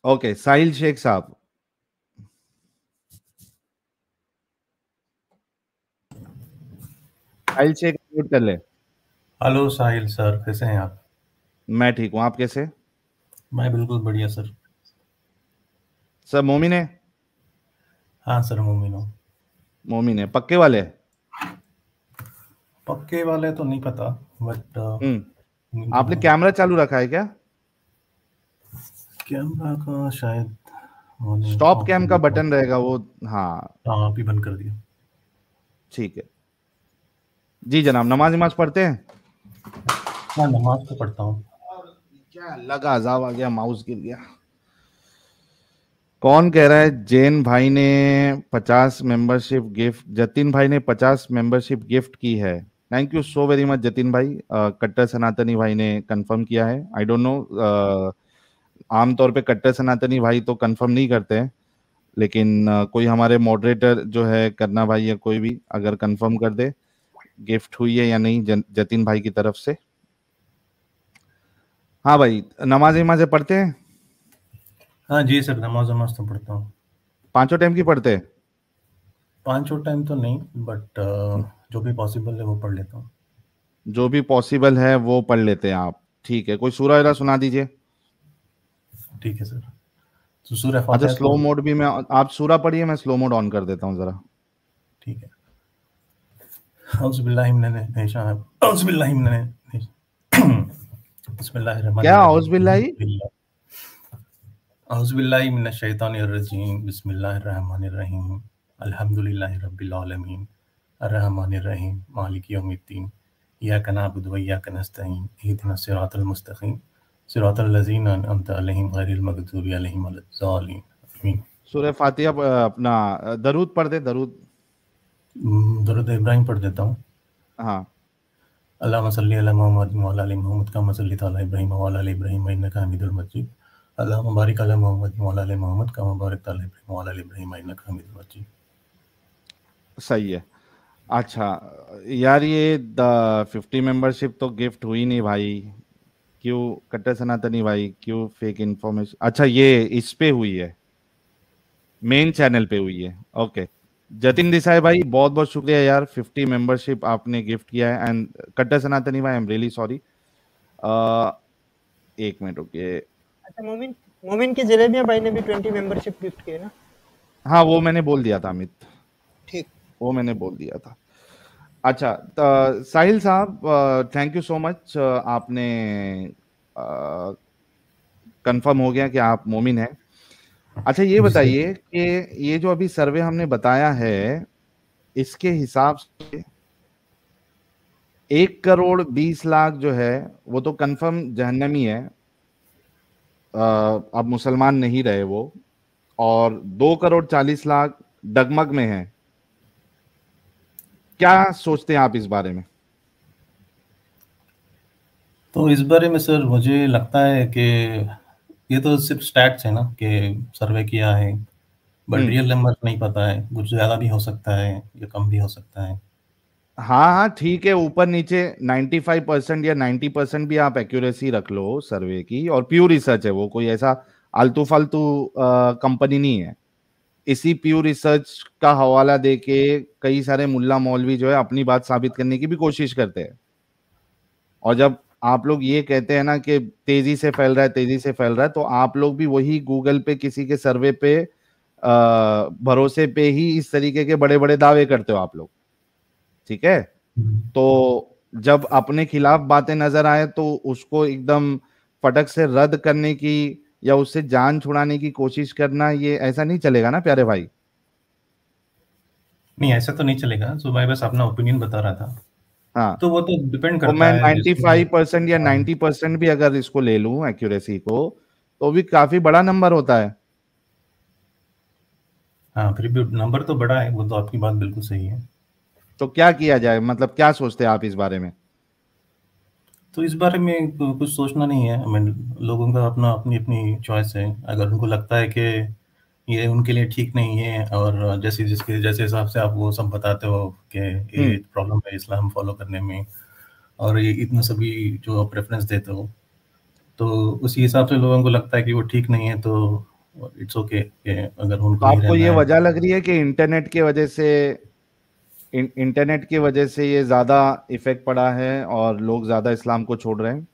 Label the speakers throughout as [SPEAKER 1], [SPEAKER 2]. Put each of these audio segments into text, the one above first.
[SPEAKER 1] Okay, साहिल शेख साहब। साहिल Sheikh mute कर ले।
[SPEAKER 2] हेलो साहिल सर, कैसे हैं आप?
[SPEAKER 1] मैं ठीक हूँ, आप कैसे?
[SPEAKER 2] मैं बिल्कुल बढ़िया सर।
[SPEAKER 1] सर मोमिन है?
[SPEAKER 2] हाँ सर, मोमिन हूँ।
[SPEAKER 1] मोमिन है, पक्के वाले?
[SPEAKER 2] पक्के वाले तो नहीं पता, बट मोमिन तो
[SPEAKER 1] आपने
[SPEAKER 2] हूँ।
[SPEAKER 1] कैमरा चालू रखा है क्या?
[SPEAKER 2] कैमरा का शायद मैंने
[SPEAKER 1] स्टॉप
[SPEAKER 2] ऑफ कर
[SPEAKER 1] कैम का
[SPEAKER 2] दिया।
[SPEAKER 1] बटन रहेगा वो। हाँ,
[SPEAKER 2] हाँ, आप ही बंद कर दिया।
[SPEAKER 1] ठीक है। जी जनाब, नमाज नमाज पढ़ते हैं?
[SPEAKER 2] हाँ, नमाज तो पढ़ता हूँ।
[SPEAKER 1] क्या लगा, अजाब आ गया, माउस गिर गया। कौन कह रहा है जैन भाई ने 50 मेंबरशिप गिफ्ट, जतिन भाई ने 50 मेंबरशिप गिफ्ट की है? Thank you so very much Jatin भाई। कट्टर सनातनी भाई ने कंफर्म किया है। आई डोंट नो, आमतौर पे कट्टर सनातनी भाई तो कंफर्म नहीं करते हैं, लेकिन कोई हमारे मॉडरेटर जो है करना भाई या कोई भी अगर कंफर्म कर दे गिफ्ट हुई है या नहीं जतिन भाई की तरफ से। हाँ भाई, नमाज नमाजें पढ़ते हैं?
[SPEAKER 2] हाँ जी सर, नमाज नमाज तो पढ़ता हूँ।
[SPEAKER 1] पांचों टाइम की पढ़ते हैं?
[SPEAKER 2] पांचों टाइम तो नहीं, बट जो भी पॉसिबल है वो पढ़ लेता हूँ।
[SPEAKER 1] जो भी पॉसिबल है वो पढ़ लेते हैं आप? ठीक है, कोई सूरा वगैरह सुना दीजिए।
[SPEAKER 2] ठीक है सर। तो सूरह
[SPEAKER 1] अच्छा,
[SPEAKER 2] फातिहा
[SPEAKER 1] स्लो
[SPEAKER 2] तो
[SPEAKER 1] मोड भी मैं, आप सूरा पढ़िए, मैं स्लो मोड ऑन कर देता हूँ जरा।
[SPEAKER 2] ठीक है। औज़ुबिल्लाहि औज़ुबिल्लाहि
[SPEAKER 1] क्या औज़ बिल्लाही?
[SPEAKER 2] बिस्मिल्लाहिर्रहमानिर्रहीम। औज़ुबिल्लाहि मिनश्शैतानिर्रजीम बिस्मिल्लाहिर्रहमानिर्रहीम अल्हम्दुलिल्लाहि रब्बिल आलमीन अर्रहमानिर्रहीम मालिकि यौमिद्दीन इय्याका नअबुदु व इय्याका नस्तईन इहदिनस सिरातल मुस्तकीम सिरातल लज़ीना अनअमता अलैहिम गैरिल मग़दूबि अलैहिम वलद्दालिन आमीन।
[SPEAKER 1] सूरह फातिहा अपना दरूद पढ़ दे, दरूद।
[SPEAKER 2] दरूद इब्राहिम पढ़ देता हूँ।
[SPEAKER 1] हाँ।
[SPEAKER 2] अल्लाहुम्मा सल्लि अला मुहम्मद व अला आलि मुहम्मद कमा सल्लैता अला इब्राहीम व अला आलि इब्राहीम इन्नका हमीदुल मजीद। अल्लाहुम्मा बारिक अला मुहम्मद व अला आलि मुहम्मद कमा बारकता अला इब्राहीम व अला आलि इब्राहीम इन्नका हमीदुल मजीद।
[SPEAKER 1] सही है। अच्छा यार, ये द 50 मेंबरशिप तो गिफ्ट हुई नहीं भाई। क्यों कट्टर सनातनी भाई, क्यों फेक इंफॉर्मेशन? अच्छा, ये इस पे हुई है, मेन चैनल पे हुई है। ओके। जतिन देसाई भाई, बहुत बहुत शुक्रिया यार, 50 मेंबरशिप आपने गिफ्ट किया है। एंड कट्टर सनातनी भाई, आई एम रियली सॉरी। एक मिनट रुकिए।
[SPEAKER 3] अच्छा, मोमिन मोमिन की जलेबिया भाई ने भी 20 मेंबरशिप गिफ्ट की है ना?
[SPEAKER 1] हाँ, वो मैंने बोल दिया था अमित,
[SPEAKER 3] ठीक।
[SPEAKER 1] वो मैंने बोल दिया था। अच्छा, साहिल साहब, थैंक यू सो मच। आपने कंफर्म हो गया कि आप मोमिन हैं। अच्छा, ये
[SPEAKER 2] जी सर।
[SPEAKER 1] बताइए कि ये जो अभी सर्वे हमने बताया है, इसके हिसाब से 1 करोड़ 20 लाख जो है वो तो कंफर्म जहन्नमी है। अब मुसलमान नहीं रहे वो। और 2 करोड़ 40 लाख डगमग में है। क्या सोचते हैं आप इस बारे में?
[SPEAKER 2] तो इस बारे में सर मुझे लगता है कि ये तो सिर्फ स्टैट्स है ना, कि सर्वे किया है, बट
[SPEAKER 1] हम्म।
[SPEAKER 2] रियल नंबर नहीं पता है। कुछ ज़्यादा भी हो सकता है या कम भी हो सकता है।
[SPEAKER 1] हाँ हाँ, ठीक है, ऊपर नीचे 95% या 90% भी आप एक्यूरेसी रख लो सर्वे की, और प्योर रिसर्च है वो, कोई ऐसा आलतू फालतू कंपनी नहीं है। इसी प्योर रिसर्च का हवाला देके कई सारे मुल्ला मौलवी जो है अपनी बात साबित करने की भी कोशिश करते हैं। और जब आप लोग ये कहते हैं ना कि तेजी से फैल रहा है, तेजी से फैल रहा है, तो आप लोग भी वही गूगल पे किसी के सर्वे पे भरोसे पे ही इस तरीके के बड़े बड़े दावे करते हो आप लोग। ठीक है? तो जब अपने खिलाफ बातें नजर आए तो उसको एकदम फटक से रद्द करने की या उससे जान छुड़ाने की कोशिश करना, ये ऐसा नहीं चलेगा ना प्यारे भाई।
[SPEAKER 2] नहीं, ऐसा तो नहीं चलेगा। तो मैं बस अपना ओपिनियन बता रहा था।
[SPEAKER 1] हाँ,
[SPEAKER 2] तो वो तो डिपेंड
[SPEAKER 1] तो
[SPEAKER 2] करता
[SPEAKER 1] मैं
[SPEAKER 2] है जिसमें।
[SPEAKER 1] 95% या
[SPEAKER 2] हाँ।
[SPEAKER 1] 90% भी अगर इसको ले लूं एक्यूरेसी को, तो भी काफी बड़ा नंबर होता है।
[SPEAKER 2] हाँ, फिर भी नंबर तो बड़ा है, वो तो आपकी बात बिल्कुल सही है।
[SPEAKER 1] तो क्या किया जाए, मतलब क्या सोचते हैं आप इस बारे में?
[SPEAKER 2] तो इस बारे में कुछ सोचना नहीं है। आई मीन, लोगों का अपना अपनी अपनी चॉइस है। अगर उनको लगता है कि ये उनके लिए ठीक नहीं है, और जैसे जिसके जैसे हिसाब से आप वो सब बताते हो कि ये
[SPEAKER 1] हम्म।
[SPEAKER 2] प्रॉब्लम है इस्लाम फॉलो करने में, और ये इतना सभी जो प्रेफरेंस देते हो, तो उसी हिसाब से लोगों को लगता है कि वो ठीक नहीं है, तो इट्स ओके अगर
[SPEAKER 1] तो
[SPEAKER 2] उनको नहीं
[SPEAKER 1] आपको
[SPEAKER 2] रहना
[SPEAKER 1] ये
[SPEAKER 2] है।
[SPEAKER 1] वजह लग रही है कि इंटरनेट की वजह से इंटरनेट की वजह से ये ज्यादा इफेक्ट पड़ा है और लोग ज्यादा इस्लाम को छोड़ रहे हैं?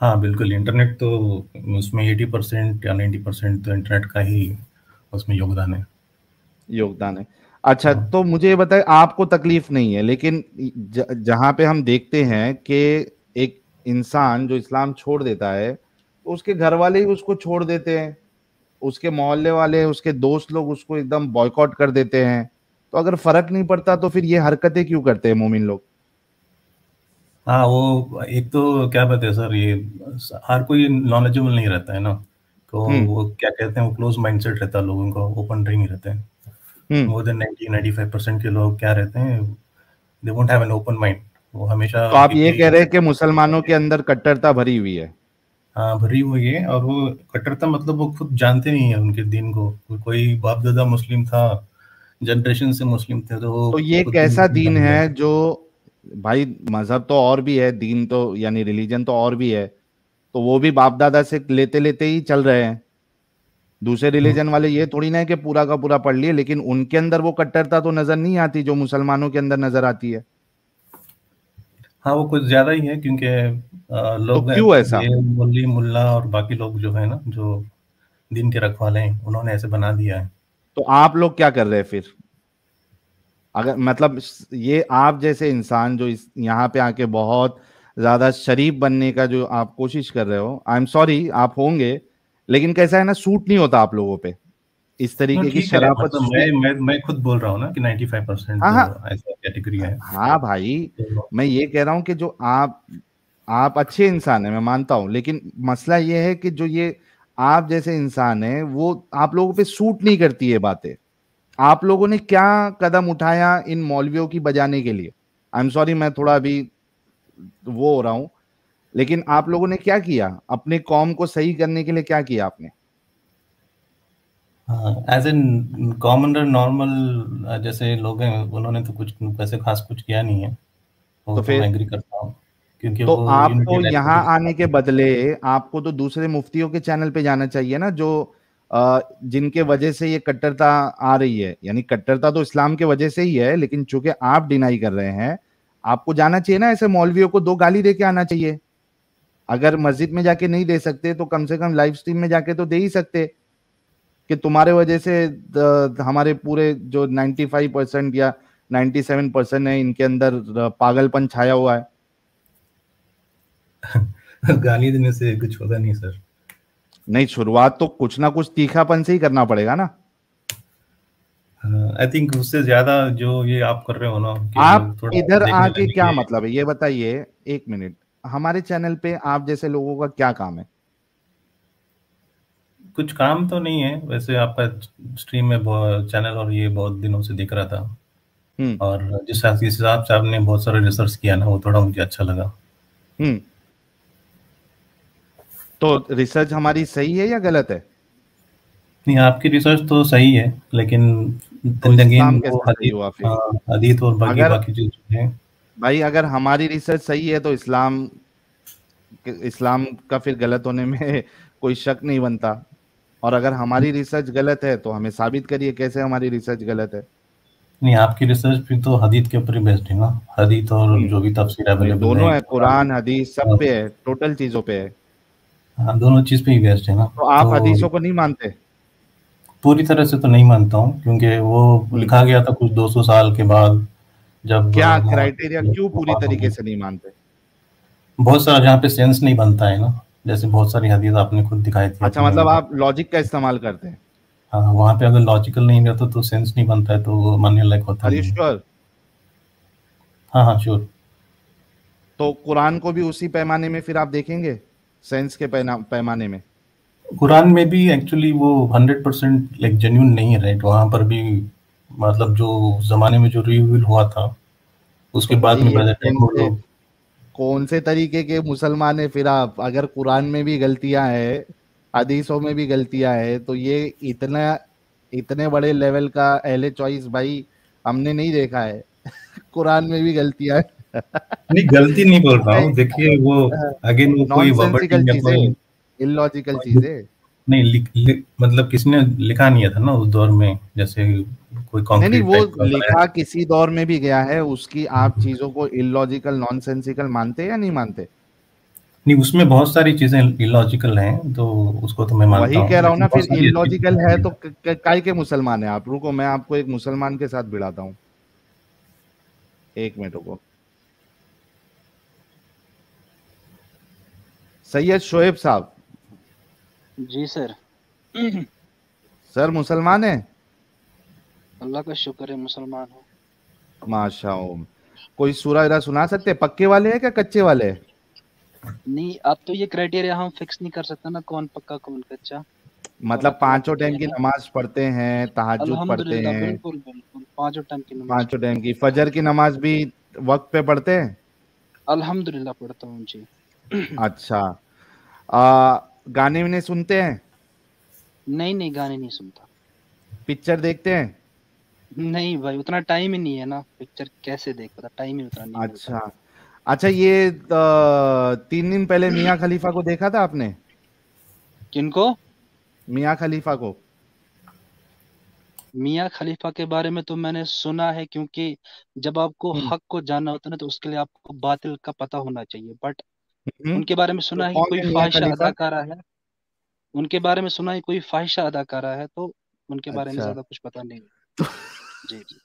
[SPEAKER 2] हाँ बिल्कुल, इंटरनेट तो उसमें 80% या 90% तो इंटरनेट का ही उसमें योगदान है।
[SPEAKER 1] योगदान है। अच्छा,
[SPEAKER 2] हाँ।
[SPEAKER 1] तो मुझे ये बताए, आपको तकलीफ नहीं है, लेकिन जहां पे हम देखते हैं कि एक इंसान जो इस्लाम छोड़ देता है तो उसके घर वाले ही उसको छोड़ देते हैं, उसके मोहल्ले वाले, उसके दोस्त लोग उसको एकदम बॉयकॉट कर देते हैं। तो अगर फर्क नहीं पड़ता तो फिर ये हरकतें क्यों करते हैं मोमिन लोग?
[SPEAKER 2] हाँ, वो एक तो क्या कहते हैं सर, ये हर कोई नॉलेजेबल नहीं रहता है ना, तो
[SPEAKER 1] हम्म।
[SPEAKER 2] वो क्या कहते हैं, वो क्लोज माइंडसेट रहता है लोगों का, ओपन नहीं रहते हैं।
[SPEAKER 1] हम्म।
[SPEAKER 2] मोर देन 90-95% के लोग क्या रहते हैं, they won't have an open mind. वो हमेशा
[SPEAKER 1] तो आप ये
[SPEAKER 2] किसी,
[SPEAKER 1] कह रहे हैं कि मुसलमानों के अंदर कट्टरता भरी हुई है?
[SPEAKER 2] हाँ, भरी हुई है। और वो कट्टरता मतलब वो खुद जानते नहीं है उनके दीन को। कोई बाप दादा मुस्लिम था, जनरेशन से मुस्लिम थे, तो वो
[SPEAKER 1] तो ये
[SPEAKER 2] खुद भी
[SPEAKER 1] कैसा
[SPEAKER 2] मुस्लिम
[SPEAKER 1] दीन
[SPEAKER 2] बन गए।
[SPEAKER 1] है जो, भाई मजहब तो और भी है, दीन तो यानी रिलीजन तो और भी है, तो वो भी बाप दादा से लेते लेते ही चल रहे हैं। दूसरे
[SPEAKER 2] हम्म,
[SPEAKER 1] रिलीजन वाले ये थोड़ी ना है कि पूरा का पूरा पढ़ लिए, लेकिन उनके अंदर वो कट्टरता तो नजर नहीं आती जो मुसलमानों के अंदर नजर आती है।
[SPEAKER 2] हाँ, वो कुछ ज्यादा ही है, क्योंकि
[SPEAKER 1] तो
[SPEAKER 2] लोग,
[SPEAKER 1] क्यों ऐसा?
[SPEAKER 2] ये मुल्ली मुल्ला और बाकी लोग जो है ना, जो दीन के रखवाले हैं, उन्होंने ऐसे बना दिया है।
[SPEAKER 1] तो आप लोग क्या कर रहे हैं फिर? अगर मतलब ये आप जैसे इंसान जो इस यहाँ पे आके बहुत ज्यादा शरीफ बनने का जो आप कोशिश कर रहे हो, आई एम सॉरी, आप होंगे, लेकिन कैसा है ना, सूट नहीं होता आप लोगों पे इस
[SPEAKER 2] तो
[SPEAKER 1] तरीके की
[SPEAKER 2] ठीक है,
[SPEAKER 1] शराफत
[SPEAKER 2] मतलब मैं खुद बोल रहा हूँ ना कि 95%
[SPEAKER 1] हाँ
[SPEAKER 2] तो
[SPEAKER 1] हाँ।
[SPEAKER 2] ऐसा कैटेगरी है।
[SPEAKER 1] हाँ भाई,
[SPEAKER 2] तो
[SPEAKER 1] मैं ये कह रहा हूँ कि जो आप अच्छे इंसान हैं, मैं मानता हूँ, लेकिन मसला ये है कि जो ये आप जैसे इंसान हैं वो आप लोगों पे सूट नहीं करती है बातें। आप लोगों ने क्या कदम उठाया इन मौलवियों की बजाने के लिए? आई एम सॉरी, मैं थोड़ा अभी वो हो रहा हूं, लेकिन आप लोगों ने क्या किया अपने कौम को सही करने के लिए? क्या किया आपने?
[SPEAKER 2] हाँ, एज एन कॉमनर नॉर्मल जैसे लोग हैं, उन्होंने तो कुछ वैसे खास कुछ किया नहीं है। वो
[SPEAKER 1] तो
[SPEAKER 2] तो मैं
[SPEAKER 1] फिर
[SPEAKER 2] एग्री करता हूँ, क्योंकि
[SPEAKER 1] तो
[SPEAKER 2] वो यूनिटी
[SPEAKER 1] आपको यहाँ
[SPEAKER 2] नेशनल।
[SPEAKER 1] आने के बदले आपको तो दूसरे मुफ्तियों के चैनल पे जाना चाहिए ना, जो जिनके वजह से ये कट्टरता आ रही है। यानी कट्टरता तो इस्लाम के वजह से ही है, लेकिन चूंकि आप डिनाई कर रहे हैं, आपको जाना चाहिए ना, ऐसे मौलवियों को दो गाली दे के आना चाहिए। अगर मस्जिद में जाके नहीं दे सकते तो कम से कम लाइव स्ट्रीम में जाके तो दे ही सकते कि तुम्हारे वजह से हमारे पूरे जो 95% या 97% है, इनके अंदर पागलपन छाया हुआ है।
[SPEAKER 2] गाली देने से कुछ होगा नहीं सर।
[SPEAKER 1] नहीं, शुरुआत तो कुछ ना कुछ तीखापन से ही करना पड़ेगा ना।
[SPEAKER 2] आई थिंक उससे ज्यादा जो ये आप कर रहे हो ना, कि
[SPEAKER 1] आप
[SPEAKER 2] लोग थोड़ा
[SPEAKER 1] इधर
[SPEAKER 2] देखने
[SPEAKER 1] आके क्या
[SPEAKER 2] लगेंगे।
[SPEAKER 1] मतलब है ये बताइए, एक मिनट। हमारे चैनल पे आप जैसे लोगों का क्या काम है?
[SPEAKER 2] कुछ काम तो नहीं है वैसे, आपका स्ट्रीम में चैनल और ये बहुत दिनों से दिख रहा था,
[SPEAKER 1] हम्म।
[SPEAKER 2] और जिस हिसाब से आपने बहुत सारा रिसर्च किया ना, वो थोड़ा मुझे अच्छा लगा।
[SPEAKER 1] हम्म। तो रिसर्च हमारी सही है या गलत है?
[SPEAKER 2] नहीं, आपकी रिसर्च तो सही है, लेकिन
[SPEAKER 1] तो
[SPEAKER 2] then again
[SPEAKER 1] इस्लाम
[SPEAKER 2] वो
[SPEAKER 1] कैसे सही
[SPEAKER 2] हदीस,
[SPEAKER 1] हुआ फिर?
[SPEAKER 2] हाँ, हदीस और बाकी
[SPEAKER 1] अगर
[SPEAKER 2] बाकी जो चीजें हैं।
[SPEAKER 1] भाई अगर हमारी रिसर्च सही है तो इस्लाम का फिर गलत होने में कोई शक नहीं बनता। और अगर हमारी रिसर्च गलत है तो हमें साबित करिए कैसे हमारी रिसर्च गलत है।
[SPEAKER 2] नहीं, आपकी रिसर्च भी तो हदीस के ऊपर ही बेस्ड है ना, हदीस और जो भी तफसीर
[SPEAKER 1] ये
[SPEAKER 2] अवेलेबल है
[SPEAKER 1] दोनों है,
[SPEAKER 2] कुरान।
[SPEAKER 1] कुरान हदीस सब
[SPEAKER 2] हाँ,
[SPEAKER 1] पे है, टोटल चीजों पे है।
[SPEAKER 2] हाँ, दोनों चीज पे ही बेस्ड है ना।
[SPEAKER 1] तो आप
[SPEAKER 2] तो
[SPEAKER 1] हदीसों को नहीं मानते?
[SPEAKER 2] पूरी तरह से तो नहीं मानता हूँ, क्योंकि वो
[SPEAKER 1] हम्म।
[SPEAKER 2] लिखा गया था कुछ 200 साल के बाद, जब
[SPEAKER 1] क्या क्राइटेरिया,
[SPEAKER 2] मोहम्मद
[SPEAKER 1] क्यों पूरी
[SPEAKER 2] वफात हो
[SPEAKER 1] तरीके
[SPEAKER 2] गई।
[SPEAKER 1] से नहीं मानते?
[SPEAKER 2] बहुत सारा जहाँ पे सेंस नहीं बनता है ना, जैसे बहुत सारी हदीस आपने खुद दिखाई थी
[SPEAKER 1] अच्छा,
[SPEAKER 2] अपने।
[SPEAKER 1] मतलब आप लॉजिक का इस्तेमाल करते हैं?
[SPEAKER 2] हाँ, वहाँ पे अगर लॉजिकल नहीं रहता तो सेंस नहीं बनता है, तो वो मानने लायक होता
[SPEAKER 1] आर यू
[SPEAKER 2] नहीं है।
[SPEAKER 1] श्योर?
[SPEAKER 2] हाँ हाँ, श्योर।
[SPEAKER 1] तो कुरान को भी उसी पैमाने में फिर आप देखेंगे, सेंस के पैमाने में?
[SPEAKER 2] कुरान में भी एक्चुअली वो 100% लाइक जेन्युइन नहीं है, राइट? वहाँ पर भी मतलब जो उस जमाने में जो रिवील हुआ था, उसके
[SPEAKER 1] तो
[SPEAKER 2] बाद
[SPEAKER 1] भाई
[SPEAKER 2] में
[SPEAKER 1] ये
[SPEAKER 2] बाय द टाइम वो लोग।
[SPEAKER 1] कौन से तरीके के मुसलमान है फिर आप? अगर कुरान में भी गलतियां हैं, हदीसों में भी गलतियां हैं, तो ये इतना इतने बड़े लेवल का अहले चॉइस भाई हमने नहीं देखा है। कुरान में भी गलतियां हैं,
[SPEAKER 2] नहीं, गलती नहीं बोल रहा हूँ, देखिए वो अगेन वो कोई
[SPEAKER 1] नॉनसेंसिकल
[SPEAKER 2] वर्बटिंग या
[SPEAKER 1] चीजें,
[SPEAKER 2] कोई
[SPEAKER 1] इलॉजिकल चीजें।
[SPEAKER 2] नहीं मतलब किसने लिखा नहीं था ना उस दौर में, जैसे कोई
[SPEAKER 1] नहीं नहीं,
[SPEAKER 2] कंक्रीट
[SPEAKER 1] वो
[SPEAKER 2] टाइप का बनाया।
[SPEAKER 1] लिखा किसी दौर में भी गया है, उसकी आप चीजों को इलॉजिकल नॉनसेंसिकल मानते हैं या नहीं मानते?
[SPEAKER 2] नहीं, उसमें बहुत सारी चीजें इलॉजिकल हैं, तो उसको तो मैं मानता
[SPEAKER 1] वही कह
[SPEAKER 2] हूँ,
[SPEAKER 1] रहा हूँ
[SPEAKER 2] लेकिन
[SPEAKER 1] ना,
[SPEAKER 2] बहुत
[SPEAKER 1] फिर
[SPEAKER 2] सारी अच्छी
[SPEAKER 1] इलॉजिकल है
[SPEAKER 2] चीजें
[SPEAKER 1] तो
[SPEAKER 2] हैं।
[SPEAKER 1] काय के मुसलमान है आप? रुको, मैं आपको एक मुसलमान के साथ भिड़ाता हूँ, एक मिनट रुको। सैयद शोएब साहब,
[SPEAKER 4] जी सर।
[SPEAKER 1] सर मुसलमान है?
[SPEAKER 4] अल्लाह का शुक्र है मुसलमान हूँ।
[SPEAKER 1] माशाअल्लाह। कोई सूरा वगैरह सुना सकते हैं? पक्के वाले हैं क्या कच्चे वाले हैं?
[SPEAKER 4] नहीं, अब तो ये क्राइटेरिया हम फिक्स नहीं कर सकते ना, कौन पक्का कौन कच्चा। तो अल्लाह
[SPEAKER 1] मतलब
[SPEAKER 4] ताला
[SPEAKER 1] पांचों
[SPEAKER 4] पक्के
[SPEAKER 1] टाइम
[SPEAKER 4] है
[SPEAKER 1] की
[SPEAKER 4] ना।
[SPEAKER 1] नमाज पढ़ते हैं, तहज्जुद पढ़ते
[SPEAKER 4] अल्हम्दुलिल्लाह,
[SPEAKER 1] हैं?
[SPEAKER 4] बिल्कुल बिल्कुल, पांचों टाइम की नमाज
[SPEAKER 1] पांचों
[SPEAKER 4] पढ़ता
[SPEAKER 1] टाइम
[SPEAKER 4] हूँ।
[SPEAKER 1] की फजर की नमाज भी वक्त पे पढ़ते हैं?
[SPEAKER 4] अल्हम्दुलिल्लाह पढ़ता हूँ जी।
[SPEAKER 1] अच्छा। गाने वाने सुनते हैं?
[SPEAKER 4] नहीं नहीं, गाने नहीं सुनता।
[SPEAKER 1] पिक्चर देखते हैं?
[SPEAKER 4] नहीं भाई, उतना टाइम ही नहीं है ना, पिक्चर कैसे देख पाता, टाइम ही उतना नहीं मिलता।
[SPEAKER 1] अच्छा। अच्छा, ये 3 दिन पहले मियाँ खलीफा को देखा था आपने?
[SPEAKER 4] किनको?
[SPEAKER 1] मियाँ खलीफा को?
[SPEAKER 4] मियाँ खलीफा के बारे में तो मैंने सुना है, क्योंकि जब आपको
[SPEAKER 1] हम्म।
[SPEAKER 4] हक को जानना होता है ना, तो उसके लिए आपको बातिल का पता होना चाहिए। बट
[SPEAKER 1] हम्म।
[SPEAKER 4] उनके बारे में
[SPEAKER 1] तो
[SPEAKER 4] सुना है कि
[SPEAKER 1] कौन
[SPEAKER 4] कोई
[SPEAKER 1] है मियाँ
[SPEAKER 4] फाहिशा
[SPEAKER 1] खलीफा?
[SPEAKER 4] अदाकारा है। उनके बारे में सुना है कोई फाहिशा अदाकारा है, तो उनके बारे में
[SPEAKER 1] अच्छा।
[SPEAKER 4] ज्यादा कुछ पता नहीं। जी जी।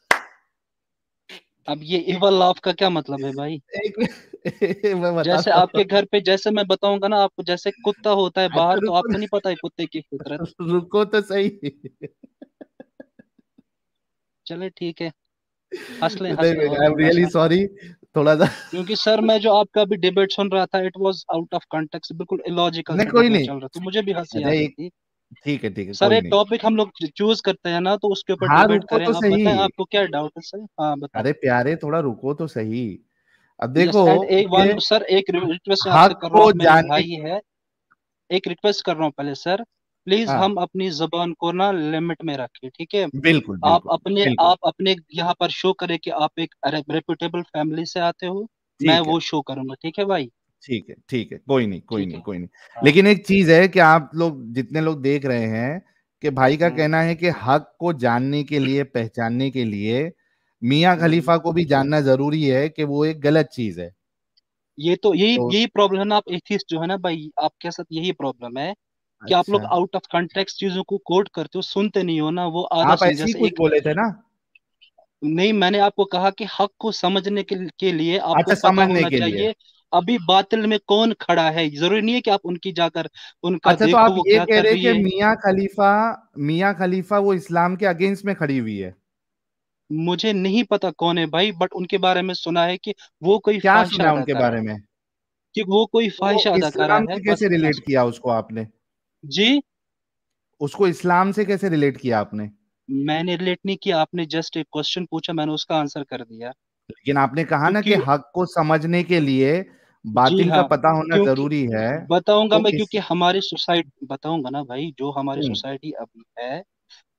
[SPEAKER 4] अब ये इवल लाफ का क्या मतलब है भाई?
[SPEAKER 1] एक मैं
[SPEAKER 4] जैसे
[SPEAKER 1] बताता हूँ।
[SPEAKER 4] आपके घर पे, जैसे मैं बताऊंगा ना आपको, जैसे कुत्ता होता है
[SPEAKER 1] अच्छा
[SPEAKER 4] बाहर, तो
[SPEAKER 1] रुको,
[SPEAKER 4] आपको नहीं पता है कुत्ते की फितरत।
[SPEAKER 1] रुको तो सही।
[SPEAKER 4] चले ठीक है, हंस लें हंस लें,
[SPEAKER 1] नहीं,
[SPEAKER 4] और
[SPEAKER 1] आई एम
[SPEAKER 4] थोड़ा
[SPEAKER 1] रियली
[SPEAKER 4] सा।
[SPEAKER 1] सॉरी, थोड़ा सा।
[SPEAKER 4] क्योंकि सर, मैं जो आपका भी डिबेट सुन रहा था, it was out of context, बिल्कुल इलॉजिकल
[SPEAKER 1] नहीं
[SPEAKER 4] सा
[SPEAKER 1] कोई
[SPEAKER 4] डिबेट
[SPEAKER 1] नहीं।
[SPEAKER 4] चल रहा, तो मुझे भी हंसी आ
[SPEAKER 1] अच्छा
[SPEAKER 4] रही
[SPEAKER 1] एक,
[SPEAKER 4] थी।
[SPEAKER 1] ठीक है
[SPEAKER 4] सर,
[SPEAKER 1] कोई
[SPEAKER 4] एक
[SPEAKER 1] नहीं।
[SPEAKER 4] टॉपिक हम लोग चूज करते हैं ना, तो उसके ऊपर
[SPEAKER 1] हाँ
[SPEAKER 4] डिबेट
[SPEAKER 1] रुको
[SPEAKER 4] करें।
[SPEAKER 1] तो
[SPEAKER 4] आप
[SPEAKER 1] सही।
[SPEAKER 4] बताएं, आपको क्या डाउट है सर? हाँ बताएं।
[SPEAKER 1] अरे प्यारे, थोड़ा रुको तो सही। अब
[SPEAKER 4] यस
[SPEAKER 1] देखो,
[SPEAKER 4] एंड एक
[SPEAKER 1] ये
[SPEAKER 4] वन सर, एक रिक्वेस्ट मैं आपसे
[SPEAKER 1] हक
[SPEAKER 4] कर रहा हूँ,
[SPEAKER 1] को
[SPEAKER 4] आप मेरे
[SPEAKER 1] जानने।
[SPEAKER 4] भाई है। एक रिक्वेस्ट कर रहा हूँ पहले सर, प्लीज
[SPEAKER 1] हाँ
[SPEAKER 4] हम अपनी जबान को ना लिमिट में रखें, ठीक है।
[SPEAKER 1] बिल्कुल
[SPEAKER 4] आप
[SPEAKER 1] बिल्कुल
[SPEAKER 4] अपने
[SPEAKER 1] बिल्कुल।
[SPEAKER 4] आप अपने यहाँ पर शो करें कि आप एक रेपुटेबल फैमिली से आते हो। मैं
[SPEAKER 1] ठीक है
[SPEAKER 4] वो शो करूंगा, ठीक है भाई।
[SPEAKER 1] ठीक है ठीक है, कोई नहीं कोई
[SPEAKER 4] ठीक
[SPEAKER 1] नहीं
[SPEAKER 4] है।
[SPEAKER 1] कोई नहीं।
[SPEAKER 4] हाँ।
[SPEAKER 1] लेकिन एक चीज है कि आप लोग जितने लोग देख रहे हैं, कि भाई का
[SPEAKER 4] हम्म
[SPEAKER 1] कहना है कि हक को जानने के लिए, पहचानने के लिए मियाँ
[SPEAKER 4] हम्म।
[SPEAKER 1] खलीफा को भी जानना जरूरी है कि वो एक गलत चीज है।
[SPEAKER 4] ये तो यही
[SPEAKER 1] तो
[SPEAKER 4] यही प्रॉब्लम है ना, आप एथिस्ट जो है ना भाई, आपके साथ यही प्रॉब्लम है कि आप
[SPEAKER 1] अच्छा,
[SPEAKER 4] लोग आउट ऑफ कॉन्टेक्स्ट चीजों को कोट करते हो, सुनते नहीं हो ना, वो आधा
[SPEAKER 1] आप
[SPEAKER 4] सुन,
[SPEAKER 1] ऐसे ही
[SPEAKER 4] जैसे
[SPEAKER 1] कुछ
[SPEAKER 4] एक।
[SPEAKER 1] बोले थे ना?
[SPEAKER 4] नहीं, मैंने आपको कहा कि हक को समझने के लिए आपको
[SPEAKER 1] अच्छा,
[SPEAKER 4] पता
[SPEAKER 1] समझने
[SPEAKER 4] होना
[SPEAKER 1] के लिए।
[SPEAKER 4] चाहिए अभी बातिल में कौन खड़ा है। जरूरी नहीं है कि आप उनकी जाकर उनका
[SPEAKER 1] अच्छा, तो
[SPEAKER 4] देखो
[SPEAKER 1] आप
[SPEAKER 4] वो
[SPEAKER 1] ये
[SPEAKER 4] क्या
[SPEAKER 1] कह
[SPEAKER 4] कर
[SPEAKER 1] रहे हैं
[SPEAKER 4] रही
[SPEAKER 1] कि
[SPEAKER 4] है।
[SPEAKER 1] मियाँ खलीफा वो इस्लाम के अगेंस्ट में खड़ी हुई है?
[SPEAKER 4] मुझे नहीं पता कौन है भाई, बट उनके बारे में सुना है कि वो कोई
[SPEAKER 1] क्या
[SPEAKER 4] फाहिशा
[SPEAKER 1] सुना है उनके
[SPEAKER 4] अदाकारा
[SPEAKER 1] बारे
[SPEAKER 4] है।
[SPEAKER 1] में?
[SPEAKER 4] कि वो कोई
[SPEAKER 1] तो
[SPEAKER 4] फाहिशा अदाकारा
[SPEAKER 1] इस्लाम
[SPEAKER 4] है,
[SPEAKER 1] से
[SPEAKER 4] बस
[SPEAKER 1] कैसे
[SPEAKER 4] इतना
[SPEAKER 1] रिलेट
[SPEAKER 4] सुना।
[SPEAKER 1] किया उसको आपने?
[SPEAKER 4] जी।
[SPEAKER 1] उसको इस्लाम से कैसे रिलेट किया आपने?
[SPEAKER 4] मैंने रिलेट नहीं किया, आपने जस्ट एक क्वेश्चन पूछा, मैंने उसका आंसर कर दिया।
[SPEAKER 1] लेकिन आपने कहा ना कि
[SPEAKER 4] क्योंकि
[SPEAKER 1] हक को समझने के लिए
[SPEAKER 4] जी
[SPEAKER 1] बातिल का
[SPEAKER 4] हाँ,
[SPEAKER 1] पता होना
[SPEAKER 4] क्योंकि
[SPEAKER 1] जरूरी है।
[SPEAKER 4] बताऊंगा
[SPEAKER 1] तो
[SPEAKER 4] मैं,
[SPEAKER 1] इस
[SPEAKER 4] क्योंकि हमारी सोसाइटी, बताऊंगा ना भाई, जो हमारी
[SPEAKER 1] हम्म
[SPEAKER 4] सोसाइटी अभी है,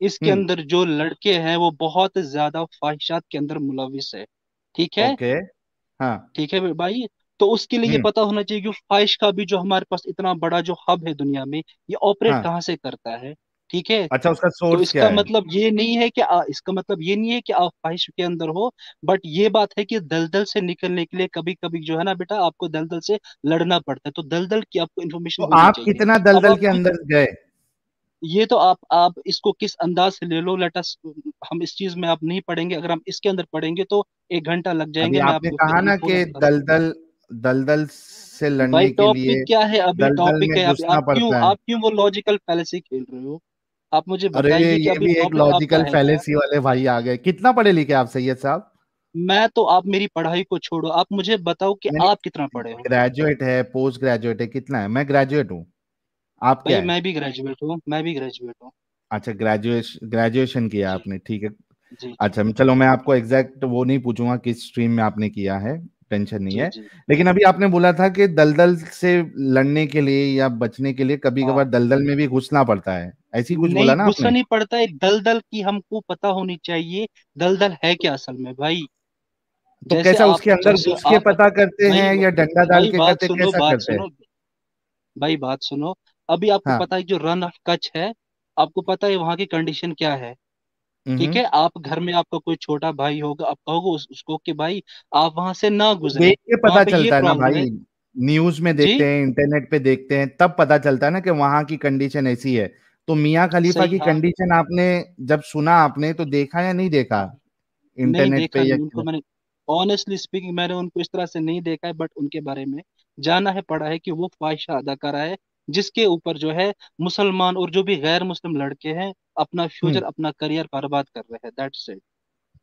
[SPEAKER 4] इसके
[SPEAKER 1] हम्म
[SPEAKER 4] अंदर जो लड़के हैं वो बहुत ज्यादा ख्वाहिशात के अंदर मुलविस है। ठीक है।
[SPEAKER 1] ओके। हाँ।
[SPEAKER 4] ठीक है भाई। तो उसके लिए ये
[SPEAKER 1] हम्म।
[SPEAKER 4] पता होना चाहिए कि ख्वाहिश का भी जो हमारे पास इतना बड़ा जो हब है दुनिया में, ये ऑपरेट
[SPEAKER 1] हाँ।
[SPEAKER 4] कहाँ से करता है। ठीक है।
[SPEAKER 1] अच्छा, उसका
[SPEAKER 4] तो
[SPEAKER 1] सोर्स क्या
[SPEAKER 4] इसका
[SPEAKER 1] है?
[SPEAKER 4] मतलब ये नहीं है कि इसका मतलब ये नहीं है कि आप ख्वाहिश के अंदर हो। बट ये बात है कि दलदल से निकलने के लिए कभी कभी जो है ना बेटा, आपको दलदल से लड़ना पड़ता है, तो दलदल की आपको
[SPEAKER 1] तो
[SPEAKER 4] इन्फॉर्मेशन होनी
[SPEAKER 1] आप
[SPEAKER 4] चाहिए।
[SPEAKER 1] कितना
[SPEAKER 4] अब
[SPEAKER 1] दलदल
[SPEAKER 4] आप
[SPEAKER 1] के अंदर गए?
[SPEAKER 4] ये तो आप इसको किस अंदाज से ले लो, लेट अस। हम इस चीज में आप नहीं पढ़ेंगे, अगर हम इसके अंदर पढ़ेंगे तो 1 घंटा लग
[SPEAKER 1] अभी
[SPEAKER 4] जाएंगे, मैं
[SPEAKER 1] आपने
[SPEAKER 4] आपको फिर
[SPEAKER 1] कहा
[SPEAKER 4] ये
[SPEAKER 1] ना
[SPEAKER 4] पूरा
[SPEAKER 1] कि
[SPEAKER 4] बता सकता
[SPEAKER 1] दलदल दलदल से
[SPEAKER 4] हूँ। भाई
[SPEAKER 1] लड़ने के
[SPEAKER 4] टॉपिक
[SPEAKER 1] लिए
[SPEAKER 4] क्या है अभी?
[SPEAKER 1] दलदल
[SPEAKER 4] टॉपिक
[SPEAKER 1] में
[SPEAKER 4] है अभी,
[SPEAKER 1] घुसना पड़ता है।
[SPEAKER 4] आप क्यों वो लॉजिकल फैलेसी खेल रहे हो? आप मुझे
[SPEAKER 1] अरे,
[SPEAKER 4] बताइए कि
[SPEAKER 1] ये
[SPEAKER 4] अभी
[SPEAKER 1] भी एक
[SPEAKER 4] टॉपिक आपका
[SPEAKER 1] लॉजिकल
[SPEAKER 4] है क्या।
[SPEAKER 1] फैलेसी वाले भाई आ गए। कितना पढ़े लिखे आप सैयद साहब?
[SPEAKER 4] मैं तो, आप मेरी पढ़ाई को छोड़ो, आप मुझे बताओ कि
[SPEAKER 1] यानी
[SPEAKER 4] आप कितना पढ़े हो।
[SPEAKER 1] ग्रेजुएट है, पोस्ट ग्रेजुएट है, कितना है? मैं ग्रेजुएट हूँ। आप क्या
[SPEAKER 4] भाई
[SPEAKER 1] है?
[SPEAKER 4] मैं भी ग्रेजुएट हूँ, मैं भी ग्रेजुएट हूँ।
[SPEAKER 1] अच्छा, ग्रेजुएशन किया
[SPEAKER 4] जी
[SPEAKER 1] आपने, ठीक है।
[SPEAKER 4] जी जी
[SPEAKER 1] अच्छा, चलो मैं आपको एग्जैक्ट वो नहीं पूछूंगा किस स्ट्रीम में आपने किया है, टेंशन नहीं
[SPEAKER 4] जी
[SPEAKER 1] है।
[SPEAKER 4] जी।
[SPEAKER 1] लेकिन अभी आपने बोला था कि दलदल से लड़ने के लिए या बचने के लिए कभी
[SPEAKER 4] हाँ।
[SPEAKER 1] कभार दलदल में भी घुसना पड़ता है, ऐसी कुछ
[SPEAKER 4] नहीं,
[SPEAKER 1] बोला ना
[SPEAKER 4] गुस्सा
[SPEAKER 1] आपने?
[SPEAKER 4] नहीं पड़ता है, दलदल की हमको पता होनी चाहिए। दलदल है क्या असल में भाई?
[SPEAKER 1] तो
[SPEAKER 4] जैसे
[SPEAKER 1] कैसा
[SPEAKER 4] आप
[SPEAKER 1] उसके अंदर
[SPEAKER 4] जैसे
[SPEAKER 1] घुस के
[SPEAKER 4] आप
[SPEAKER 1] पता करते
[SPEAKER 4] भाई
[SPEAKER 1] हैं या डंडा डाल
[SPEAKER 4] भाई
[SPEAKER 1] के
[SPEAKER 4] बात
[SPEAKER 1] करते,
[SPEAKER 4] सुनो,
[SPEAKER 1] कैसा
[SPEAKER 4] बात
[SPEAKER 1] करते हैं?
[SPEAKER 4] सुनो, भाई बात सुनो। अभी आपको
[SPEAKER 1] हाँ।
[SPEAKER 4] पता है जो रन ऑफ कच्छ है, आपको पता है वहां की कंडीशन क्या है? ठीक
[SPEAKER 1] हम्म।
[SPEAKER 4] है, आप घर में आपका कोई छोटा भाई होगा, आप कहोगे उसको कि भाई आप वहां से ना गुजरे।
[SPEAKER 1] देख के
[SPEAKER 4] वहां
[SPEAKER 1] पता
[SPEAKER 4] पे ये
[SPEAKER 1] चलता है ना
[SPEAKER 4] प्रॉब्लम है।
[SPEAKER 1] भाई, न्यूज में
[SPEAKER 4] जी,
[SPEAKER 1] देखते हैं, इंटरनेट पे देखते हैं, तब पता चलता है ना कि वहां की कंडीशन ऐसी है। तो मियाँ खलीफा
[SPEAKER 4] सही,
[SPEAKER 1] की
[SPEAKER 4] हाँ।
[SPEAKER 1] कंडीशन आपने जब सुना, आपने तो देखा या नहीं देखा
[SPEAKER 4] नहीं
[SPEAKER 1] इंटरनेट पे
[SPEAKER 4] देखा,
[SPEAKER 1] या
[SPEAKER 4] नहीं उनको
[SPEAKER 1] किधर?
[SPEAKER 4] मैंने, ऑनेस्टली स्पीकिंग मैंने उनको इस तरह से नहीं देखा है, बट उनके बारे में जाना है, पढ़ा है कि वो फाहिशा अदाकारा है, जिसके ऊपर जो है मुसलमान और जो भी गैर मुस्लिम लड़के हैं अपना
[SPEAKER 1] हम्म।
[SPEAKER 4] फ्यूचर, अपना करियर बर्बाद कर रहे हैं, दैट्स इट।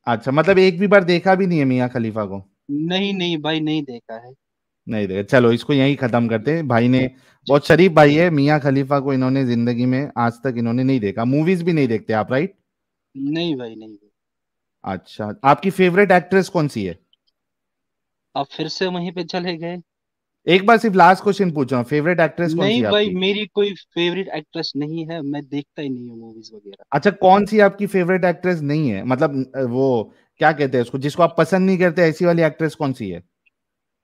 [SPEAKER 1] अच्छा, मतलब एक भी बार देखा भी नहीं है मियाँ खलीफा को?
[SPEAKER 4] नहीं नहीं भाई, नहीं देखा है।
[SPEAKER 1] नहीं देखा। चलो इसको यहीं खत्म करते हैं। भाई ने,
[SPEAKER 4] जी,
[SPEAKER 1] बहुत शरीफ भाई है, मियाँ खलीफा को इन्होंने जिंदगी में आज तक इन्होंने नहीं देखा, मूवीज भी नहीं देखते आप, राइट?
[SPEAKER 4] नहीं भाई, नहीं भाई।
[SPEAKER 1] अच्छा, आपकी फेवरेट एक्ट्रेस कौन सी है?
[SPEAKER 4] आप फिर से वहीं पे चले गए।
[SPEAKER 1] एक बार सिर्फ लास्ट क्वेश्चन पूछ रहा हूँ, फेवरेट एक्ट्रेस कौन सी
[SPEAKER 4] नहीं
[SPEAKER 1] है
[SPEAKER 4] भाई,
[SPEAKER 1] आपकी?
[SPEAKER 4] मेरी कोई फेवरेट एक्ट्रेस नहीं है, मैं देखता ही नहीं हूँ मूवीज वगैरह।
[SPEAKER 1] अच्छा, कौन सी आपकी फेवरेट एक्ट्रेस नहीं है, मतलब वो क्या कहते हैं उसको, जिसको आप पसंद नहीं करते, ऐसी वाली एक्ट्रेस कौन सी है?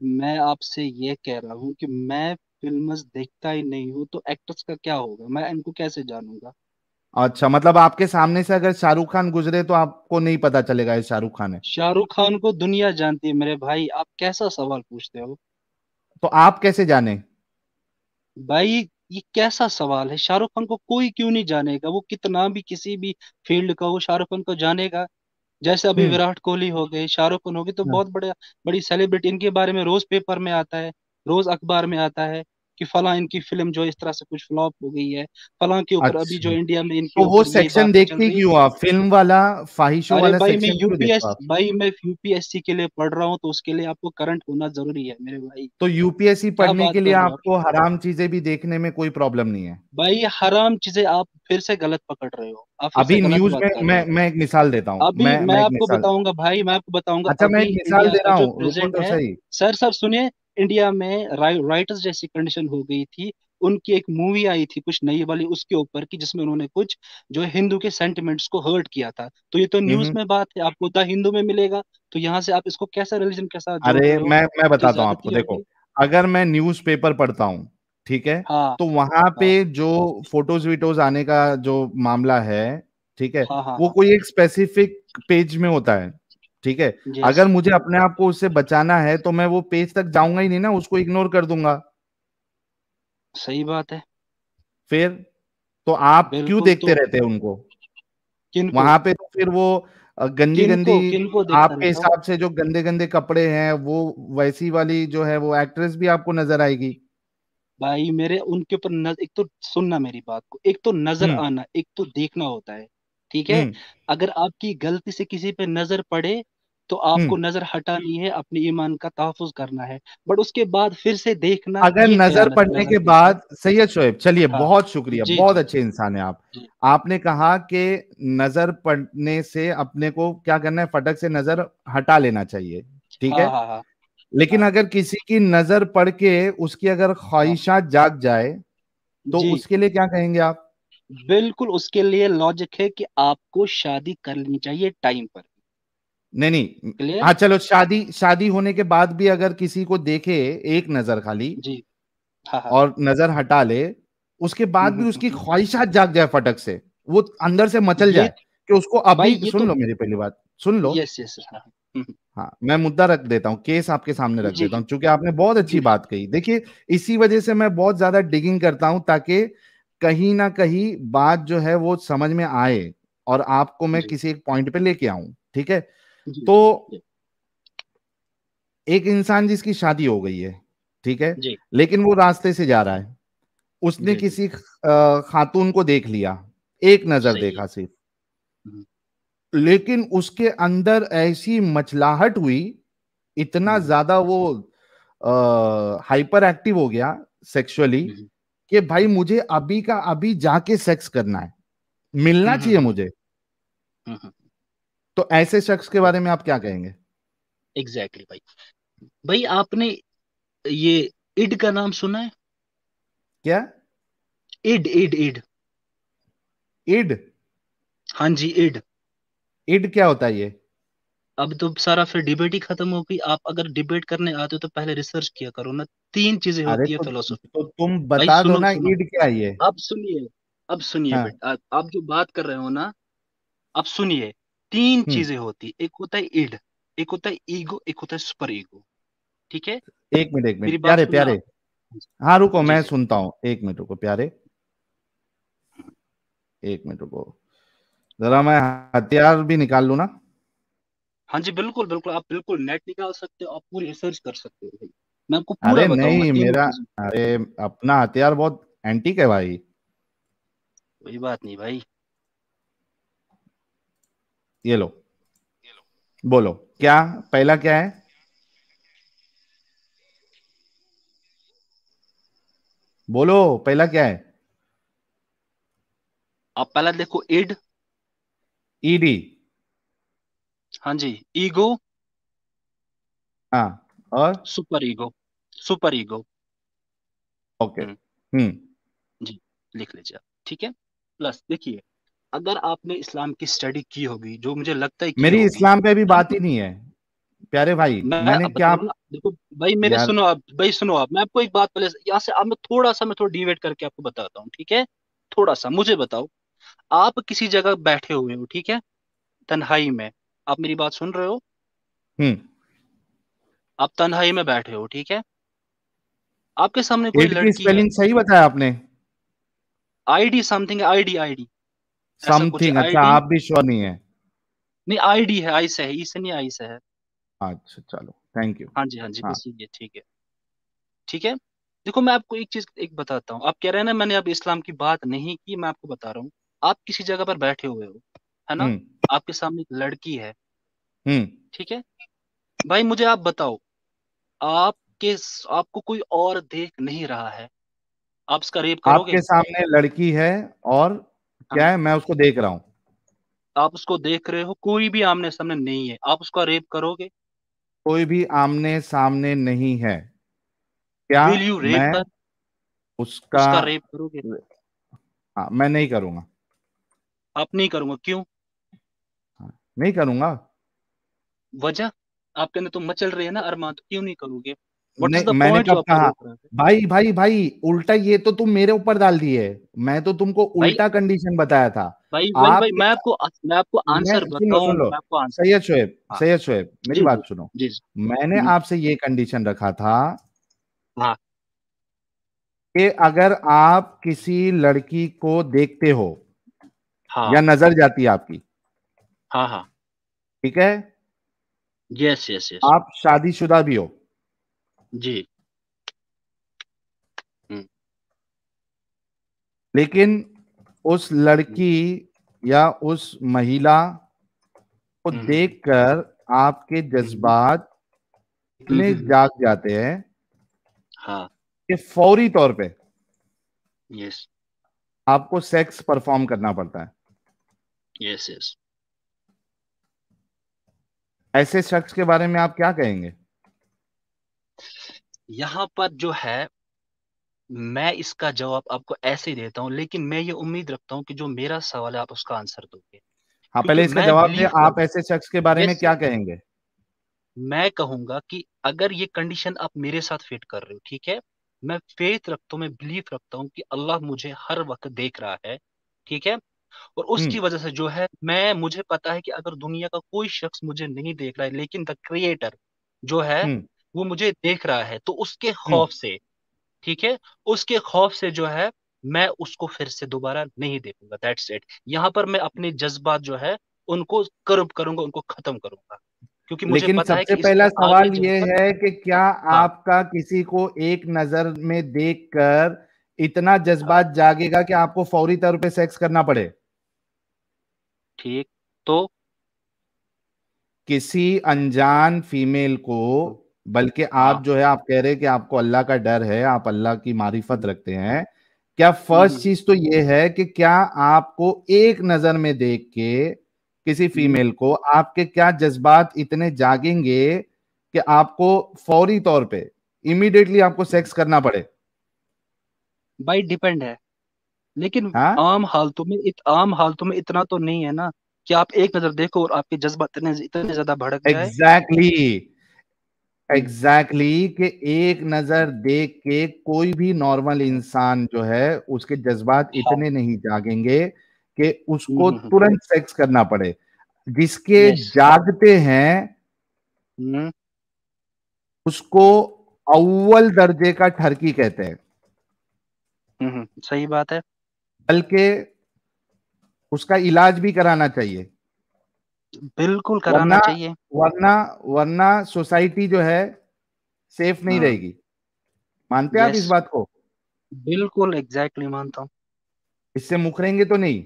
[SPEAKER 4] मैं आपसे ये कह रहा हूँ कि मैं फिल्म्स देखता ही नहीं हूँ, तो एक्टर्स का क्या होगा, मैं इनको कैसे जानूंगा?
[SPEAKER 1] अच्छा, मतलब आपके सामने से अगर शाहरुख खान गुजरे तो आपको नहीं पता चलेगा ये शाहरुख खान है?
[SPEAKER 4] शाहरुख खान को दुनिया जानती है मेरे भाई, आप कैसा सवाल पूछते हो?
[SPEAKER 1] तो आप कैसे जाने?
[SPEAKER 4] भाई ये कैसा सवाल है? शाहरुख खान को कोई क्यों नहीं जानेगा, वो कितना भी किसी भी फील्ड का हो, शाहरुख खान को जानेगा। जैसे अभी
[SPEAKER 1] हम्म।
[SPEAKER 4] विराट कोहली हो गए, शाहरुख खान हो गए, तो
[SPEAKER 1] हाँ।
[SPEAKER 4] बहुत बड़े बड़ी सेलिब्रिटी, इनके बारे में रोज पेपर में आता है, रोज अखबार में आता है कि फलां इनकी फिल्म जो इस तरह से कुछ फ्लॉप हो गई है, फलां के ऊपर अभी जो
[SPEAKER 1] अच्छा,
[SPEAKER 4] इंडिया में इनके
[SPEAKER 1] तो वो
[SPEAKER 4] ऊपर ये
[SPEAKER 1] सेक्शन
[SPEAKER 4] बातें चल
[SPEAKER 1] देखते
[SPEAKER 4] रही है।
[SPEAKER 1] क्यों आप, फिल्म वाला, फाहिशों
[SPEAKER 4] अरे
[SPEAKER 1] वाला
[SPEAKER 4] भाई
[SPEAKER 1] सेक्शन क्यों देखते हो आप?
[SPEAKER 4] मैं यूपीएससी के लिए पढ़ रहा हूँ, तो उसके लिए आपको करंट होना जरूरी है मेरे भाई।
[SPEAKER 1] तो यूपीएससी
[SPEAKER 4] क्या
[SPEAKER 1] पढ़ने
[SPEAKER 4] बात
[SPEAKER 1] के लिए
[SPEAKER 4] कर रहे हो आप?
[SPEAKER 1] आपको हराम चीजें भी देखने में कोई प्रॉब्लम नहीं है?
[SPEAKER 4] भाई हराम चीजें आप फिर से गलत पकड़ रहे हो, आप फिर से
[SPEAKER 1] अभी
[SPEAKER 4] गलत
[SPEAKER 1] न्यूज
[SPEAKER 4] बात
[SPEAKER 1] में
[SPEAKER 4] कर रहे
[SPEAKER 1] मैं
[SPEAKER 4] हो।
[SPEAKER 1] मैं एक मिसाल देता हूँ,
[SPEAKER 4] अभी मैं
[SPEAKER 1] मैं एक
[SPEAKER 4] आपको
[SPEAKER 1] मिसाल।
[SPEAKER 4] बताऊंगा भाई, मैं आपको बताऊंगा
[SPEAKER 1] अच्छा, मैं
[SPEAKER 4] अभी
[SPEAKER 1] एक मिसाल
[SPEAKER 4] इंडिया
[SPEAKER 1] दे
[SPEAKER 4] का
[SPEAKER 1] रहा
[SPEAKER 4] जो
[SPEAKER 1] हूँ, रुको
[SPEAKER 4] प्रेजेंट
[SPEAKER 1] तो
[SPEAKER 4] है।
[SPEAKER 1] सही।
[SPEAKER 4] सर सर सुनिए, इंडिया में राइटर्स जैसी कंडीशन हो गई थी, उनकी एक मूवी आई थी कुछ नई वाली उसके ऊपर की, जिसमें उन्होंने कुछ जो है हिंदू के सेंटिमेंट्स को हर्ट किया था, तो ये तो न्यूज
[SPEAKER 1] हम्म।
[SPEAKER 4] में बात है, आपको तो हिंदू में मिलेगा, तो यहाँ से आप इसको कैसा रिलीजन के साथ जोड़
[SPEAKER 1] अरे
[SPEAKER 4] रहे हो?
[SPEAKER 1] मैं
[SPEAKER 4] ये
[SPEAKER 1] बताता हूँ आपको,
[SPEAKER 4] ज्यादती
[SPEAKER 1] देखो,
[SPEAKER 4] होगी।
[SPEAKER 1] अगर मैं न्यूज़पेपर पढ़ता हूँ, ठीक है,
[SPEAKER 4] हाँ,
[SPEAKER 1] तो वहां पे
[SPEAKER 4] हाँ,
[SPEAKER 1] जो फोटोज वीटोज आने का जो मामला है, ठीक है,
[SPEAKER 4] हाँ, हाँ,
[SPEAKER 1] वो
[SPEAKER 4] हाँ।
[SPEAKER 1] कोई एक स्पेसिफिक पेज में होता है, ठीक है।
[SPEAKER 4] यस,
[SPEAKER 1] अगर मुझे अपने आप को उससे बचाना है तो मैं वो पेज तक जाऊंगा ही नहीं ना, उसको इग्नोर कर दूंगा।
[SPEAKER 4] सही बात है।
[SPEAKER 1] फिर तो आप क्यों
[SPEAKER 4] बिल्कुल,
[SPEAKER 1] देखते
[SPEAKER 4] तो
[SPEAKER 1] रहते हैं उनको?
[SPEAKER 4] किनको
[SPEAKER 1] वहां पे तो फिर वो गंदी गंदी,
[SPEAKER 4] किनको किनको देखता
[SPEAKER 1] आपके
[SPEAKER 4] रहता हूँ?
[SPEAKER 1] हिसाब से जो गंदे गंदे कपड़े हैं, वो वैसी वाली जो है वो एक्ट्रेस भी आपको नजर आएगी।
[SPEAKER 4] भाई मेरे उनके ऊपर एक तो सुनना मेरी बात को, एक तो नजर
[SPEAKER 1] हम्म।
[SPEAKER 4] आना, एक तो देखना होता है। ठीक है,
[SPEAKER 1] हम्म।
[SPEAKER 4] अगर आपकी गलती से किसी पे नजर पड़े, तो
[SPEAKER 1] हम्म।
[SPEAKER 4] आपको नजर हटानी है, अपनी ईमान का तहफ्फुज करना है, बट उसके बाद फिर से देखना,
[SPEAKER 1] अगर
[SPEAKER 4] ये
[SPEAKER 1] नजर
[SPEAKER 4] खयानत है
[SPEAKER 1] पड़ने
[SPEAKER 4] नजर
[SPEAKER 1] के
[SPEAKER 4] के साथ।
[SPEAKER 1] बाद, सैयद शोएब, चलिए
[SPEAKER 4] हाँ,
[SPEAKER 1] बहुत शुक्रिया,
[SPEAKER 4] जी
[SPEAKER 1] बहुत
[SPEAKER 4] जी
[SPEAKER 1] अच्छे इंसान है आप।
[SPEAKER 4] जी
[SPEAKER 1] आपने कहा कि नजर पड़ने से अपने को क्या करना है, फटक से नजर हटा लेना चाहिए, ठीक
[SPEAKER 4] हाँ,
[SPEAKER 1] है।
[SPEAKER 4] हाँ, हाँ,
[SPEAKER 1] लेकिन
[SPEAKER 4] हाँ,
[SPEAKER 1] अगर किसी की नजर पड़ के उसकी अगर
[SPEAKER 4] हाँ,
[SPEAKER 1] ख्वाहिशात जाग जाए, तो
[SPEAKER 4] जी,
[SPEAKER 1] उसके लिए क्या कहेंगे आप?
[SPEAKER 4] बिल्कुल उसके लिए लॉजिक है कि आपको शादी कर लेनी चाहिए टाइम पर।
[SPEAKER 1] नहीं नहीं,
[SPEAKER 4] क्लियर?
[SPEAKER 1] हाँ चलो, शादी शादी होने के बाद भी अगर किसी को देखे एक नजर खाली
[SPEAKER 4] जी, हाँ, हाँ,
[SPEAKER 1] और नजर हटा ले, उसके बाद भी उसकी
[SPEAKER 4] हम्म।
[SPEAKER 1] ख्वाहिशात जाग जाए फटक से, वो अंदर से मचल
[SPEAKER 4] ये
[SPEAKER 1] जाए कि उसको
[SPEAKER 4] भाई
[SPEAKER 1] अभी,
[SPEAKER 4] ये
[SPEAKER 1] सुन
[SPEAKER 4] तो,
[SPEAKER 1] लो मेरी पहली बात, सुन लो।
[SPEAKER 4] यस यस, हाँ,
[SPEAKER 1] हाँ, मैं मुद्दा रख देता हूँ, केस आपके सामने रख
[SPEAKER 4] जी
[SPEAKER 1] देता हूँ, क्योंकि आपने बहुत अच्छी
[SPEAKER 4] जी
[SPEAKER 1] बात कही। देखिए, इसी वजह से मैं बहुत ज्यादा डिगिंग करता हूं, ताकि कहीं ना कहीं बात जो है वो समझ में आए और आपको मैं
[SPEAKER 4] जी
[SPEAKER 1] किसी एक पॉइंट पे लेके आऊं, ठीक है।
[SPEAKER 4] जी
[SPEAKER 1] तो
[SPEAKER 4] जी
[SPEAKER 1] एक इंसान जिसकी शादी हो गई है, ठीक है,
[SPEAKER 4] जी
[SPEAKER 1] लेकिन वो रास्ते से जा रहा है, उसने
[SPEAKER 4] जी जी,
[SPEAKER 1] किसी खातून को देख लिया, एक नजर
[SPEAKER 4] सही है।
[SPEAKER 1] देखा सिर्फ,
[SPEAKER 4] हम्म,
[SPEAKER 1] लेकिन उसके अंदर ऐसी मचलाहट हुई, इतना
[SPEAKER 4] हम्म,
[SPEAKER 1] ज्यादा वो हाइपर एक्टिव हो गया सेक्सुअली,
[SPEAKER 4] हम्म,
[SPEAKER 1] कि भाई मुझे अभी का अभी जाके सेक्स करना है, मिलना चाहिए
[SPEAKER 4] हम्म,
[SPEAKER 1] मुझे।
[SPEAKER 4] हम्म,
[SPEAKER 1] तो ऐसे शख्स के बारे में आप क्या कहेंगे?
[SPEAKER 4] एग्जैक्टली भाई। भाई आपने ये इड का नाम सुना है?
[SPEAKER 1] क्या?
[SPEAKER 4] इड इड इड,
[SPEAKER 1] इड?
[SPEAKER 4] हाँ जी, इड।
[SPEAKER 1] इड क्या होता है ये?
[SPEAKER 4] अब तो सारा फिर डिबेट ही खत्म हो गई। आप अगर डिबेट करने आते हो तो पहले रिसर्च किया करो ना। 3 चीजें
[SPEAKER 1] अरे
[SPEAKER 4] होती है फिलोसफी।
[SPEAKER 1] तो तुम
[SPEAKER 4] भाई
[SPEAKER 1] बता दो
[SPEAKER 4] सुनो
[SPEAKER 1] ना
[SPEAKER 4] सुनो,
[SPEAKER 1] ईड क्या है ये।
[SPEAKER 4] अब सुनिए, अब सुनिए
[SPEAKER 1] हाँ।
[SPEAKER 4] बेटा, आप जो बात कर रहे हो ना, अब सुनिए। 3
[SPEAKER 1] हम्म।
[SPEAKER 4] चीजें होती, एक होता है इड, एक होता है ईगो, एक होता है सुपर ईगो। ठीक है,
[SPEAKER 1] एक मिनट एक
[SPEAKER 4] मेरी
[SPEAKER 1] मिनट,
[SPEAKER 4] बात
[SPEAKER 1] प्यारे
[SPEAKER 4] सुनना
[SPEAKER 1] प्यारे।
[SPEAKER 4] आप।
[SPEAKER 1] हाँ रुको,
[SPEAKER 4] जी
[SPEAKER 1] मैं
[SPEAKER 4] जी।
[SPEAKER 1] सुनता हूँ, एक मिनट रुको प्यारे, एक मिनट रुको, जरा मैं हथियार भी निकाल लूँ ना।
[SPEAKER 4] हाँ जी, बिल्कुल बिल्कुल, आप बिल्कुल नेट निकाल सकते हो, आप पूरी रिसर्च कर सकते हो भाई। मैं आपको पूरा
[SPEAKER 1] अरे
[SPEAKER 4] बताऊंगा
[SPEAKER 1] नहीं
[SPEAKER 4] तीनों
[SPEAKER 1] मेरा,
[SPEAKER 4] चीजों।
[SPEAKER 1] अरे अपना हथियार बहुत एंटीक है भाई।
[SPEAKER 4] कोई बात नहीं भाई।
[SPEAKER 1] ये लो, बोलो क्या, पहला क्या है। बोलो पहला क्या है।
[SPEAKER 4] आप पहला देखो इड।
[SPEAKER 1] ईडी।
[SPEAKER 4] हाँ जी, ईगो,
[SPEAKER 1] हाँ। और।
[SPEAKER 4] Super ego, super ego.
[SPEAKER 1] Okay.
[SPEAKER 4] हम्म। जी, लिख लीजिए आप, ठीक है। प्लस देखिए, अगर आपने इस्लाम की स्टडी की होगी, जो मुझे लगता है की
[SPEAKER 1] मेरी
[SPEAKER 4] होगी,
[SPEAKER 1] इस्लाम पे भी
[SPEAKER 4] है
[SPEAKER 1] बात
[SPEAKER 4] ना?
[SPEAKER 1] ही नहीं है प्यारे भाई,
[SPEAKER 4] मैं
[SPEAKER 1] मैंने
[SPEAKER 4] अब
[SPEAKER 1] क्या।
[SPEAKER 4] बता रहा हूँ ना, देखो भाई मेरे
[SPEAKER 1] यार
[SPEAKER 4] सुनो आप, भाई सुनो आप, मैं आपको एक बात पहले यहाँ से, आप मैं थोड़ा डिवेट करके आपको बताता हूँ, ठीक है। थोड़ा सा मुझे बताओ, आप किसी जगह बैठे हुए हो, ठीक है, तन्हाई में, आप मेरी बात सुन रहे हो?
[SPEAKER 1] हम्म।
[SPEAKER 4] आप तन्हाई में बैठे हो, ठीक है, आपके सामने कोई
[SPEAKER 1] ईड की
[SPEAKER 4] लड़की है।
[SPEAKER 1] स्पेलिंग सही बताया आपने।
[SPEAKER 4] आईडी समथिंग, आईडी आईडी, ऐसा कुछ है
[SPEAKER 1] समथिंग, अच्छा
[SPEAKER 4] आईडी।
[SPEAKER 1] आप भी श्योर नहीं है।
[SPEAKER 4] नहीं, आईडी है, आई से है, ई से नहीं, आई से है।
[SPEAKER 1] अच्छा चलो, थैंक यू।
[SPEAKER 4] हाँ जी,
[SPEAKER 1] हाँ।
[SPEAKER 4] बस ये ठीक है, ठीक है। देखो मैं आपको एक चीज एक बताता हूँ, आप कह रहे हैं ना मैंने अब इस्लाम की बात नहीं की, मैं आपको बता रहा हूँ। आप किसी जगह पर बैठे हुए हो, है ना,
[SPEAKER 1] हम्म।
[SPEAKER 4] आपके सामने एक लड़की है,
[SPEAKER 1] हम्म।
[SPEAKER 4] ठीक है। भाई मुझे आप बताओ, आपके आपको कोई और देख नहीं रहा है, आप उसका रेप
[SPEAKER 1] आपके
[SPEAKER 4] करोगे?
[SPEAKER 1] सामने लड़की है और क्या
[SPEAKER 4] हाँ,
[SPEAKER 1] है, मैं उसको देख रहा हूँ।
[SPEAKER 4] आप उसको देख रहे हो, कोई भी आमने सामने नहीं है, आप उसका रेप करोगे?
[SPEAKER 1] कोई भी आमने सामने नहीं है, क्या
[SPEAKER 4] विल यू रेप
[SPEAKER 1] मैं
[SPEAKER 4] हर?
[SPEAKER 1] उसका।
[SPEAKER 4] उसका रेप करोगे?
[SPEAKER 1] हाँ मैं नहीं करूंगा।
[SPEAKER 4] आप नहीं करूंगा, क्यों?
[SPEAKER 1] हाँ, नहीं करूंगा।
[SPEAKER 4] वजह, आपके अंदर तो मचल रही है ना अरमान, तो क्यों नहीं करोगे? व्हाट इज
[SPEAKER 1] नहीं
[SPEAKER 4] द
[SPEAKER 1] मैंने
[SPEAKER 4] पॉइंट जो
[SPEAKER 1] कब
[SPEAKER 4] आपका
[SPEAKER 1] कहा।
[SPEAKER 4] रोक रहा है?
[SPEAKER 1] भाई भाई भाई, उल्टा ये तो तुम मेरे ऊपर डाल दिए, मैं तो तुमको
[SPEAKER 4] भाई
[SPEAKER 1] उल्टा कंडीशन बताया था।
[SPEAKER 4] भाई
[SPEAKER 1] आपके,
[SPEAKER 4] मैं आपको
[SPEAKER 1] मैं
[SPEAKER 4] आंसर
[SPEAKER 1] सुन लो,
[SPEAKER 4] बताऊंगा, मैं आपको आंसर। हाँ,
[SPEAKER 1] सैयद शोएब मेरी
[SPEAKER 4] जी जी
[SPEAKER 1] बात सुनो।
[SPEAKER 4] जी जी।
[SPEAKER 1] मैंने
[SPEAKER 4] हम्म,
[SPEAKER 1] आपसे ये कंडीशन रखा था
[SPEAKER 4] हाँ
[SPEAKER 1] कि अगर आप किसी लड़की को देखते हो
[SPEAKER 4] हाँ
[SPEAKER 1] या नजर जाती है आपकी,
[SPEAKER 4] हाँ हाँ,
[SPEAKER 1] ठीक है,
[SPEAKER 4] यस यस यस,
[SPEAKER 1] आप शादीशुदा भी हो,
[SPEAKER 4] जी। हम्म
[SPEAKER 1] लेकिन उस
[SPEAKER 4] हम्म
[SPEAKER 1] लड़की या उस महिला को
[SPEAKER 4] हम्म
[SPEAKER 1] देखकर आपके
[SPEAKER 4] हम्म
[SPEAKER 1] जज्बात इतने
[SPEAKER 4] हम्म,
[SPEAKER 1] जाग जाते हैं
[SPEAKER 4] हाँ,
[SPEAKER 1] कि फौरी तौर पे
[SPEAKER 4] यस
[SPEAKER 1] आपको सेक्स परफॉर्म करना पड़ता है।
[SPEAKER 4] Yes yes.
[SPEAKER 1] ऐसे शख्स के बारे में आप क्या कहेंगे।
[SPEAKER 4] यहाँ पर जो है, मैं इसका जवाब आपको ऐसे ही देता हूँ, लेकिन मैं ये उम्मीद रखता हूँ कि जो मेरा सवाल है आप उसका आंसर दोगे,
[SPEAKER 1] हाँ
[SPEAKER 4] क्योंकि
[SPEAKER 1] पहले इसका
[SPEAKER 4] मैं
[SPEAKER 1] जवाब दे,
[SPEAKER 4] बिलीव कर,
[SPEAKER 1] आप ऐसे शख्स के बारे में
[SPEAKER 4] यस,
[SPEAKER 1] क्या कहेंगे।
[SPEAKER 4] मैं कहूंगा कि अगर ये कंडीशन आप मेरे साथ फिट कर रहे हो, ठीक है, मैं फेथ रखता हूँ, मैं बिलीव रखता हूँ कि अल्लाह मुझे हर वक्त देख रहा है, ठीक है। और
[SPEAKER 1] हम्म।
[SPEAKER 4] उसकी वजह से जो है, मैं मुझे पता है कि अगर दुनिया का कोई शख्स मुझे नहीं देख रहा है, लेकिन द क्रिएटर जो है
[SPEAKER 1] हम्म।
[SPEAKER 4] वो मुझे देख रहा है, तो उसके
[SPEAKER 1] हम्म।
[SPEAKER 4] खौफ से, ठीक है, उसके खौफ से जो है, मैं उसको फिर से दोबारा नहीं देखूंगा, दैट्स इट। यहाँ पर मैं अपने जज्बात जो है उनको कर्ब करूंगा, उनको खत्म करूंगा, क्योंकि मुझे
[SPEAKER 1] लेकिन
[SPEAKER 4] पता है
[SPEAKER 1] सबसे
[SPEAKER 4] कि इसके
[SPEAKER 1] पहला
[SPEAKER 4] आगे
[SPEAKER 1] सवाल
[SPEAKER 4] जो
[SPEAKER 1] ये
[SPEAKER 4] है,
[SPEAKER 1] है कि क्या
[SPEAKER 4] हाँ
[SPEAKER 1] आपका किसी को एक नजर में देखकर इतना
[SPEAKER 4] हाँ,
[SPEAKER 1] जज्बात जागेगा कि आपको फौरी तौर पे सेक्स करना पड़े।
[SPEAKER 4] ठीक, तो
[SPEAKER 1] किसी अनजान फीमेल को, बल्कि
[SPEAKER 4] हाँ,
[SPEAKER 1] आप जो है आप कह रहे हैं कि आपको अल्लाह का डर है, आप अल्लाह की मारिफत
[SPEAKER 4] हम्म,
[SPEAKER 1] रखते हैं, क्या
[SPEAKER 4] हम्म,
[SPEAKER 1] फर्स्ट चीज तो ये है कि क्या आपको एक नजर में देख के किसी
[SPEAKER 4] हम्म।
[SPEAKER 1] फीमेल को आपके क्या जज्बात इतने जागेंगे कि आपको फौरी तौर पे इमीडिएटली आपको सेक्स करना पड़े।
[SPEAKER 4] भाई डिपेंड है, लेकिन
[SPEAKER 1] हाँ।
[SPEAKER 4] आम हालतों में आम हालतों में इतना तो नहीं है ना। कि आप एक नजर देखो और आपके जज्बात इतने इतने ज्यादा भड़क जाए।
[SPEAKER 1] एग्जैक्टली कि एक नजर देख के कोई भी नॉर्मल इंसान जो है उसके जज्बात
[SPEAKER 4] हाँ।
[SPEAKER 1] इतने नहीं जागेंगे कि उसको तुरंत सेक्स करना पड़े। जिसके
[SPEAKER 4] यस।
[SPEAKER 1] जागते हैं उसको अव्वल दर्जे का ठरकी कहते हैं,
[SPEAKER 4] सही बात है।
[SPEAKER 1] बल्कि उसका इलाज भी कराना चाहिए।
[SPEAKER 4] बिल्कुल कराना
[SPEAKER 1] वरना
[SPEAKER 4] चाहिए।
[SPEAKER 1] वरना वरना सोसाइटी जो है सेफ नहीं रहेगी। मानते हैं आप इस
[SPEAKER 4] यस,
[SPEAKER 1] बात को?
[SPEAKER 4] बिल्कुल एग्जैक्टली मानता हूँ।
[SPEAKER 1] इससे मुकरेंगे तो नहीं?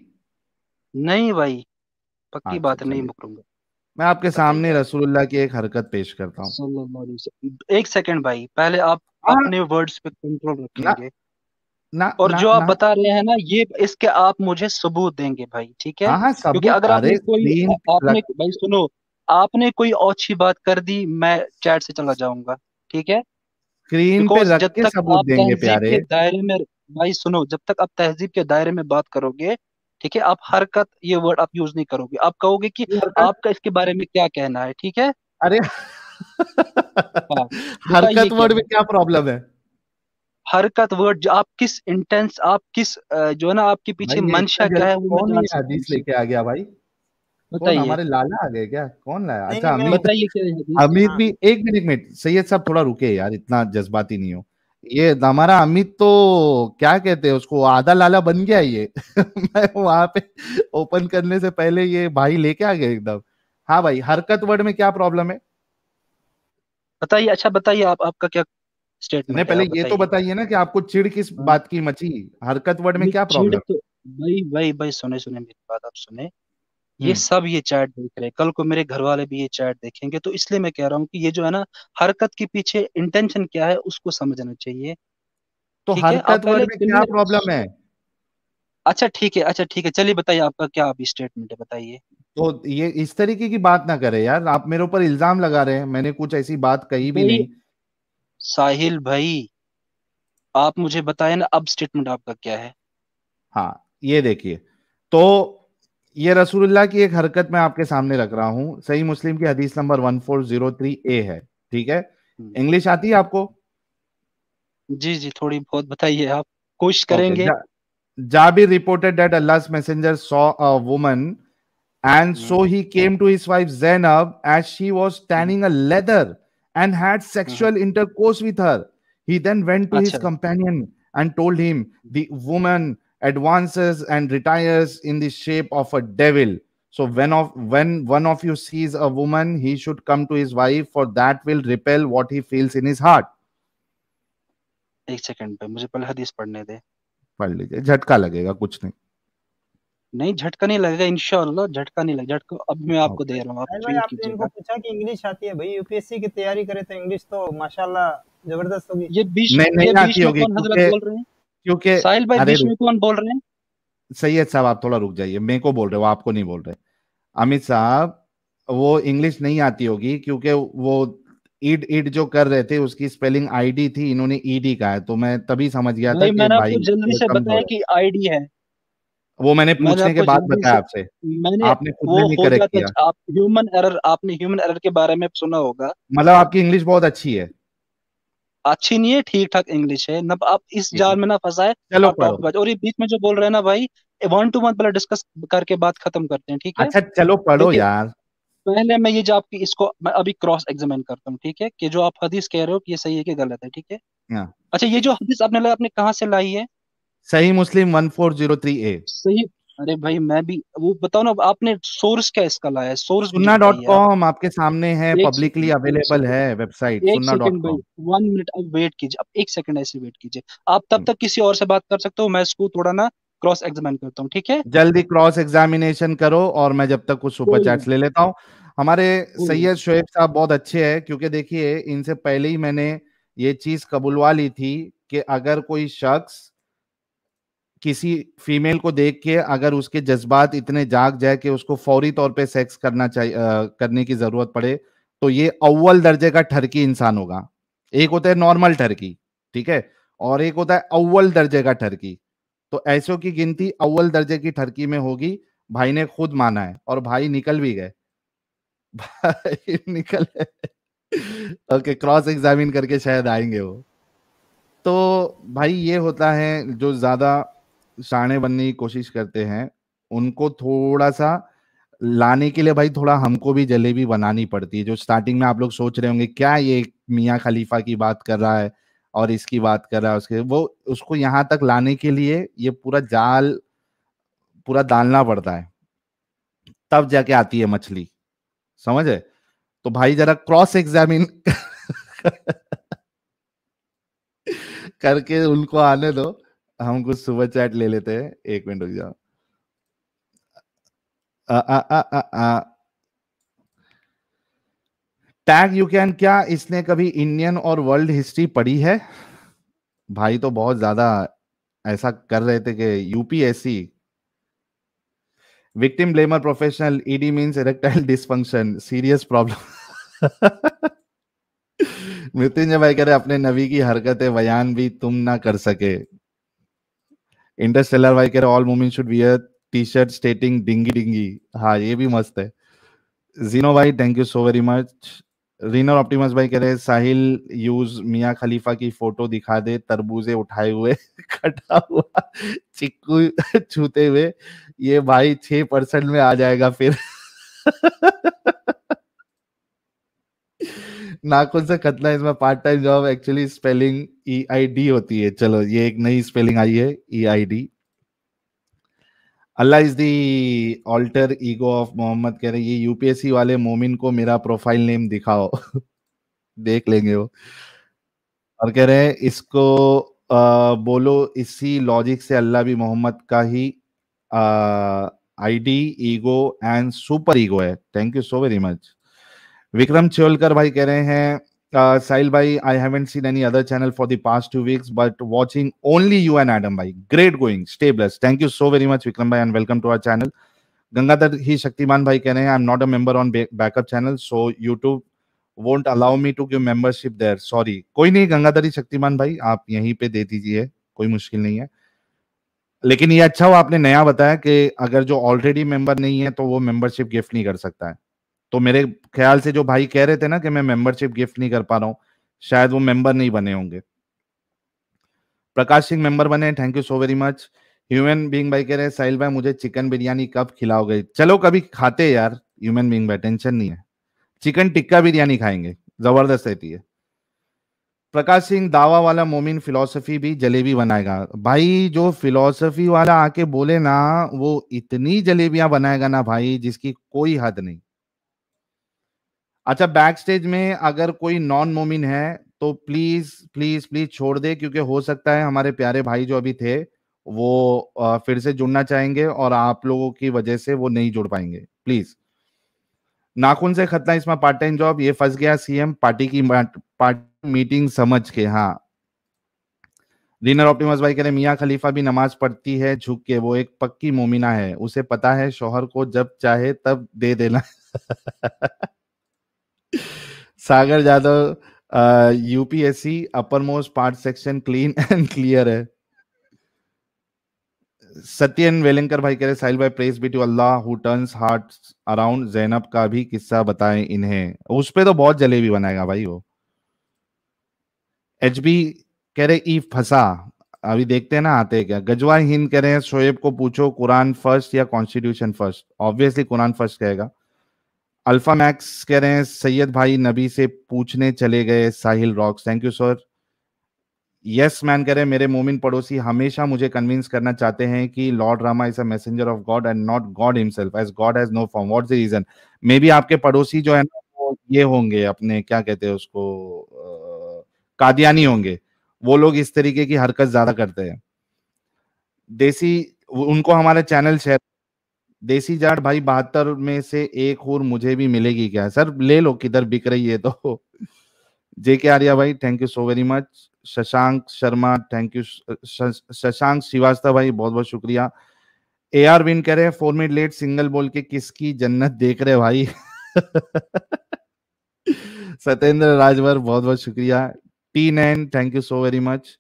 [SPEAKER 4] नहीं भाई, पक्की
[SPEAKER 1] अच्छा
[SPEAKER 4] बात है, नहीं
[SPEAKER 1] चलिए,
[SPEAKER 4] मुकरूंगा।
[SPEAKER 1] मैं आपके
[SPEAKER 4] बताइए
[SPEAKER 1] सामने
[SPEAKER 4] आप।
[SPEAKER 1] रसूलुल्लाह की एक हरकत पेश करता हूँ।
[SPEAKER 4] सल्लल्लाहु अलैहि वसल्लम। एक सेकंड भाई, पहले आप
[SPEAKER 1] हाँ,
[SPEAKER 4] अपने वर्ड्स पे कंट्रोल
[SPEAKER 1] ना
[SPEAKER 4] रखेंगे।
[SPEAKER 1] ना
[SPEAKER 4] और
[SPEAKER 1] ना
[SPEAKER 4] जो आप
[SPEAKER 1] ना
[SPEAKER 4] बता रहे हैं ना, ये इसके आप मुझे सबूत देंगे भाई, ठीक है?
[SPEAKER 1] हाँ हाँ,
[SPEAKER 4] क्योंकि
[SPEAKER 1] सबूत।
[SPEAKER 4] अगर
[SPEAKER 1] अरे
[SPEAKER 4] आपने कोई
[SPEAKER 1] स्क्रीन
[SPEAKER 4] आपने
[SPEAKER 1] रख,
[SPEAKER 4] भाई सुनो, आपने कोई अच्छी बात कर दी, मैं चैट से चला जाऊंगा, ठीक है?
[SPEAKER 1] स्क्रीन पे
[SPEAKER 4] बिकॉज
[SPEAKER 1] रख
[SPEAKER 4] जब
[SPEAKER 1] के
[SPEAKER 4] तक
[SPEAKER 1] सबूत
[SPEAKER 4] आप
[SPEAKER 1] देंगे
[SPEAKER 4] तहजीब
[SPEAKER 1] प्यारे।
[SPEAKER 4] के दायरे में, भाई सुनो, जब तक आप तहजीब के दायरे में बात करोगे, ठीक है, आप हरकत ये वर्ड आप यूज नहीं करोगे, आप कहोगे कि
[SPEAKER 1] ये हरकत,
[SPEAKER 4] आपका इसके बारे में क्या कहना है, ठीक है?
[SPEAKER 1] अरे
[SPEAKER 4] हाँ, बताइए
[SPEAKER 1] हरकत
[SPEAKER 4] क्या
[SPEAKER 1] वर्ड में
[SPEAKER 4] है।
[SPEAKER 1] क्या प्रॉब्लम है?
[SPEAKER 4] हरकत वर्ड जो आप किस इंटेंस, आप किस जो है ना, आपके पीछे
[SPEAKER 1] भाई ये इतना
[SPEAKER 4] मंशा क्या है
[SPEAKER 1] जल्दी
[SPEAKER 4] वो मैं
[SPEAKER 1] कौन
[SPEAKER 4] जान
[SPEAKER 1] ये
[SPEAKER 4] सकता हूँ
[SPEAKER 1] हदीस
[SPEAKER 4] उससे।
[SPEAKER 1] लेके आ गया भाई? कौन,
[SPEAKER 4] बताइए।
[SPEAKER 1] हमारे लाला आ गए क्या? कौन लाया?
[SPEAKER 3] नहीं
[SPEAKER 1] अच्छा
[SPEAKER 3] नहीं, मैं
[SPEAKER 1] अमित।
[SPEAKER 4] बताइए क्या है हदीस।
[SPEAKER 1] अमित
[SPEAKER 3] हाँ।
[SPEAKER 1] भी, एक मिनट, एक मिनट, सैयद साहब थोड़ा रुके यार, इतना जज्बाती नहीं हो। ये हमारा अमित तो क्या कहते हैं उसको, आधा लाला बन गया ये। मैं वहां पे ओपन करने से पहले ये भाई लेके आ गए एकदम। हाँ भाई, हरकत वर्ड में क्या प्रॉब्लम है?
[SPEAKER 4] बताइए, अच्छा बताइए, आप आपका क्या
[SPEAKER 1] नहीं,
[SPEAKER 4] स्टेटमेंट है,
[SPEAKER 1] पहले
[SPEAKER 4] आप
[SPEAKER 1] ये तो
[SPEAKER 4] बताइए।
[SPEAKER 1] बताइए ना कि आपको चिढ़ किस
[SPEAKER 4] हाँ,
[SPEAKER 1] बात की मची? हरकत वर्ड में
[SPEAKER 4] ये
[SPEAKER 1] क्या
[SPEAKER 4] चिड़
[SPEAKER 1] प्रॉब्लम?
[SPEAKER 4] तो, भाई भाई भाई सुने सुने मेरी बात आप सुने। ये
[SPEAKER 1] हम्म।
[SPEAKER 4] सब ये चैट देख रहे हैं, कल को मेरे घर वाले भी ये चैट देखेंगे, तो इसलिए मैं कह रहा हूँ कि ये जो है ना, हरकत के पीछे इंटेंशन क्या है उसको समझना चाहिए।
[SPEAKER 1] तो
[SPEAKER 4] ठीक है, आप
[SPEAKER 1] हरकत
[SPEAKER 4] पहले
[SPEAKER 1] वर्ड में क्या
[SPEAKER 4] क्लियर।
[SPEAKER 1] प्रॉब्लम है?
[SPEAKER 4] अच्छा ठीक है, अच्छा ठीक है, चलिए बताइए आपका क्या अभी स्टेटमेंट है, बताइए।
[SPEAKER 1] तो ये इस तरीके की बात ना करे यार, आप मेरे ऊपर इल्जाम लगा रहे हैं, मैंने कुछ ऐसी बात कही भी
[SPEAKER 4] भाई
[SPEAKER 1] नहीं।
[SPEAKER 4] साहिल भाई, आप मुझे बताए ना अब स्टेटमेंट आपका क्या है।
[SPEAKER 1] हाँ, ये देखिए, तो ये रसूलुल्लाह की एक हरकत मैं आपके सामने रख रहा हूं, सही मुस्लिम की हदीस नंबर 1403 है। ठीक है?
[SPEAKER 4] हम्म,
[SPEAKER 1] इंग्लिश आती है आपको?
[SPEAKER 4] जी जी, थोड़ी बहुत बताइए, आप कोशिश
[SPEAKER 1] ओके।
[SPEAKER 4] करेंगे।
[SPEAKER 1] Jabir reported that Allah's messenger saw a woman, and
[SPEAKER 4] hmm,
[SPEAKER 1] so he came to his wife Zainab as she was
[SPEAKER 4] hmm,
[SPEAKER 1] tanning a leather and had
[SPEAKER 4] hmm,
[SPEAKER 1] sexual intercourse with her. He then went to his
[SPEAKER 4] अच्छा।
[SPEAKER 1] companion and told him, the woman advances and retires in the shape of a devil. So when one of you sees a woman, he should come to his wife, for that will repel what he feels in his heart.
[SPEAKER 4] एक second पे मुझे पहले हदीस पढ़ने दे।
[SPEAKER 1] पढ़ लीजिए, झटका लगेगा, कुछ नहीं।
[SPEAKER 4] नहीं, झटका नहीं लगेगा इंशाअल्लाह, झटका नहीं लगेगा, झटका अब मैं आपको
[SPEAKER 1] ओके।
[SPEAKER 4] दे रहा हूँ, आप
[SPEAKER 3] साहिल भाई,
[SPEAKER 4] वेट
[SPEAKER 3] आपने इनको
[SPEAKER 4] कीजिएगा।
[SPEAKER 3] पूछा कि इंग्लिश आती है? भाई यूपीएससी की तैयारी करे तो इंग्लिश तो माशाल्लाह जबरदस्त होगी।
[SPEAKER 1] नहीं, नहीं
[SPEAKER 4] ये
[SPEAKER 1] आती
[SPEAKER 4] बीच में
[SPEAKER 1] होगी
[SPEAKER 4] कौन हजरत
[SPEAKER 1] क्योंकि,
[SPEAKER 4] बोल रहे हैं?
[SPEAKER 1] क्योंकि
[SPEAKER 4] साहिल भाई
[SPEAKER 1] अरे
[SPEAKER 4] बीच में कौन बोल रहे हैं?
[SPEAKER 1] सैयद साहब आप थोड़ा रुक जाइए, मेरे को बोल रहे हो, आपको नहीं बोल रहे। अमित साहब, वो इंग्लिश नहीं आती होगी क्योंकि वो ईड ईड जो कर रहे थे उसकी स्पेलिंग आईडी थी, इन्होंने ईडी कहा है, तो मैं तभी समझ गया था
[SPEAKER 4] भाई
[SPEAKER 1] कि
[SPEAKER 4] मैंने
[SPEAKER 1] भाई
[SPEAKER 4] आपको जल्दी
[SPEAKER 1] थोड़े
[SPEAKER 4] से बताया
[SPEAKER 1] कमजोर है।
[SPEAKER 4] कि आईडी है।
[SPEAKER 1] वो मैंने
[SPEAKER 4] मैंने
[SPEAKER 1] पूछने के
[SPEAKER 4] आपको
[SPEAKER 1] बाद
[SPEAKER 4] जल्दी
[SPEAKER 1] बताया
[SPEAKER 4] से,
[SPEAKER 1] आपसे,
[SPEAKER 4] मैंने,
[SPEAKER 1] आपने खुद
[SPEAKER 4] वो
[SPEAKER 1] ने नहीं
[SPEAKER 4] हो
[SPEAKER 1] करेक्ट
[SPEAKER 4] जाता,
[SPEAKER 1] किया।
[SPEAKER 4] आप ह्यूमन एरर, आपने ह्यूमन एरर के बारे में सुना होगा।
[SPEAKER 1] मतलब आपकी इंग्लिश बहुत अच्छी है।
[SPEAKER 4] अच्छी नहीं है, ठीक ठाक इंग्लिश है ना, आप इस
[SPEAKER 1] ठीक है,
[SPEAKER 4] जाल में ना फंसाए।
[SPEAKER 1] चलो
[SPEAKER 4] आप
[SPEAKER 1] पढ़ो।
[SPEAKER 4] टॉपिक, और ये बीच में जो बोल रहे हैं ना भाई, 1 to 1 पहले डिस्कस करके बात खत्म करते हैं, ठीक है?
[SPEAKER 1] अच्छा चलो पढ़ो
[SPEAKER 4] क्योंकि
[SPEAKER 1] यार।
[SPEAKER 4] पहले मैं ये जो आपकी इसको मैं अभी क्रॉस एग्जामिन करता हूँ, ठीक है, कि जो आप हदीस कह रहे हो कि ये सही है कि गलत है, ठीक है?
[SPEAKER 1] हाँ,
[SPEAKER 4] अच्छा, ये जो हदीस आपने लाई, आपने कहाँ से लाई है?
[SPEAKER 1] सही मुस्लिम 1403
[SPEAKER 4] सही। अरे भाई मैं भी वो बताओ ना, आपने सोर्स क्या इसका लाया है, सोर्स मुझे
[SPEAKER 1] सुन्ना डॉट
[SPEAKER 4] बताइए आप।
[SPEAKER 1] कॉम आपके सामने है,
[SPEAKER 4] एक
[SPEAKER 1] पब्लिकली
[SPEAKER 4] सेकंड, एक
[SPEAKER 1] अवेलेबल
[SPEAKER 4] सेकंड,
[SPEAKER 1] है वेबसाइट
[SPEAKER 4] एक
[SPEAKER 1] सुन्ना डॉट
[SPEAKER 4] सेकंड भाई,
[SPEAKER 1] कॉम
[SPEAKER 4] 1 मिनट अब वेट कीजिए, अब एक सेकंड ऐसे वेट कीजिए। आप तब तक किसी और से बात कर सकते हो, मैं इसको थोड़ा ना क्रॉस एग्जामिन करता हूँ, ठीक है?
[SPEAKER 1] जल्दी क्रॉस एग्जामिनेशन करो और मैं जब तक कुछ सुपर
[SPEAKER 4] कोई
[SPEAKER 1] चैट्स
[SPEAKER 4] नहीं,
[SPEAKER 1] ले लेता हूं। हमारे
[SPEAKER 4] कोई नहीं।
[SPEAKER 1] सैयद शोएब साहब बहुत अच्छे हैं, क्योंकि देखिए इनसे पहले ही मैंने ये चीज कबुलवा ली थी कि अगर कोई शख्स किसी फीमेल को देख के अगर उसके जज्बात इतने जाग जाए कि उसको फौरी तौर पे सेक्स करना चाहिए, करने की जरूरत पड़े, तो ये अव्वल दर्जे का ठरकी इंसान होगा। एक होता है नॉर्मल ठरकी, ठीक है, और एक होता है अव्वल दर्जे का ठरकी। तो ऐसों की गिनती अव्वल दर्जे की ठरकी में होगी। भाई ने खुद माना है और भाई निकल भी गए। भाई निकल ओके, क्रॉस एग्जामिन करके शायद आएंगे वो। तो भाई ये होता है, जो ज्यादा शाणे बनने की कोशिश करते हैं उनको थोड़ा सा लाने के लिए भाई थोड़ा हमको भी जलेबी बनानी पड़ती है। जो स्टार्टिंग में आप लोग सोच रहे होंगे क्या ये मियाँ खलीफा की बात कर रहा है और इसकी बात कर रहा है, उसके वो उसको यहाँ तक लाने के लिए ये पूरा जाल पूरा डालना पड़ता है, तब जाके आती है मछली, समझे? तो भाई जरा क्रॉस एग्जामिन करके उनको आने दो। हम कुछ सुपर चैट ले लेते हैं, 1 मिनट रुक जाओ। टैग यू कैन, क्या इसने कभी इंडियन और वर्ल्ड हिस्ट्री पढ़ी है? भाई तो बहुत ज्यादा ऐसा कर रहे थे कि UPSC victim blamer professional, ED means erectile dysfunction, serious problem. Mrityunjay भाई कह रहे अपने नबी की हरकतें बयान भी तुम ना कर सके। इंटरस्टेलर भाई कह रहे all women should wear T shirt stating dingy dingy. हाँ ये भी मस्त है। जीनो भाई thank you so very much. Reiner Optimus भाई कह रहे साहिल यूज मियाँ खलीफा की फोटो दिखा दे, तरबूजे उठाए हुए कटा हुआ चिक्कू छूते हुए, ये भाई 6% में आ जाएगा फिर। नाखून से कतना इसमें part time job, actually spelling EID होती है। चलो ये एक नई स्पेलिंग आई है, EID। Allah is the alter ego of Muhammad कह रहे ये यूपीएससी वाले मोमिन को मेरा प्रोफाइल नेम दिखाओ। देख लेंगे वो। और कह रहे हैं इसको बोलो इसी लॉजिक से अल्लाह भी मोहम्मद का ही ID ego and super ego है। Thank you so very much. Vikram Cholkar भाई कह रहे हैं साहिल भाई I haven't seen any other channel for the past 2 weeks but watching only you and Adam भाई, great going, stay blessed. Thank you so very much Vikram भाई and welcome to our channel. Gangadhar ही शक्तिमान भाई कह रहे हैं I am not a member on backup channel so YouTube won't allow me to give membership there, sorry. कोई नहीं गंगाधर ही शक्तिमान भाई, आप यहीं पे दे दीजिए, कोई मुश्किल नहीं है। लेकिन ये अच्छा हुआ आपने नया बताया कि अगर जो ऑलरेडी मेंबर नहीं है तो वो मेंबरशिप गिफ्ट नहीं कर सकता है। तो मेरे ख्याल से जो भाई कह रहे थे ना कि मैं मेंबरशिप गिफ्ट नहीं कर पा रहा हूं, शायद वो मेंबर नहीं बने होंगे। प्रकाश सिंह मेंबर बने, thank you so very much. Human being भाई कह रहे हैं साहिल भाई मुझे चिकन बिरयानी कब खिलाओगे? चलो कभी खाते यार ह्यूमन बीइंग भाई, टेंशन नहीं है। चिकन टिक्का बिरयानी खाएंगे, जबरदस्त रहती है। प्रकाश सिंह दावा वाला मोमिन फिलॉसफी भी जलेबी बनाएगा। भाई जो फिलॉसफी वाला आके बोले ना वो इतनी जलेबियां बनाएगा ना भाई जिसकी कोई हद नहीं। अच्छा बैक स्टेज में अगर कोई नॉन मोमिन है तो प्लीज प्लीज प्लीज छोड़ दे, क्योंकि हो सकता है हमारे प्यारे भाई जो अभी थे वो फिर से जुड़ना चाहेंगे और आप लोगों की वजह से वो नहीं जुड़ पाएंगे, प्लीज। नाखून से खतना इसमें पार्ट टाइम जॉब, ये फंस गया सीएम पार्टी की पार्टी मीटिंग समझ के। हाँ डिनर ऑप्टिमस भाई कह रहे मियाँ खलीफा भी नमाज पढ़ती है झुक के, वो एक पक्की मोमिना है, उसे पता है शौहर को जब चाहे तब दे देना। Sagar Jadhav UPSC upper most part section clean and clear है। सत्यन वेलंकर भाई कह रहे साहिल भाई praise be to Allah who turns hearts around, Zainab का भी किस्सा बताएं इन्हें। उस पे तो बहुत जलेबी बनाएगा भाई वो। एचबी कह रहे ई फंसा, अभी देखते हैं ना आते क्या। गजवा हिंद कह रहे हैं शोएब को पूछो कुरान फर्स्ट या constitution first, obviously Quran first कहेगा। अल्फा मैक्स कह रहे हैं सैयद भाई नबी से पूछने चले गए Sahil rocks, thank you sir. Yes man कह रहे हैं मेरे मोमिन पड़ोसी हमेशा मुझे कन्विंस करना चाहते हैं कि lord Rama is a messenger of god and not god himself as god has no form, what's the reason? May be आपके पड़ोसी जो है ना वो ये होंगे अपने क्या कहते हैं उसको कादियानी होंगे, वो लोग इस तरीके की हरकत ज्यादा करते हैं। देसी उनको हमारा चैनल शेयर। देसी जाट भाई 72 में से एक हूर मुझे भी मिलेगी क्या? सर ले लो, किधर बिक रही है तो। जेके आर्या भाई thank you so very much. Shashank Sharma thank you. Shashank Srivastava भाई बहुत बहुत शुक्रिया। AR विन कह रहे हैं 4 मिनट लेट सिंगल बोल के किसकी जन्नत देख रहे भाई। सत्येंद्र राजवर बहुत बहुत शुक्रिया। T9 thank you so very much.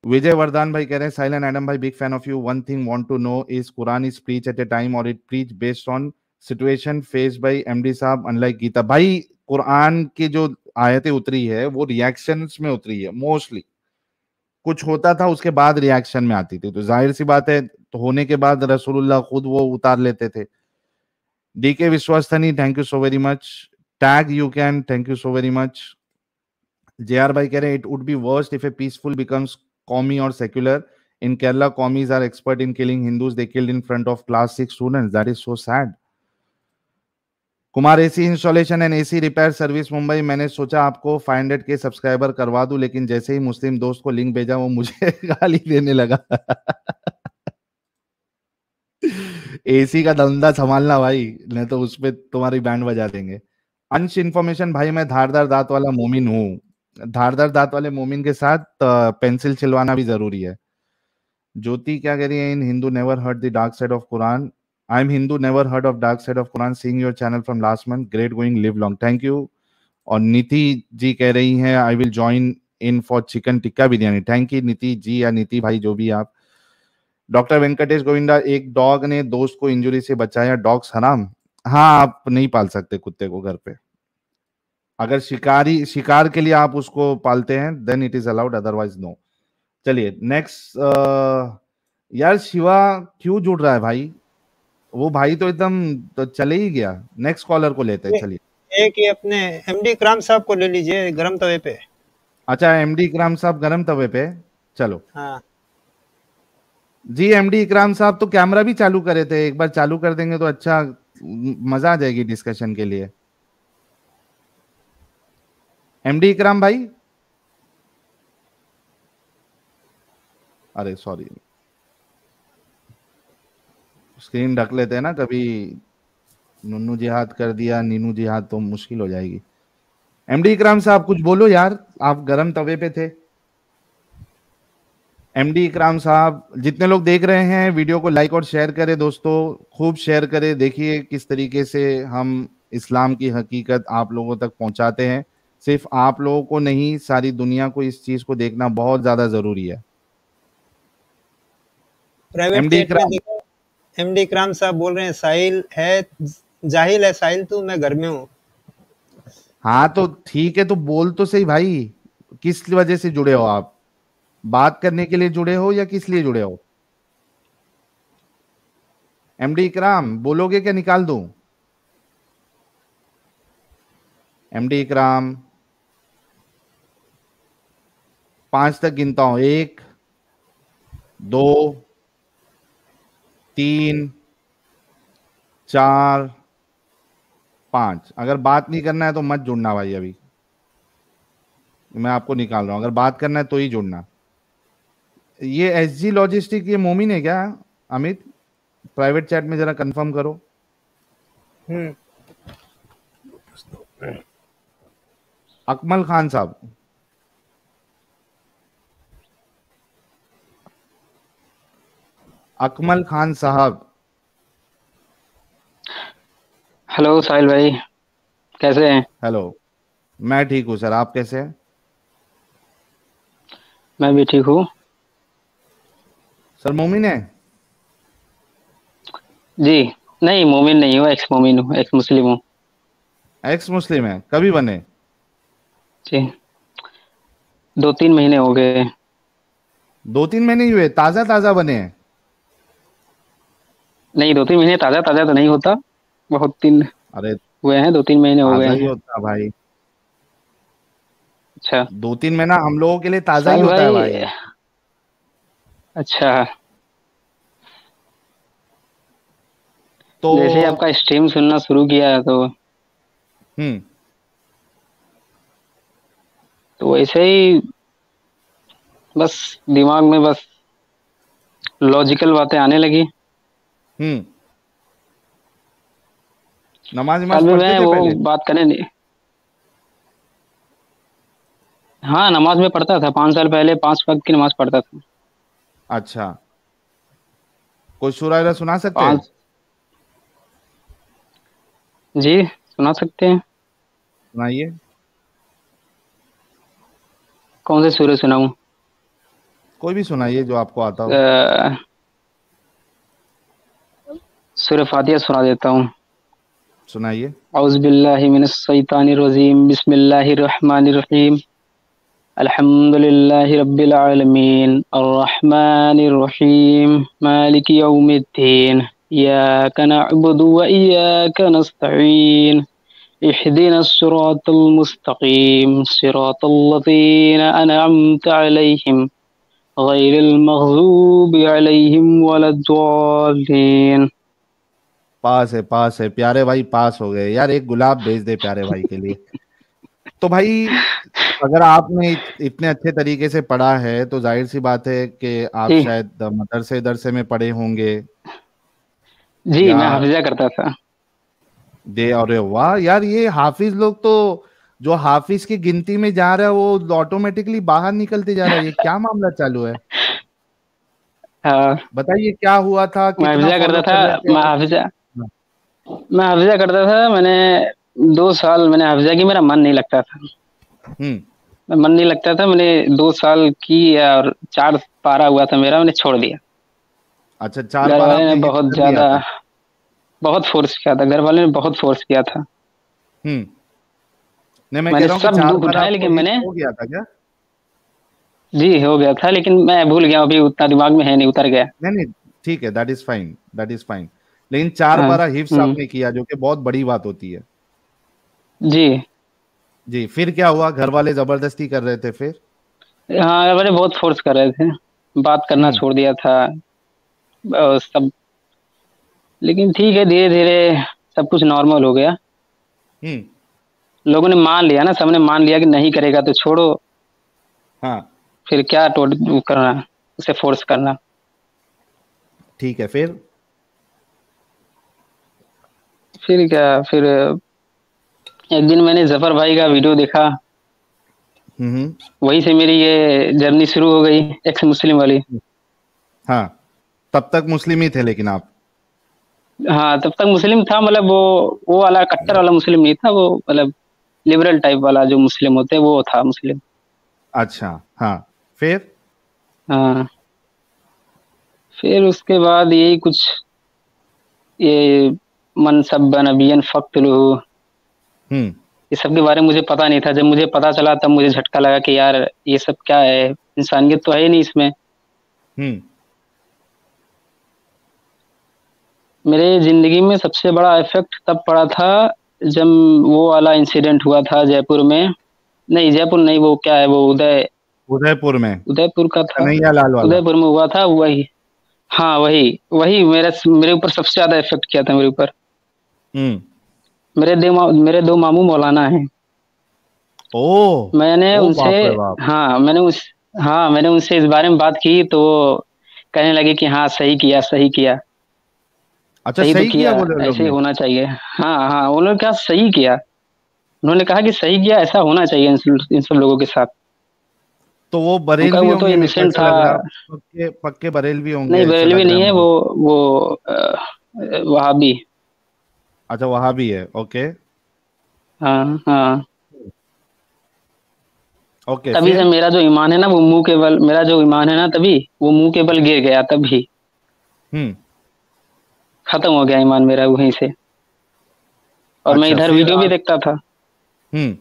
[SPEAKER 1] Vijay Vardan भाई कह रहे हैं साइलेंट एडम भाई big fan of you, one thing want to know is Quran is preach at a time और it preach based on situation face by MD साहब unlike Gita. भाई कुरान की जो आयतें उतरी है वो रिएक्शंस में उतरी है मोस्टली, कुछ होता था उसके बाद रिएक्शन में आती थी, तो जाहिर सी बात है तो होने के बाद रसूलुल्लाह खुद वो उतार लेते थे। DK Vishwasthani thank you so very much, tag you can thank you so very much. JR भाई कह रहे हैं it would be worst if a peaceful becomes commie और secular, in Kerala commies are expert in killing Hindus, they killed in front of class 6 students, that is so sad. Kumar AC installation and AC repair service Mumbai, मैंने सोचा आपको 500 के subscriber करवा दूं, लेकिन जैसे ही मुस्लिम दोस्त को लिंक भेजा वो मुझे गाली देने लगा। एसी का धंधा संभालना भाई, नहीं तो उसपे तुम्हारी बैंड बजा देंगे। अंश इन्फॉर्मेशन भाई मैं धारदार दांत वाला मोमिन हूँ, धारदार दांत वाले मोमिन के साथ पेंसिल चिलवाना भी जरूरी है। ज्योति क्या कह रही है, in Hindu never heard the dark side of Quran, I am Hindu never heard of dark side of Quran, seeing your channel from last month, great going, live long, thank you. और नीति जी कह रही हैं I will join in for chicken tikka biryani, thank you Niti ji या नीति भाई जो भी आप। डॉक्टर वेंकटेश गोविंदा, एक डॉग ने दोस्त को इंजरी से बचाया, डॉग्स हराम? हाँ, आप नहीं पाल सकते कुत्ते को घर पे, अगर शिकार के लिए आप उसको पालते हैं then it is allowed, otherwise no. चलिए नेक्स्ट। यार शिवा क्यों जुड़ रहा है भाई, वो भाई तो एकदम तो चले ही गया। नेक्स्ट कॉलर को लेते हैं, चलिए।
[SPEAKER 3] एक ही अपने एमडी इकराम साहब को ले लीजिए गरम तवे पे।
[SPEAKER 1] अच्छा एमडी इकराम साहब गरम तवे पे, चलो।
[SPEAKER 3] हाँ
[SPEAKER 1] जी एमडी इकराम साहब तो कैमरा भी चालू करे थे, एक बार चालू कर देंगे तो अच्छा मजा आ जाएगी डिस्कशन के लिए। एमडी इकराम भाई, अरे सॉरी स्क्रीन ढक लेते हैं ना, कभी नुन्नू जिहाद कर दिया नीनू जिहाद तो मुश्किल हो जाएगी। एमडी इकराम साहब कुछ बोलो यार, आप गरम तवे पे थे। एमडी इकराम साहब, जितने लोग देख रहे हैं वीडियो को लाइक और शेयर करें दोस्तों, खूब शेयर करें। देखिए किस तरीके से हम इस्लाम की हकीकत आप लोगों तक पहुंचाते हैं, सिर्फ आप लोगों को नहीं सारी दुनिया को इस चीज को देखना बहुत ज्यादा जरूरी है।
[SPEAKER 3] प्राइवेट चैट में देखो, एमडी इकराम साहब बोल रहे हैं साहिल है, जाहिल है साहिल तू, मैं घर में हूँ।
[SPEAKER 1] हाँ तो ठीक है, तो बोल तो सही भाई, किस वजह से जुड़े हो आप, बात करने के लिए जुड़े हो या किस लिए जुड़े हो? एमडी इकराम बोलोगे क्या निकाल दूं? एमडी इकराम 5 तक गिनता हूं, 1 2 3 4 5। अगर बात नहीं करना है तो मत जुड़ना भाई, अभी मैं आपको निकाल रहा हूं, अगर बात करना है तो ही जुड़ना। ये एसजी लॉजिस्टिक ये मोमिन है क्या अमित? प्राइवेट चैट में जरा कंफर्म करो। अकमल खान साहब, अकमल खान साहब।
[SPEAKER 5] हेलो साहिल भाई, कैसे हैं?
[SPEAKER 1] हेलो, मैं ठीक हूँ सर, आप कैसे हैं?
[SPEAKER 5] मैं भी ठीक हूँ
[SPEAKER 1] सर। मोमिन है
[SPEAKER 5] जी? नहीं मोमिन नहीं हूँ, एक्स मोमिन हूँ, एक्स मुस्लिम हूँ।
[SPEAKER 1] एक्स मुस्लिम है, कभी बने?
[SPEAKER 5] जी 2-3 महीने हो गए।
[SPEAKER 1] 2-3 महीने ही हुए, ताजा ताजा बने हैं?
[SPEAKER 5] नहीं 2-3 महीने ताजा ताजा तो नहीं होता, बहुत दिन
[SPEAKER 1] अरे
[SPEAKER 5] हुए हैं, 2-3 महीने हो गए
[SPEAKER 1] ताजा ही
[SPEAKER 5] हैं।
[SPEAKER 1] होता भाई,
[SPEAKER 5] अच्छा
[SPEAKER 1] 2-3 महीना हम लोगों के लिए ताजा ही
[SPEAKER 5] साहिल
[SPEAKER 1] होता है
[SPEAKER 5] भाई,
[SPEAKER 1] भाई।
[SPEAKER 5] अच्छा
[SPEAKER 1] तो
[SPEAKER 5] जैसे ही आपका स्ट्रीम सुनना शुरू किया तो वैसे ही बस दिमाग में बस लॉजिकल बातें आने लगी।
[SPEAKER 1] नमाज
[SPEAKER 5] साल में
[SPEAKER 1] पढ़ते
[SPEAKER 5] मैं
[SPEAKER 1] थे
[SPEAKER 5] वो
[SPEAKER 1] पहले?
[SPEAKER 5] बात करें नहीं, हाँ नमाज में पढ़ता था, 5 साल पहले 5 वक्त की नमाज पढ़ता था।
[SPEAKER 1] अच्छा, कोई सूरा सुना सकते हैं?
[SPEAKER 5] 5 जी सुना सकते हैं।
[SPEAKER 1] सुनाइए।
[SPEAKER 5] कौन से सूरज सुनाऊं?
[SPEAKER 1] कोई भी सुनाइए जो आपको आता हो।
[SPEAKER 5] सूरह फातिहा सुना देता हूँ।
[SPEAKER 1] सुनाइए।
[SPEAKER 5] औज़ु बिल्लाहि मिनश शैतानिर रजीम, बिस्मिल्लाहिर रहमानिर रहीम, अल्हम्दुलिल्लाहि रब्बिल आलमीन, अर्रहमानिर रहीम, मालिकि यौमिद्दीन, इय्याका नअबुदु व इय्याका नस्तईन, इहदिनस सिरातल मुस्तकीम, सिरातल लज़ीना अनअमत अलैहिम, गैरिल मग़ज़ूबि अलैहिम वलद्दालीन।
[SPEAKER 1] पास है प्यारे भाई, पास हो गए यार। एक गुलाब भेज दे प्यारे भाई के लिए। तो भाई अगर आपने इतने अच्छे तरीके से पढ़ा है तो जाहिर सी बात है कि आप
[SPEAKER 5] जी
[SPEAKER 1] शायद मदरसे में पढ़े होंगे
[SPEAKER 5] जी,
[SPEAKER 1] या
[SPEAKER 5] मैं हाफिजा करता था।
[SPEAKER 1] दे। और वाह यार, ये हाफिज लोग तो जो हाफिज की गिनती में जा रहा है वो ऑटोमेटिकली बाहर निकलते जा रहा है। ये क्या मामला चालू है?
[SPEAKER 5] हाँ,
[SPEAKER 1] बताइए क्या हुआ था,
[SPEAKER 5] मैं
[SPEAKER 1] कितना
[SPEAKER 5] हाफिजा करता
[SPEAKER 1] फॉलो कर रहे
[SPEAKER 5] था।
[SPEAKER 1] थे आप? हाँ।
[SPEAKER 5] मैं हाफिजा करता था। मैंने 2 साल मैंने हाफिजा की, मेरा मन नहीं लगता था।
[SPEAKER 1] हम्म।
[SPEAKER 5] मन नहीं लगता था, मैंने 2 साल की और 4 पारा हुआ था मेरा, मैंने छोड़ दिया।
[SPEAKER 1] अच्छा, 4
[SPEAKER 5] घर
[SPEAKER 1] बार
[SPEAKER 5] वाले ने
[SPEAKER 1] आपने हिट
[SPEAKER 5] बहुत
[SPEAKER 1] कर लिया
[SPEAKER 5] ज्यादा,
[SPEAKER 1] था?
[SPEAKER 5] बहुत फोर्स किया था, घर वाले ने बहुत फोर्स किया था।
[SPEAKER 1] हम्म। नहीं, मैं कह
[SPEAKER 5] मैंने
[SPEAKER 1] रहा हूँ कि
[SPEAKER 5] सब
[SPEAKER 1] 4
[SPEAKER 5] दुख
[SPEAKER 1] बार
[SPEAKER 5] उठाए,
[SPEAKER 1] आपको
[SPEAKER 5] लेकिन
[SPEAKER 1] हिट
[SPEAKER 5] मैंने,
[SPEAKER 1] हो गया था क्या?
[SPEAKER 5] जी हो गया था, लेकिन मैं भूल गया, अभी उतना दिमाग में है नहीं, उतर गया।
[SPEAKER 1] नहीं नहीं, ठीक है, that is fine, that is fine. लेकिन 4
[SPEAKER 5] हाँ।
[SPEAKER 1] पारा हिफ्स आपने किया, जो कि बहुत बड़ी बात होती है।
[SPEAKER 5] जी
[SPEAKER 1] जी, फिर क्या हुआ? घर वाले जबरदस्ती कर रहे थे फिर?
[SPEAKER 5] हाँ, घर वाले बहुत फोर्स कर रहे थे, बात करना
[SPEAKER 1] हम्म।
[SPEAKER 5] छोड़ दिया था सब। लेकिन ठीक है, धीरे धीरे सब कुछ नॉर्मल हो गया।
[SPEAKER 1] हम्म।
[SPEAKER 5] लोगों ने मान लिया ना, सबने मान लिया कि नहीं करेगा तो छोड़ो।
[SPEAKER 1] हाँ,
[SPEAKER 5] फिर क्या वो करना, उसे फोर्स करना।
[SPEAKER 1] ठीक है, फिर?
[SPEAKER 5] फिर क्या, फिर एक दिन मैंने जफर भाई का वीडियो देखा,
[SPEAKER 1] हम्म।
[SPEAKER 5] वहीं से मेरी ये जर्नी शुरू हो गई, एक्स मुस्लिम वाली।
[SPEAKER 1] हाँ, तब तक मुस्लिम ही थे लेकिन आप?
[SPEAKER 5] हाँ, तब तक मुस्लिम था, मतलब वो वाला कट्टर वाला मुस्लिम नहीं था, वो मतलब लिबरल टाइप वाला जो मुस्लिम होते हैं वो था मुस्लिम।
[SPEAKER 1] अच्छा। हाँ, फिर?
[SPEAKER 5] हाँ, फिर उसके बाद यही कुछ, ये मन सब्बा नबियन फक्तलुहु,
[SPEAKER 1] हम्म।
[SPEAKER 5] ये सब के बारे में मुझे पता नहीं था। जब मुझे पता चला तब मुझे झटका लगा कि यार ये सब क्या है, इंसानियत तो है ही नहीं इसमें।
[SPEAKER 1] हम्म।
[SPEAKER 5] मेरे जिंदगी में सबसे बड़ा इफेक्ट तब पड़ा था जब वो वाला इंसिडेंट हुआ था जयपुर में। नहीं, जयपुर नहीं, वो क्या है, वो
[SPEAKER 1] उदयपुर में
[SPEAKER 5] उदयपुर का था।
[SPEAKER 1] कन्हैया लाल वाला?
[SPEAKER 5] उदयपुर में हुआ था वही। हाँ, वही वही मेरे ऊपर सबसे ज्यादा इफेक्ट किया था, मेरे ऊपर।
[SPEAKER 1] हम्म।
[SPEAKER 5] मेरे 2 मामू मौलाना हैं।
[SPEAKER 1] ओ।
[SPEAKER 5] मैंने
[SPEAKER 1] ओ
[SPEAKER 5] उनसे
[SPEAKER 1] बाप रे बाप।
[SPEAKER 5] मैंने उनसे इस बारे में बात की तो वो कहने लगे कि हाँ, सही किया, सही किया,
[SPEAKER 1] अच्छा,
[SPEAKER 5] सही तो
[SPEAKER 1] सही
[SPEAKER 5] किया,
[SPEAKER 1] किया बोले लोग
[SPEAKER 5] ऐसे ही
[SPEAKER 1] ने?
[SPEAKER 5] होना चाहिए। हाँ हाँ, उन्होंने कहा सही किया। उन्होंने कहा कि सही किया, ऐसा होना चाहिए इन सब लोगों के साथ।
[SPEAKER 1] तो वो
[SPEAKER 5] उनका
[SPEAKER 1] बरेलवी
[SPEAKER 5] वो तो
[SPEAKER 1] होंगे, मेरे को
[SPEAKER 5] इनोसेंट
[SPEAKER 1] ऐसा
[SPEAKER 5] था।
[SPEAKER 1] लग रहा है। पक्के पक्के बरेलवी होंगे,
[SPEAKER 5] नहीं,
[SPEAKER 1] ऐसे
[SPEAKER 5] बरेलवी
[SPEAKER 1] लग रहा
[SPEAKER 5] नहीं
[SPEAKER 1] है
[SPEAKER 5] है
[SPEAKER 1] मुझे।
[SPEAKER 5] वो वहाबी।
[SPEAKER 1] अच्छा, वहां भी है, ओके।
[SPEAKER 5] हाँ हाँ।
[SPEAKER 1] ओके,
[SPEAKER 5] तभी से
[SPEAKER 1] फिर?
[SPEAKER 5] मेरा जो ईमान है ना, वो मुंह के बल, मेरा जो ईमान है ना, तभी वो मुंह के बल गिर गया, तभी
[SPEAKER 1] हम्म।
[SPEAKER 5] खत्म हो गया ईमान मेरा वहीं से। और मैं
[SPEAKER 1] अच्छा,
[SPEAKER 5] इधर
[SPEAKER 1] फिर
[SPEAKER 5] वीडियो भी देखता था,
[SPEAKER 1] हम्म।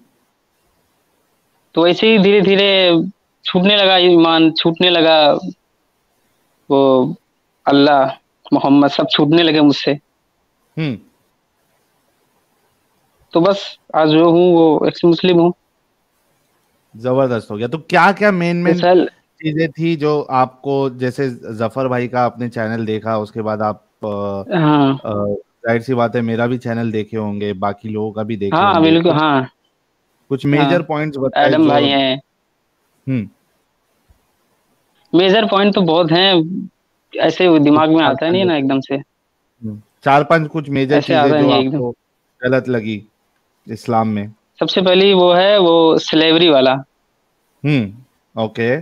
[SPEAKER 5] तो ऐसे ही धीरे धीरे छूटने लगा, ईमान छूटने लगा, वो अल्लाह, मोहम्मद, सब छूटने लगे मुझसे।
[SPEAKER 1] हम्म।
[SPEAKER 5] तो बस आज जो हूँ वो एक्स मुस्लिम हूँ।
[SPEAKER 1] जबरदस्त हो गया। तो क्या क्या मेन मेन
[SPEAKER 5] मिसाल,
[SPEAKER 1] चीजें थी जो आपको, जैसे जफर भाई का आपने चैनल देखा, उसके बाद आप
[SPEAKER 5] हाँ
[SPEAKER 1] जाहिर सी बात है मेरा भी चैनल देखे होंगे, बाकी लोगों का भी देखे
[SPEAKER 5] हाँ
[SPEAKER 1] होंगे,
[SPEAKER 5] बिल्कुल,
[SPEAKER 1] कुछ
[SPEAKER 5] हाँ
[SPEAKER 1] कुछ
[SPEAKER 5] हाँ।
[SPEAKER 1] मेजर पॉइंट्स बताए
[SPEAKER 5] एडम
[SPEAKER 1] जो।
[SPEAKER 5] भाई हैं।
[SPEAKER 1] हम्म।
[SPEAKER 5] मेजर पॉइंट तो बहुत हैं, ऐसे वो
[SPEAKER 1] कुछ
[SPEAKER 5] दिमाग में
[SPEAKER 1] चार
[SPEAKER 5] आता
[SPEAKER 1] पांच
[SPEAKER 5] नहीं है ना
[SPEAKER 1] बताइए।
[SPEAKER 5] एकदम से।
[SPEAKER 1] 4-5 कुछ मेजर
[SPEAKER 5] ऐसे
[SPEAKER 1] चीजें
[SPEAKER 5] आता
[SPEAKER 1] जो
[SPEAKER 5] नहीं है एकदम।
[SPEAKER 1] आपको गलत लगी इस्लाम में।
[SPEAKER 5] सबसे पहली वो है, वो स्लेवरी वाला।
[SPEAKER 1] ओके।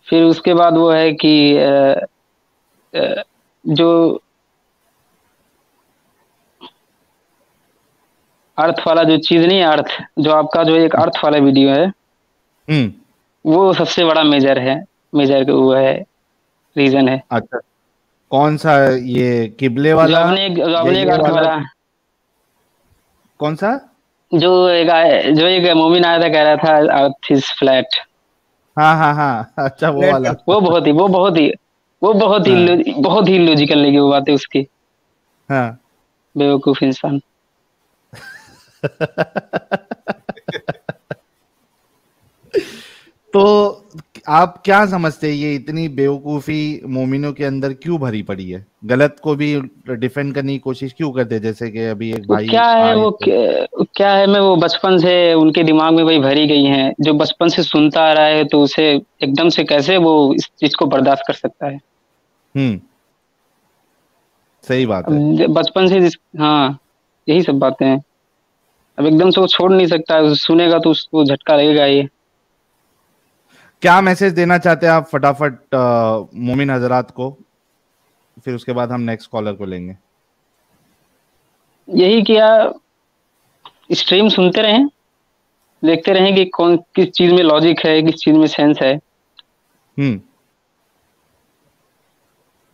[SPEAKER 5] फिर उसके बाद वो है कि अ, जो अर्थ वाला जो चीज नहीं है, अर्थ, जो आपका जो एक अर्थ वाला वीडियो है,
[SPEAKER 1] हम्म।
[SPEAKER 5] वो सबसे बड़ा मेजर वो है, रीजन है।
[SPEAKER 1] अच्छा, कौन सा, ये किबले वाला
[SPEAKER 5] जो
[SPEAKER 1] या
[SPEAKER 5] आपने एक
[SPEAKER 1] ये
[SPEAKER 5] अर्थ
[SPEAKER 1] वाला,
[SPEAKER 5] वाला,
[SPEAKER 1] कौन सा?
[SPEAKER 5] जो एक मोमिन आया था, कह रहा था अर्थ इज फ्लैट।
[SPEAKER 1] हाँ हाँ हाँ, अच्छा वो
[SPEAKER 3] फ्लैट
[SPEAKER 1] वाला।
[SPEAKER 3] अर्थ।
[SPEAKER 1] हाँ
[SPEAKER 5] बहुत ही लॉजिकल लगी वो बातें उसकी।
[SPEAKER 1] हाँ।
[SPEAKER 5] बेवकूफ इंसान।
[SPEAKER 1] तो आप क्या समझते हैं, ये इतनी बेवकूफी मोमिनों के अंदर क्यों भरी पड़ी है? गलत को भी डिफेंड करने की कोशिश क्यों करते हैं? जैसे कि अभी एक
[SPEAKER 5] वो
[SPEAKER 1] भाई
[SPEAKER 5] क्या है,
[SPEAKER 1] आए थे।
[SPEAKER 5] क्या है, मैं वो बचपन से उनके दिमाग में वही भरी गई हैं, जो बचपन से सुनता आ रहा है, तो उसे एकदम से कैसे वो इस चीज को बर्दाश्त कर सकता है।
[SPEAKER 1] हम्म, सही बात
[SPEAKER 5] अब
[SPEAKER 1] है।
[SPEAKER 5] बचपन से हाँ, यही सब बातें हैं। अब एकदम से वो छोड़ नहीं सकता, सुनेगा तो उसको झटका लगेगा ये।
[SPEAKER 1] क्या मैसेज देना चाहते हैं आप फटाफट मोमिन हजरात को, फिर उसके बाद हम नेक्स्ट कॉलर को लेंगे।
[SPEAKER 5] यही किया, स्ट्रीम सुनते रहें, देखते रहें कि कौन किस चीज में लॉजिक है, किस चीज में सेंस है।
[SPEAKER 1] हम्म,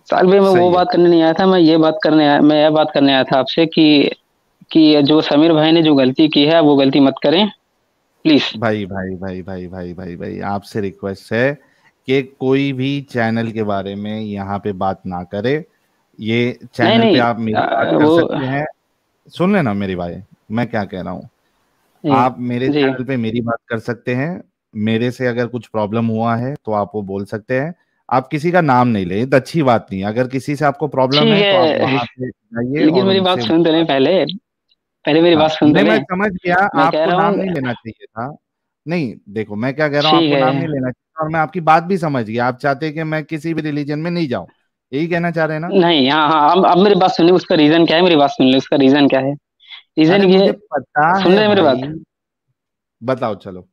[SPEAKER 5] साल भाई मैं वो
[SPEAKER 1] सही है।
[SPEAKER 5] बात करने नहीं आया था, मैं यह बात करने आया था आपसे कि जो समीर भाई ने जो गलती की है, वो गलती मत करें प्लीज।
[SPEAKER 1] भाई भाई भाई भाई भाई भाई भाई, आपसे रिक्वेस्ट है कि कोई भी चैनल के बारे में यहाँ पे बात ना करे। ये
[SPEAKER 5] नहीं
[SPEAKER 1] चैनल पे
[SPEAKER 5] नहीं,
[SPEAKER 1] आप मेरी बात कर
[SPEAKER 5] वो
[SPEAKER 1] सकते हैं। सुन लेना मेरी भाई, मैं क्या कह रहा हूँ।
[SPEAKER 5] जी
[SPEAKER 1] आप मेरे
[SPEAKER 5] जी
[SPEAKER 1] चैनल पे मेरी बात कर सकते हैं। मेरे से अगर कुछ प्रॉब्लम हुआ है तो आप वो बोल सकते हैं। आप किसी का नाम नहीं ले, ये तो अच्छी बात नहीं है। अगर किसी से आपको प्रॉब्लम
[SPEAKER 5] ठीक
[SPEAKER 1] है तो आप
[SPEAKER 5] है।
[SPEAKER 1] वहां पे जाइए
[SPEAKER 5] लेकिन
[SPEAKER 1] और
[SPEAKER 5] मेरी बात
[SPEAKER 1] उनसे।
[SPEAKER 5] सुन तो लें पहले, पहले मेरी
[SPEAKER 1] हाँ
[SPEAKER 5] बात सुन तो
[SPEAKER 1] नहीं, मैं
[SPEAKER 5] लें।
[SPEAKER 1] समझ गया,
[SPEAKER 5] मैं कह
[SPEAKER 1] आपको
[SPEAKER 5] रहा
[SPEAKER 1] नाम
[SPEAKER 5] हूँ,
[SPEAKER 1] नहीं लेना चाहिए था। नहीं देखो, मैं क्या कह रहा हूँ,
[SPEAKER 5] ठीक
[SPEAKER 1] आपको नाम नहीं
[SPEAKER 5] है।
[SPEAKER 1] लेना चाहिए और मैं आपकी बात भी समझ गया। आप चाहते हैं कि मैं किसी भी रिलीजन में नहीं जाऊं, यही कहना चाह रहे हैं ना?
[SPEAKER 5] नहीं, हाँ हाँ, अब मेरी बात सुनिए, उसका रीजन क्या है, मेरी बात सुन ले, उसका रीजन क्या है। रीजन
[SPEAKER 1] अरे
[SPEAKER 5] ये,
[SPEAKER 1] मुझे पता
[SPEAKER 5] सुन
[SPEAKER 1] है
[SPEAKER 5] रहे हैं मेरी
[SPEAKER 1] भाई,
[SPEAKER 5] बात।
[SPEAKER 1] बताओ चलो।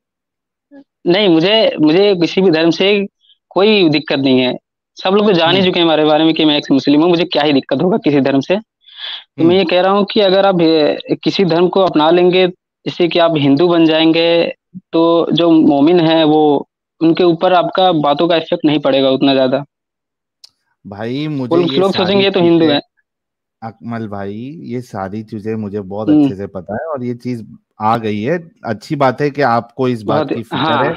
[SPEAKER 5] नहीं, मुझे मुझे किसी भी धर्म से कोई दिक्कत नहीं है। सब लोग तो जान ही
[SPEAKER 1] हम्म
[SPEAKER 5] चुके हैं हमारे बारे में कि मैं एक मुस्लिम हूँ, मुझे क्या ही दिक्कत होगा किसी धर्म से। तो मैं
[SPEAKER 1] हम्म।
[SPEAKER 5] ये कह रहा हूँ कि अगर आप किसी धर्म को अपना लेंगे, जैसे कि आप हिंदू बन जाएंगे, तो जो मोमिन है वो, उनके ऊपर आपका बातों का इफेक्ट नहीं पड़ेगा उतना ज्यादा।
[SPEAKER 1] भाई
[SPEAKER 5] वो
[SPEAKER 1] मुझे ये
[SPEAKER 5] लोग सोचेंगे
[SPEAKER 1] सारी
[SPEAKER 5] ये तो हिंदू
[SPEAKER 1] चीजें,
[SPEAKER 5] है।
[SPEAKER 1] अकमल भाई, ये सारी चीजें मुझे बहुत
[SPEAKER 5] हम्म,
[SPEAKER 1] अच्छे से पता है और ये चीज आ गई है। अच्छी बात है कि आपको इस बात
[SPEAKER 5] बहुत,
[SPEAKER 1] की फिक्र है।
[SPEAKER 5] हाँ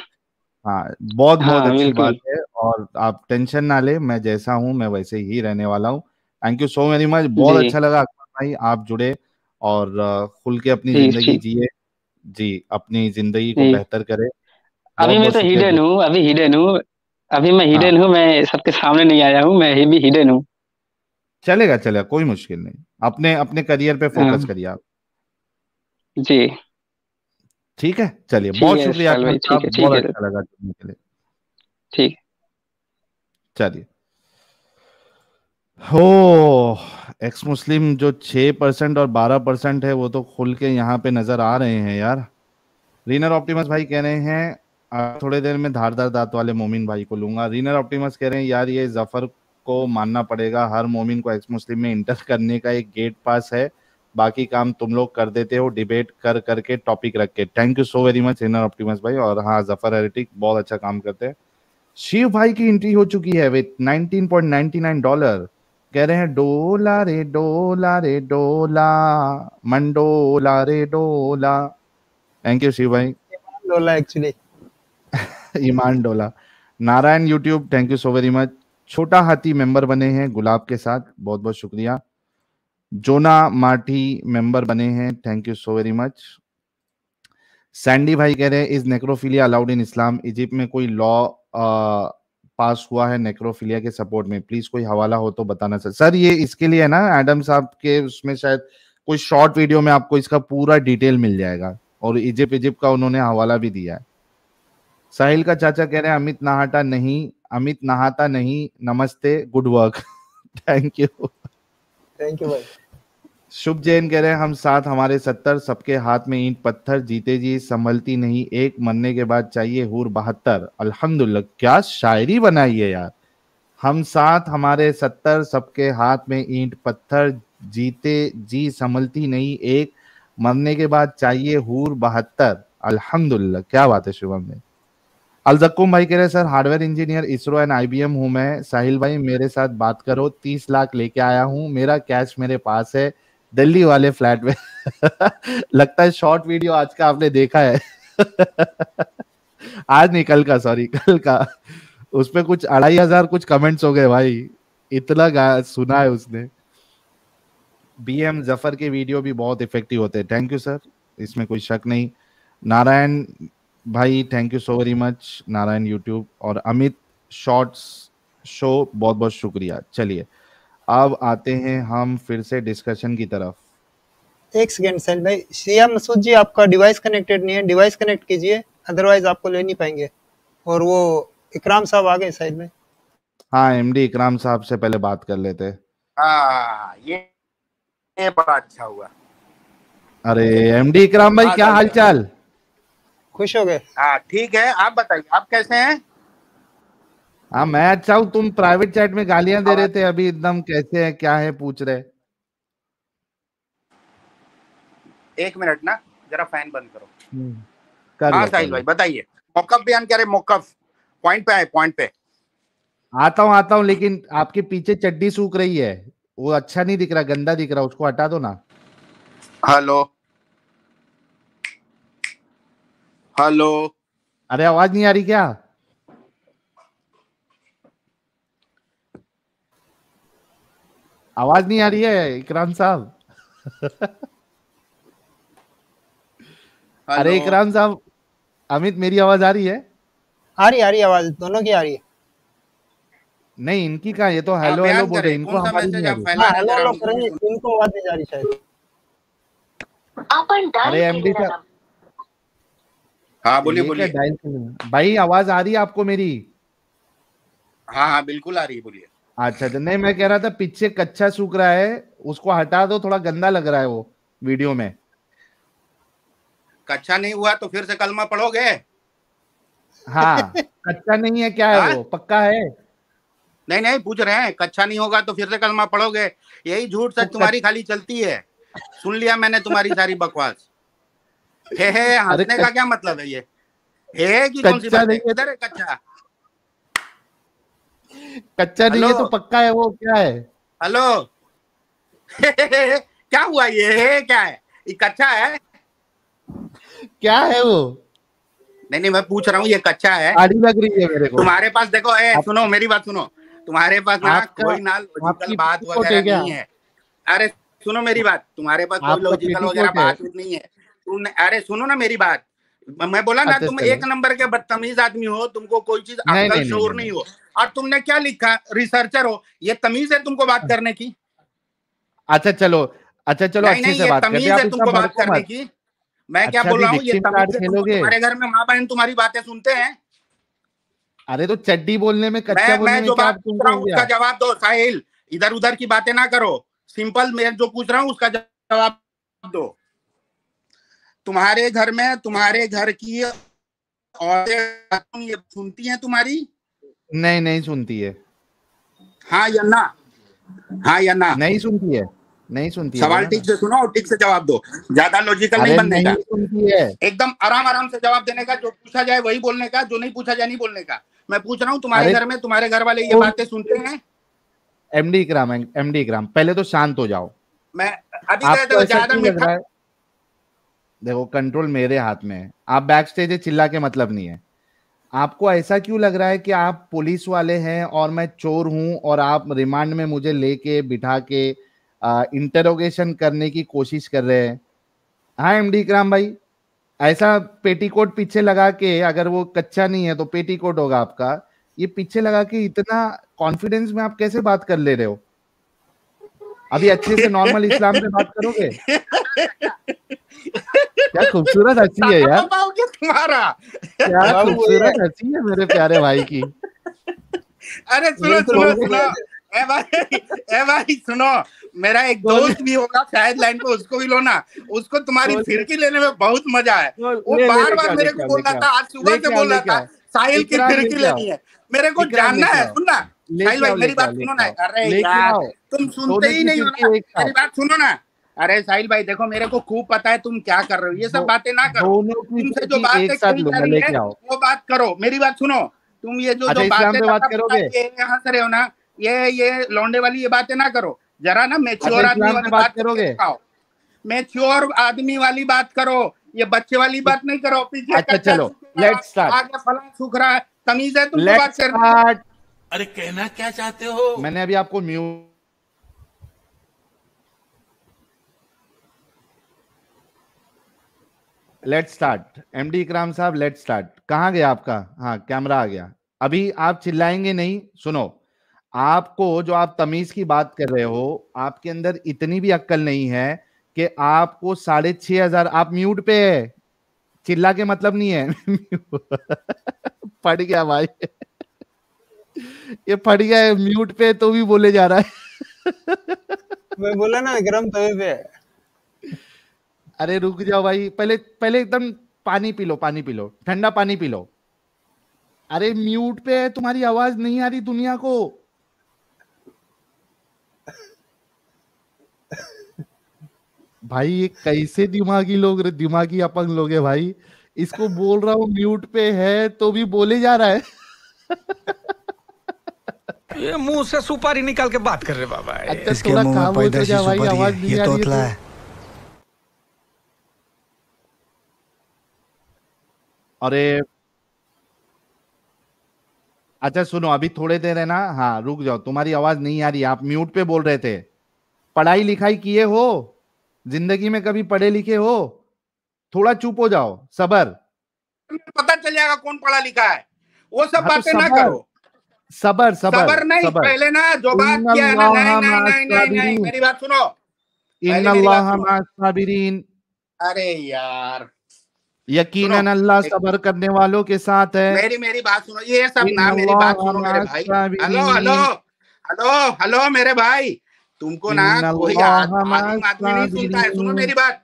[SPEAKER 1] हाँ, बहुत बहुत
[SPEAKER 5] हाँ
[SPEAKER 1] अच्छी बात
[SPEAKER 5] बिल्कुल।
[SPEAKER 1] है। और आप टेंशन ना ले, मैं जैसा हूँ मैं वैसे ही रहने वाला हूँ। Thank you so very much, बहुत
[SPEAKER 5] जी
[SPEAKER 1] अच्छा लगा अकमल भाई आप जुड़े और खुल के अपनी
[SPEAKER 5] जी
[SPEAKER 1] जिंदगी
[SPEAKER 5] जी
[SPEAKER 1] जिए। जी, अपनी जिंदगी को
[SPEAKER 5] जी।
[SPEAKER 1] बेहतर करे।
[SPEAKER 5] अभी
[SPEAKER 1] बहुत
[SPEAKER 5] मैं
[SPEAKER 1] बहुत
[SPEAKER 5] तो
[SPEAKER 1] शुक्रिया
[SPEAKER 5] हिडन हूँ, अभी हिडन हूँ। अभी मैं
[SPEAKER 1] हाँ,
[SPEAKER 5] हिडन हूँ, मैं सबके सामने नहीं आया हूँ, मैं भी हिडन हूँ।
[SPEAKER 1] चलेगा चलेगा, कोई मुश्किल नहीं। अपने अपने करियर पे फोकस
[SPEAKER 5] हाँ,
[SPEAKER 1] करिए आप।
[SPEAKER 5] जी।
[SPEAKER 1] ठीक है, चलिए,
[SPEAKER 5] ठीक
[SPEAKER 1] बहुत
[SPEAKER 5] है
[SPEAKER 1] शुक्रिया
[SPEAKER 5] विशाल
[SPEAKER 1] अकमल
[SPEAKER 5] भाई, ठीक
[SPEAKER 1] साहब,
[SPEAKER 5] है, ठीक
[SPEAKER 1] बहुत
[SPEAKER 5] है,
[SPEAKER 1] अच्छा लगा जुड़ने के लिए।
[SPEAKER 5] ठीक।
[SPEAKER 1] चलिए। हो, एक्स मुस्लिम जो 6% और 12% है वो तो खुल के यहाँ पे नजर आ रहे हैं यार। रीनर ऑप्टिमस भाई कह रहे हैं थोड़े देर में धारदार दांत वाले मोमिन भाई को लूंगा। रीनर ऑप्टिमस कह रहे हैं यार ये जफर को मानना पड़ेगा, हर मोमिन को एक्स मुस्लिम में इंटर करने का एक गेट पास है, बाकी काम तुम लोग कर देते हो डिबेट कर करके टॉपिक रख के। Thank you so very much Reiner Optimus भाई। और हाँ, जफर हेरेटिक बहुत अच्छा काम करते हैं। शिव भाई की एंट्री हो चुकी है विथ $19.99। कह रहे हैं डोला रे डोला, मंडोला रे डोला। थैंक यू शिव भाई।
[SPEAKER 3] लोला एक्चुअली।
[SPEAKER 1] ईमान डोला। Narayan YouTube, thank you so very much. छोटा हाथी मेंबर बने हैं गुलाब के साथ, बहुत बहुत शुक्रिया। जोना माठी मेंबर बने हैं, thank you so very much. Sandy भाई कह रहे हैं is necrophilia allowed in Islam? Egypt में कोई लॉ पास हुआ है नेक्रोफिलिया के सपोर्ट में? प्लीज कोई हवाला हो तो बताना सर। सर ये इसके लिए ना एडम साहब के उसमें शायद कोई शॉर्ट वीडियो में आपको इसका पूरा डिटेल मिल जाएगा और इजिप्ट का उन्होंने हवाला भी दिया है। साहिल का चाचा कह रहे हैं अमित नहाता नहीं, नमस्ते, good work. Thank you.
[SPEAKER 3] Thank you भाई।
[SPEAKER 1] शुभ जैन कह रहे हैं हम साथ हमारे 70, सबके हाथ में ईंट पत्थर, जीते जी संभलती नहीं एक, मरने के बाद चाहिए हूर 72। अल्हम्दुलिल्लाह, क्या शायरी बनाई है यार। हम साथ हमारे 70, सबके हाथ में ईंट पत्थर, जीते जी संभलती नहीं एक, मरने के बाद चाहिए हूर 72। अल्हम्दुलिल्लाह, क्या बात है शुभम ने। अलजक्कुम भाई कह रहे sir hardware engineer ISRO and IBM हूं मैं। साहिल भाई मेरे साथ बात करो, 30 लाख लेके आया हूं, मेरा कैश मेरे पास है दिल्ली वाले फ्लैट में। लगता है शॉर्ट वीडियो आज का आपने देखा है। आज नहीं कल का, सॉरी कल का। उसपे कुछ 2500 कुछ कमेंट्स हो गए भाई, इतना सुना है उसने। BM जफर के वीडियो भी बहुत इफेक्टिव होते हैं। थैंक यू सर, इसमें कोई शक नहीं। नारायण भाई thank you so very much, Narayan YouTube. और अमित शॉर्ट्स शो बहुत बहुत शुक्रिया। चलिए अब आते हैं हम फिर से डिस्कशन की तरफ।
[SPEAKER 3] एक सेकंड साहिल भाई, सिया मसूद जी आपका डिवाइस कनेक्टेड नहीं है, डिवाइस कनेक्ट कीजिए, अदरवाइज आपको ले नहीं पाएंगे। और वो इकराम साहब आ गए साहिल भाई।
[SPEAKER 1] हाँ MD इकराम साहब से पहले बात कर लेते।
[SPEAKER 6] हाँ ये बड़ा अच्छा हुआ।
[SPEAKER 1] अरे MD इकराम भाई क्या हालचाल?
[SPEAKER 3] खुश हो गए?
[SPEAKER 6] हाँ ठीक है, आप बताइए आप कैसे हैं?
[SPEAKER 1] हाँ मैं अच्छा हूँ। तुम प्राइवेट चैट में गालियां दे रहे थे अभी, एकदम कैसे है क्या है पूछ रहे।
[SPEAKER 6] एक मिनट ना, जरा फैन बंद करो।
[SPEAKER 1] हाँ
[SPEAKER 6] साहिल भाई बताइए, मौकफ बयान करे, मौकफ पॉइंट पे आए, पॉइंट पे।
[SPEAKER 1] आता हूँ लेकिन आपके पीछे चड्डी सूख रही है, वो अच्छा नहीं दिख रहा, गंदा दिख रहा, उसको हटा दो ना।
[SPEAKER 6] हेलो हेलो,
[SPEAKER 1] अरे आवाज नहीं आ रही क्या? आवाज नहीं आ रही है इकराम साहब? अरे इकराम साहब, अमित मेरी आवाज आ रही है?
[SPEAKER 3] आ रही आवाज, दोनों की आ रही है।
[SPEAKER 1] नहीं इनकी कहाँ, ये तो हेलो हेलो बोल रहे हैं, इनको हमारी नहीं आ रही।
[SPEAKER 3] हेलो हेलो कर रहे हैं, इनको आवाज नहीं जा रही शायद।
[SPEAKER 1] अरे MD साहब,
[SPEAKER 6] हाँ बोलिए बोलिए
[SPEAKER 1] भाई, आवाज आ रही है आपको मेरी?
[SPEAKER 6] हाँ बिल्कुल आ रही है, बोलिए।
[SPEAKER 1] अच्छा नहीं मैं कह रहा था पीछे कच्चा सूख रहा है, उसको हटा दो, थोड़ा गंदा लग रहा है वो वीडियो में।
[SPEAKER 6] कच्चा नहीं हुआ तो फिर से कलमा पढ़ोगे?
[SPEAKER 1] हाँ कच्चा नहीं है क्या है वो, पक्का है?
[SPEAKER 6] नहीं पूछ रहे हैं, कच्चा नहीं होगा तो फिर से कलमा पढ़ोगे? यही झूठ सच तुम्हारी खाली चलती है। सुन लिया मैंने तुम्हारी सारी बकवास। हे हंसने का क्या मतलब है? ये हे की कौन सी बात है? इधर है कच्चा,
[SPEAKER 1] कच्चा नहीं है तो पक्का है वो, क्या है?
[SPEAKER 6] हेलो क्या हुआ? ये क्या है? ये कच्चा है?
[SPEAKER 1] क्या है वो?
[SPEAKER 6] नहीं मैं पूछ रहा हूँ, ये कच्चा है?
[SPEAKER 1] आड़ी लग रही है मेरे को।
[SPEAKER 6] तुम्हारे पास देखो, सुनो मेरी बात सुनो, तुम्हारे पास ना कोई ना लॉजिकल बात वगैरह नहीं है। अरे सुनो मेरी बात, तुम्हारे पास कोई लॉजिकल वगैरह बात नहीं है। तुमने, अरे सुनो ना मेरी बात, मैं बोला ना तुम एक नंबर के बदतमीज आदमी हो, तुमको कोई चीज अक्ल शऊर नहीं हो। और तुमने क्या लिखा, रिसर्चर हो, ये तमीज है तुमको बात करने की?
[SPEAKER 1] अच्छा चलो अच्छे से बात
[SPEAKER 6] तमीज है तुमको बात करने की। मैं क्या बोल रहा हूँ, ये तमीज है? तुम्हारे घर में माँ बहन तुम्हारी बातें सुनते हैं?
[SPEAKER 1] अरे तो चड्डी बोलने में, कच्चा बोलने में
[SPEAKER 6] जो बात पूछ रहा हूँ उसका जवाब दो साहिल, इधर उधर की बातें ना करो। सिंपल मैं जो पूछ रहा हूँ उसका जवाब दो। तुम्हारे घर में, तुम्हारे घर की औरतें ये सुनती हैं तुम्हारी?
[SPEAKER 1] नहीं सुनती है।
[SPEAKER 6] हाँ या ना? हाँ या ना?
[SPEAKER 1] नहीं सुनती है, नहीं सुनती है।
[SPEAKER 6] सवाल ठीक से सुनो और ठीक से जवाब दो, ज्यादा लॉजिकल नहीं बनने का,
[SPEAKER 1] सुनती है।
[SPEAKER 6] एकदम आराम से जवाब देने का। जो पूछा जाए वही बोलने का, जो नहीं पूछा जाए नहीं बोलने का। मैं पूछ रहा हूँ तुम्हारे घर में तुम्हारे घर वाले ये बातें सुनते हैं?
[SPEAKER 1] MD इकराम पहले तो शांत हो जाओ।
[SPEAKER 6] मैं अभी ज्यादा मीठा,
[SPEAKER 1] देखो कंट्रोल मेरे हाथ में है। आप बैक स्टेज है, चिल्ला के मतलब नहीं है। आपको ऐसा क्यों लग रहा है कि आप पुलिस वाले हैं और मैं चोर हूं और आप रिमांड में मुझे लेके बिठा के इंटरोगेशन करने की कोशिश कर रहे हैं? हाँ MD इकराम भाई, ऐसा पेटीकोट पीछे लगा के, अगर वो कच्चा नहीं है तो पेटीकोट होगा आपका, ये पीछे लगा के इतना कॉन्फिडेंस में आप कैसे बात कर ले रहे हो? अभी अच्छे से नॉर्मल इस्लाम में बात करोगे? क्या खूबसूरत हंसी है यार
[SPEAKER 6] तुम्हारा,
[SPEAKER 1] क्या खूबसूरत हंसी है मेरे प्यारे भाई की।
[SPEAKER 6] अरे सुनो ए भाई सुनो, मेरा एक दोस्त भी होगा शायद लाइन पे, उसको भी लो ना। उसको तुम्हारी फिरकी लेने में बहुत मजा है। वो बार मेरे को बोल रहा था, आज सुबह से बोल रहा था साहिल की फिरकी लेनी है, मेरे को जानना है। सुनना साहिल भाई, मेरी बात सुनो ना। अरे यार तुम सुनते ही नहीं हो ना, मेरी बात सुनो ना। अरे साहिल भाई देखो, मेरे को खूब पता है तुम क्या कर रहे हो, ये सब बातें ना करो।
[SPEAKER 1] दोनों की
[SPEAKER 6] तुमसे जो
[SPEAKER 1] बेटी
[SPEAKER 6] बातें
[SPEAKER 1] एक साथ
[SPEAKER 6] कही जा
[SPEAKER 1] लूंगा,
[SPEAKER 6] रही है
[SPEAKER 1] लेके आओ।
[SPEAKER 6] वो बात करो। मेरी बात सुनो, तुम ये जो
[SPEAKER 1] अच्छा,
[SPEAKER 6] जो
[SPEAKER 1] इस्लाम
[SPEAKER 6] बातें
[SPEAKER 1] पे बात
[SPEAKER 6] लगा
[SPEAKER 1] करोगे?
[SPEAKER 6] ये यहाँ से रहे हो ना, ये लौंडे वाली ये बातें ना करो। जरा ना
[SPEAKER 1] अच्छा,
[SPEAKER 6] मेच्योर आदमी
[SPEAKER 1] इस्लाम पे
[SPEAKER 6] वाली
[SPEAKER 1] बात
[SPEAKER 6] बात करके
[SPEAKER 1] करोगे?
[SPEAKER 6] दिखाओ। मेच्योर आदमी वाली बात करो, ये बच्चे वाली बात नहीं करो। पीछे
[SPEAKER 1] अच्छा
[SPEAKER 6] कच्चा
[SPEAKER 1] चलो,
[SPEAKER 6] सूख रहा,
[SPEAKER 1] लेट्स स्टार्ट।
[SPEAKER 6] आगे फला सूख रहा है। तमीज है तुमको बात
[SPEAKER 1] लेट्स
[SPEAKER 6] करने?
[SPEAKER 1] स्टार्ट।
[SPEAKER 7] अरे कहना क्या चाहते हो?
[SPEAKER 1] मैंने अभी आपको म्यूट। Let's start. एमडी इकराम साहब, लेट्स स्टार्ट। कहां गया आपका? हाँ, कैमरा आ गया। अभी आप चिल्लाएंगे नहीं। सुनो, आपको जो आप तमीज की बात कर रहे हो, आपके अंदर इतनी भी अक्ल नहीं है कि आपको 6,500। आप म्यूट पे है, चिल्ला के मतलब नहीं है। पड़ गया भाई, ये पड़ गया है म्यूट पे तो भी बोले जा रहा है।
[SPEAKER 3] मैं बोला ना गरम तवे पे है।
[SPEAKER 1] अरे रुक जाओ भाई, पहले पहले एकदम पानी पी लो, पानी पी लो, ठंडा पानी पी लो। अरे म्यूट पे है, तुम्हारी आवाज नहीं आ रही दुनिया को। भाई ये कैसे दिमागी लोग, दिमागी अपंग लोग है भाई। इसको बोल रहा हूँ म्यूट पे है तो भी बोले जा रहा है।
[SPEAKER 7] ये मुंह से सुपारी निकाल के बात कर रहे बाबा।
[SPEAKER 1] अच्छा,
[SPEAKER 8] इसके
[SPEAKER 1] थोड़ा
[SPEAKER 8] मुंह में
[SPEAKER 1] खामोश हो
[SPEAKER 8] पैदाइशी
[SPEAKER 1] जा भाई,
[SPEAKER 8] सुपारी
[SPEAKER 1] आवाज
[SPEAKER 8] है,
[SPEAKER 1] नहीं
[SPEAKER 8] ये
[SPEAKER 1] आ रही है
[SPEAKER 8] तोतला
[SPEAKER 1] तो।
[SPEAKER 8] है।
[SPEAKER 1] अरे अच्छा सुनो, अभी थोड़े देर है ना, हाँ रुक जाओ, तुम्हारी आवाज नहीं आ रही। आप म्यूट पे बोल रहे थे। पढ़ाई लिखाई किए हो? जिंदगी में कभी पढ़े लिखे हो? थोड़ा चुप हो जाओ, सबर।
[SPEAKER 6] पता चल जाएगा कौन पढ़ा लिखा है। वो सब
[SPEAKER 1] हाँ तो
[SPEAKER 6] बातें ना
[SPEAKER 1] सबर,
[SPEAKER 6] करो।
[SPEAKER 1] सबर सबर
[SPEAKER 6] सबर नहीं,
[SPEAKER 1] सबर।
[SPEAKER 6] पहले ना जो बात किया है ना, नहीं नहीं नहीं नहीं नहीं, मेरी बात सुनो, पहले मेरी बात सुनो।
[SPEAKER 1] साबिरीन।
[SPEAKER 6] अरे यार
[SPEAKER 1] यकीनन
[SPEAKER 6] सुनो,
[SPEAKER 1] अल्लाह सबर करने वालों के साथ है।
[SPEAKER 6] मेरी बात सुनो, ये सब ना, मेरी बात सुनो मेरे भाई। हेलो हेलो हेलो हेलो मेरे भाई, तुमको ना कोई आदमी आदमी नहीं सुनता है। सुनो मेरी बात।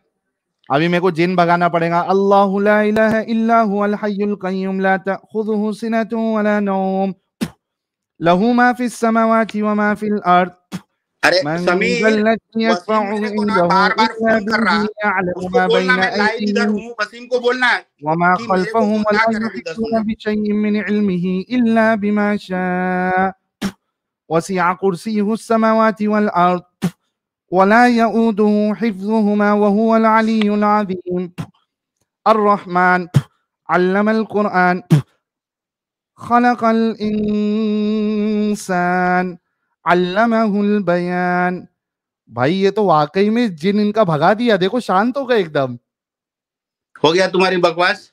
[SPEAKER 1] अभी मेरे को जिन भगाना पड़ेगा। अल्लाहु ला इलाहा इल्ला हुवल हय्युल क़य्यूम ला तअख़ुज़ुहु सिनतुन वला नौम लहू मा फिस समावाति व मा फिल अर्द
[SPEAKER 6] अरे
[SPEAKER 1] मन
[SPEAKER 6] समीर,
[SPEAKER 1] ज़ल्लज़ी
[SPEAKER 6] वसीम
[SPEAKER 1] यशफ़अु
[SPEAKER 6] मेरे को ना
[SPEAKER 1] इंदहु
[SPEAKER 6] बार बार
[SPEAKER 1] इल्ला
[SPEAKER 6] फोन कर रहा,
[SPEAKER 1] बिइज़्निही यअलमु
[SPEAKER 6] उसको
[SPEAKER 1] मा
[SPEAKER 6] बोलना
[SPEAKER 1] बैना
[SPEAKER 6] मैं लाइव इधर
[SPEAKER 1] अयदीहिम
[SPEAKER 6] हूँ। वसीम को बोलना
[SPEAKER 1] व मा
[SPEAKER 6] कि मेरे को
[SPEAKER 1] खल्फ़हुम
[SPEAKER 6] फोन
[SPEAKER 1] व
[SPEAKER 6] ना
[SPEAKER 1] ला
[SPEAKER 6] करे अभी 10
[SPEAKER 1] युहीतून
[SPEAKER 6] मिनट।
[SPEAKER 1] बिशयइन मिन इल्मिही इल्ला बिमा शाअ वसिअ कुर्सियुहु अस्समावाति वल अर्द वला यऊदुहु हिफ्ज़ुहुमा व हुवल अलिय्युल अज़ीम। अर्रहमान अल्लमल कुरआन खलक़ल इंसान अल्लमहुल बयान। भाई ये तो वाकई में जिन इनका भगा दिया। देखो शांत हो गए एकदम।
[SPEAKER 6] हो गया तुम्हारी बकवास?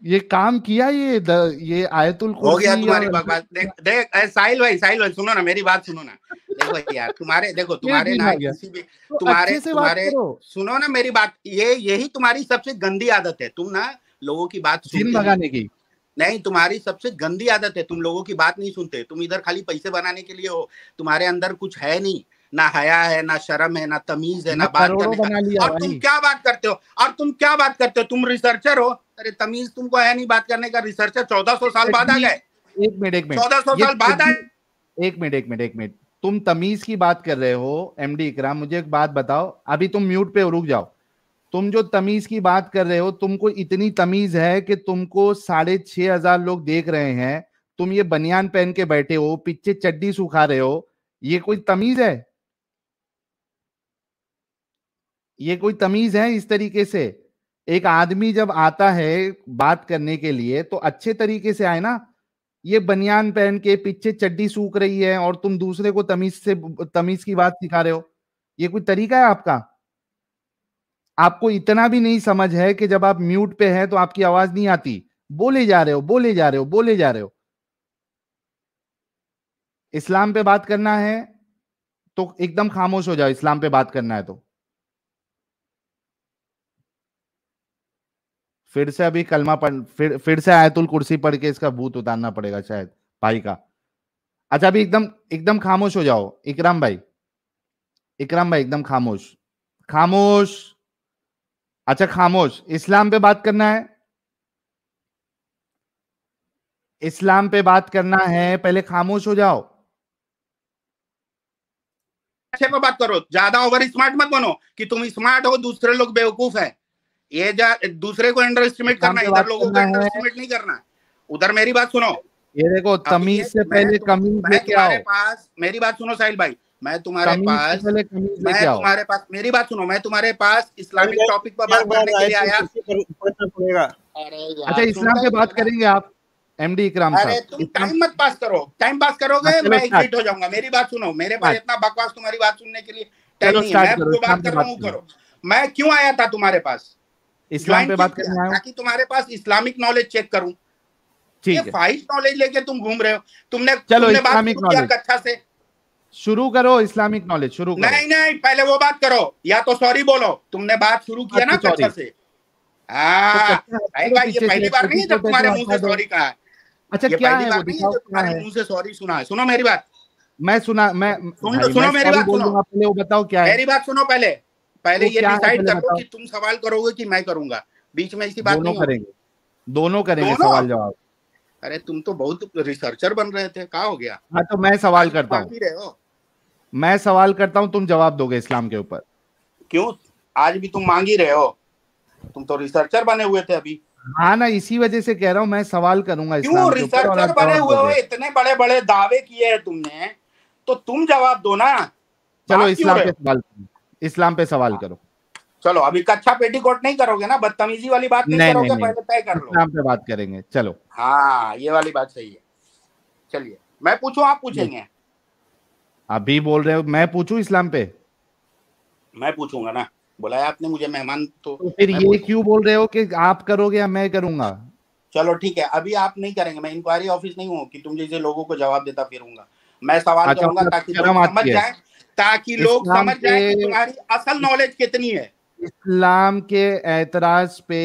[SPEAKER 1] ये काम किया ये आयतुल
[SPEAKER 6] हो गया
[SPEAKER 1] कुर्सी
[SPEAKER 6] तुम्हारी
[SPEAKER 1] और
[SPEAKER 6] बकवास। देख देख साहिल भाई सुनो ना मेरी बात, सुनो ना। देखो यार,
[SPEAKER 1] ये
[SPEAKER 6] तुम्हारे
[SPEAKER 1] दिन
[SPEAKER 6] ना
[SPEAKER 1] आ गया।
[SPEAKER 6] किसी भी
[SPEAKER 1] तो
[SPEAKER 6] तुम्हारे
[SPEAKER 1] अच्छे से बात
[SPEAKER 6] तुम्हारे
[SPEAKER 1] करो।
[SPEAKER 6] सुनो ना मेरी बात। यही तुम्हारी सबसे गंदी आदत है। तुम ना लोगों की बात
[SPEAKER 1] जिन
[SPEAKER 6] सुनते
[SPEAKER 1] भगाने की।
[SPEAKER 6] नहीं, तुम्हारी सबसे गंदी आदत है, तुम लोगों की बात नहीं सुनते। तुम इधर खाली पैसे बनाने के लिए हो। तुम्हारे अंदर कुछ है नहीं, ना हया है, ना शर्म है, ना तमीज है, ना बात
[SPEAKER 1] करोड़ों
[SPEAKER 6] करने
[SPEAKER 1] बना
[SPEAKER 6] का।
[SPEAKER 1] लिया
[SPEAKER 6] और
[SPEAKER 1] भाई।
[SPEAKER 6] तुम क्या बात करते हो? तुम रिसर्चर हो। अरे तमीज तुमको है नहीं बात करने का। रिसर्चर 1400 साल बाद आ गए।
[SPEAKER 1] एक मिनट
[SPEAKER 6] 1400 साल बाद आए।
[SPEAKER 1] एक मिनट तुम तमीज की बात कर रहे हो एमडी इकराम, मुझे एक बात बताओ। अभी तुम म्यूट पे रुक जाओ। तुम जो तमीज की बात कर रहे हो, तुमको इतनी तमीज है कि तुमको 6,500 लोग देख रहे हैं, तुम ये बनियान पहन के बैठे हो, पीछे चड्डी सुखा रहे हो, ये कोई तमीज है? ये कोई तमीज है? इस तरीके से एक आदमी जब आता है बात करने के लिए तो अच्छे तरीके से आए ना। ये बनियान पहन के पीछे चड्डी सूख रही है और तुम दूसरे को तमीज की बात सिखा रहे हो, ये कोई तरीका है आपका? आपको इतना भी नहीं समझ है कि जब आप म्यूट पे हैं तो आपकी आवाज नहीं आती, बोले जा रहे हो। इस्लाम पे बात करना है तो एकदम खामोश हो जाओ। इस्लाम पे बात करना है तो फिर से अभी कलमा पढ़, फिर से आयतुल कुर्सी पढ़ के इसका भूत उतारना पड़ेगा शायद भाई का। अच्छा अभी एकदम एकदम खामोश हो जाओ। इकराम भाई एकदम खामोश। अच्छा खामोश। इस्लाम पे बात करना है, पहले खामोश हो जाओ।
[SPEAKER 6] अच्छे पे बात करो, ज्यादा ओवर स्मार्ट मत बनो कि तुम स्मार्ट हो दूसरे लोग बेवकूफ है। ये दूसरे को अंडर एस्टिमेट करना, इधर लोगों को अंडर एस्टिमेट नहीं करना। उधर मेरी बात सुनो,
[SPEAKER 1] ये देखो तमीज से पहले कमीज लेके आओ।
[SPEAKER 6] मेरी बात सुनो साहिल भाई, मैं तुम्हारे पास मेरी बात सुनो, मैं तुम्हारे पास इस्लामिक टॉपिक पर बात करने के लिए आया।
[SPEAKER 1] अच्छा इस्लाम पे बात करेंगे आप एमडी इकराम साहब।
[SPEAKER 6] अरे तुम टाइम मत पास करो, टाइम पास करोगे मैं एग्जिट हो जाऊंगा। मेरी बात सुनो, मेरे पास इतना बकवास तुम्हारी बात सुनने के लिए टाइम नहीं है। मैं जो बात कर रहा हूँ करो। मैं क्यों आया था तुम्हारे पास?
[SPEAKER 1] इस्लाम पे बात करने आया
[SPEAKER 6] ताकि तुम्हारे पास इस्लामिक नॉलेज चेक करूं। ठीक है, फाइज नॉलेज लेके तुम घूम रहे हो। तुमने
[SPEAKER 1] इस्लामिक नॉलेज
[SPEAKER 6] कक्षा से
[SPEAKER 1] शुरू करो, इस्लामिक नॉलेज शुरू करो।
[SPEAKER 6] नहीं पहले वो बात करो, या तो सॉरी बोलो। तुमने बात शुरू किया ना कक्षा से। भाई ये पहली बार नहीं है जब तुम्हारे मुंह से सॉरी कहा।
[SPEAKER 1] अच्छा क्या है वो दिखाओ,
[SPEAKER 6] तुम्हारे मुंह से सॉरी सुना है। सुनो मेरी बात,
[SPEAKER 1] मैं सुनो
[SPEAKER 6] मेरी बात सुनो,
[SPEAKER 1] पहले वो बताओ क्या है।
[SPEAKER 6] मेरी बात सुनो, पहले ये डिसाइड करो कि तुम सवाल करोगे कि मैं करूंगा। बीच में ऐसी बात नहीं
[SPEAKER 1] करेंगे, दोनों करेंगे सवाल जवाब।
[SPEAKER 6] अरे तुम तो बहुत रिसर्चर बन रहे थे, क्या हो गया?
[SPEAKER 1] हाँ तो मैं सवाल करता हूँ, मैं सवाल करता हूँ, तुम जवाब दोगे इस्लाम के ऊपर।
[SPEAKER 6] क्यों आज भी तुम मांग ही रहे हो? तुम तो रिसर्चर बने हुए थे अभी।
[SPEAKER 1] हाँ ना, इसी वजह से कह रहा हूँ मैं सवाल करूंगा इस्लाम के ऊपर।
[SPEAKER 6] रिसर्चर बने हुए हो, इतने बड़े बड़े दावे किए हैं तुमने, तो तुम जवाब दो ना।
[SPEAKER 1] चलो इस्लाम पे सवाल करो।
[SPEAKER 6] चलो अभी कच्चा पेटीकोट नहीं करोगे ना, बदतमीजी वाली बात नहीं करोगे, पहले तय कर लो।
[SPEAKER 1] इस्लाम पे बात करेंगे, चलो।
[SPEAKER 6] हाँ ये वाली बात सही है। चलिए मैं पूछूं, आप पूछेंगे?
[SPEAKER 1] अभी बोल रहे हो मैं पूछूं इस्लाम पे?
[SPEAKER 6] मैं पूछूंगा ना, बुलाया आपने मुझे मेहमान, तो
[SPEAKER 1] फिर ये क्यों बोल रहे हो कि आप करोगे या मैं करूंगा?
[SPEAKER 6] चलो ठीक है, अभी आप नहीं करेंगे। मैं इंक्वायरी ऑफिस नहीं हूँ कि तुम जैसे लोगों को जवाब देता फिरूंगा। मैं सवाल करूंगा ताकि लोग समझ जाए, ताकि लोग समझ जाए कि तुम्हारी असल नॉलेज कितनी है।
[SPEAKER 1] इस्लाम के एतराज पे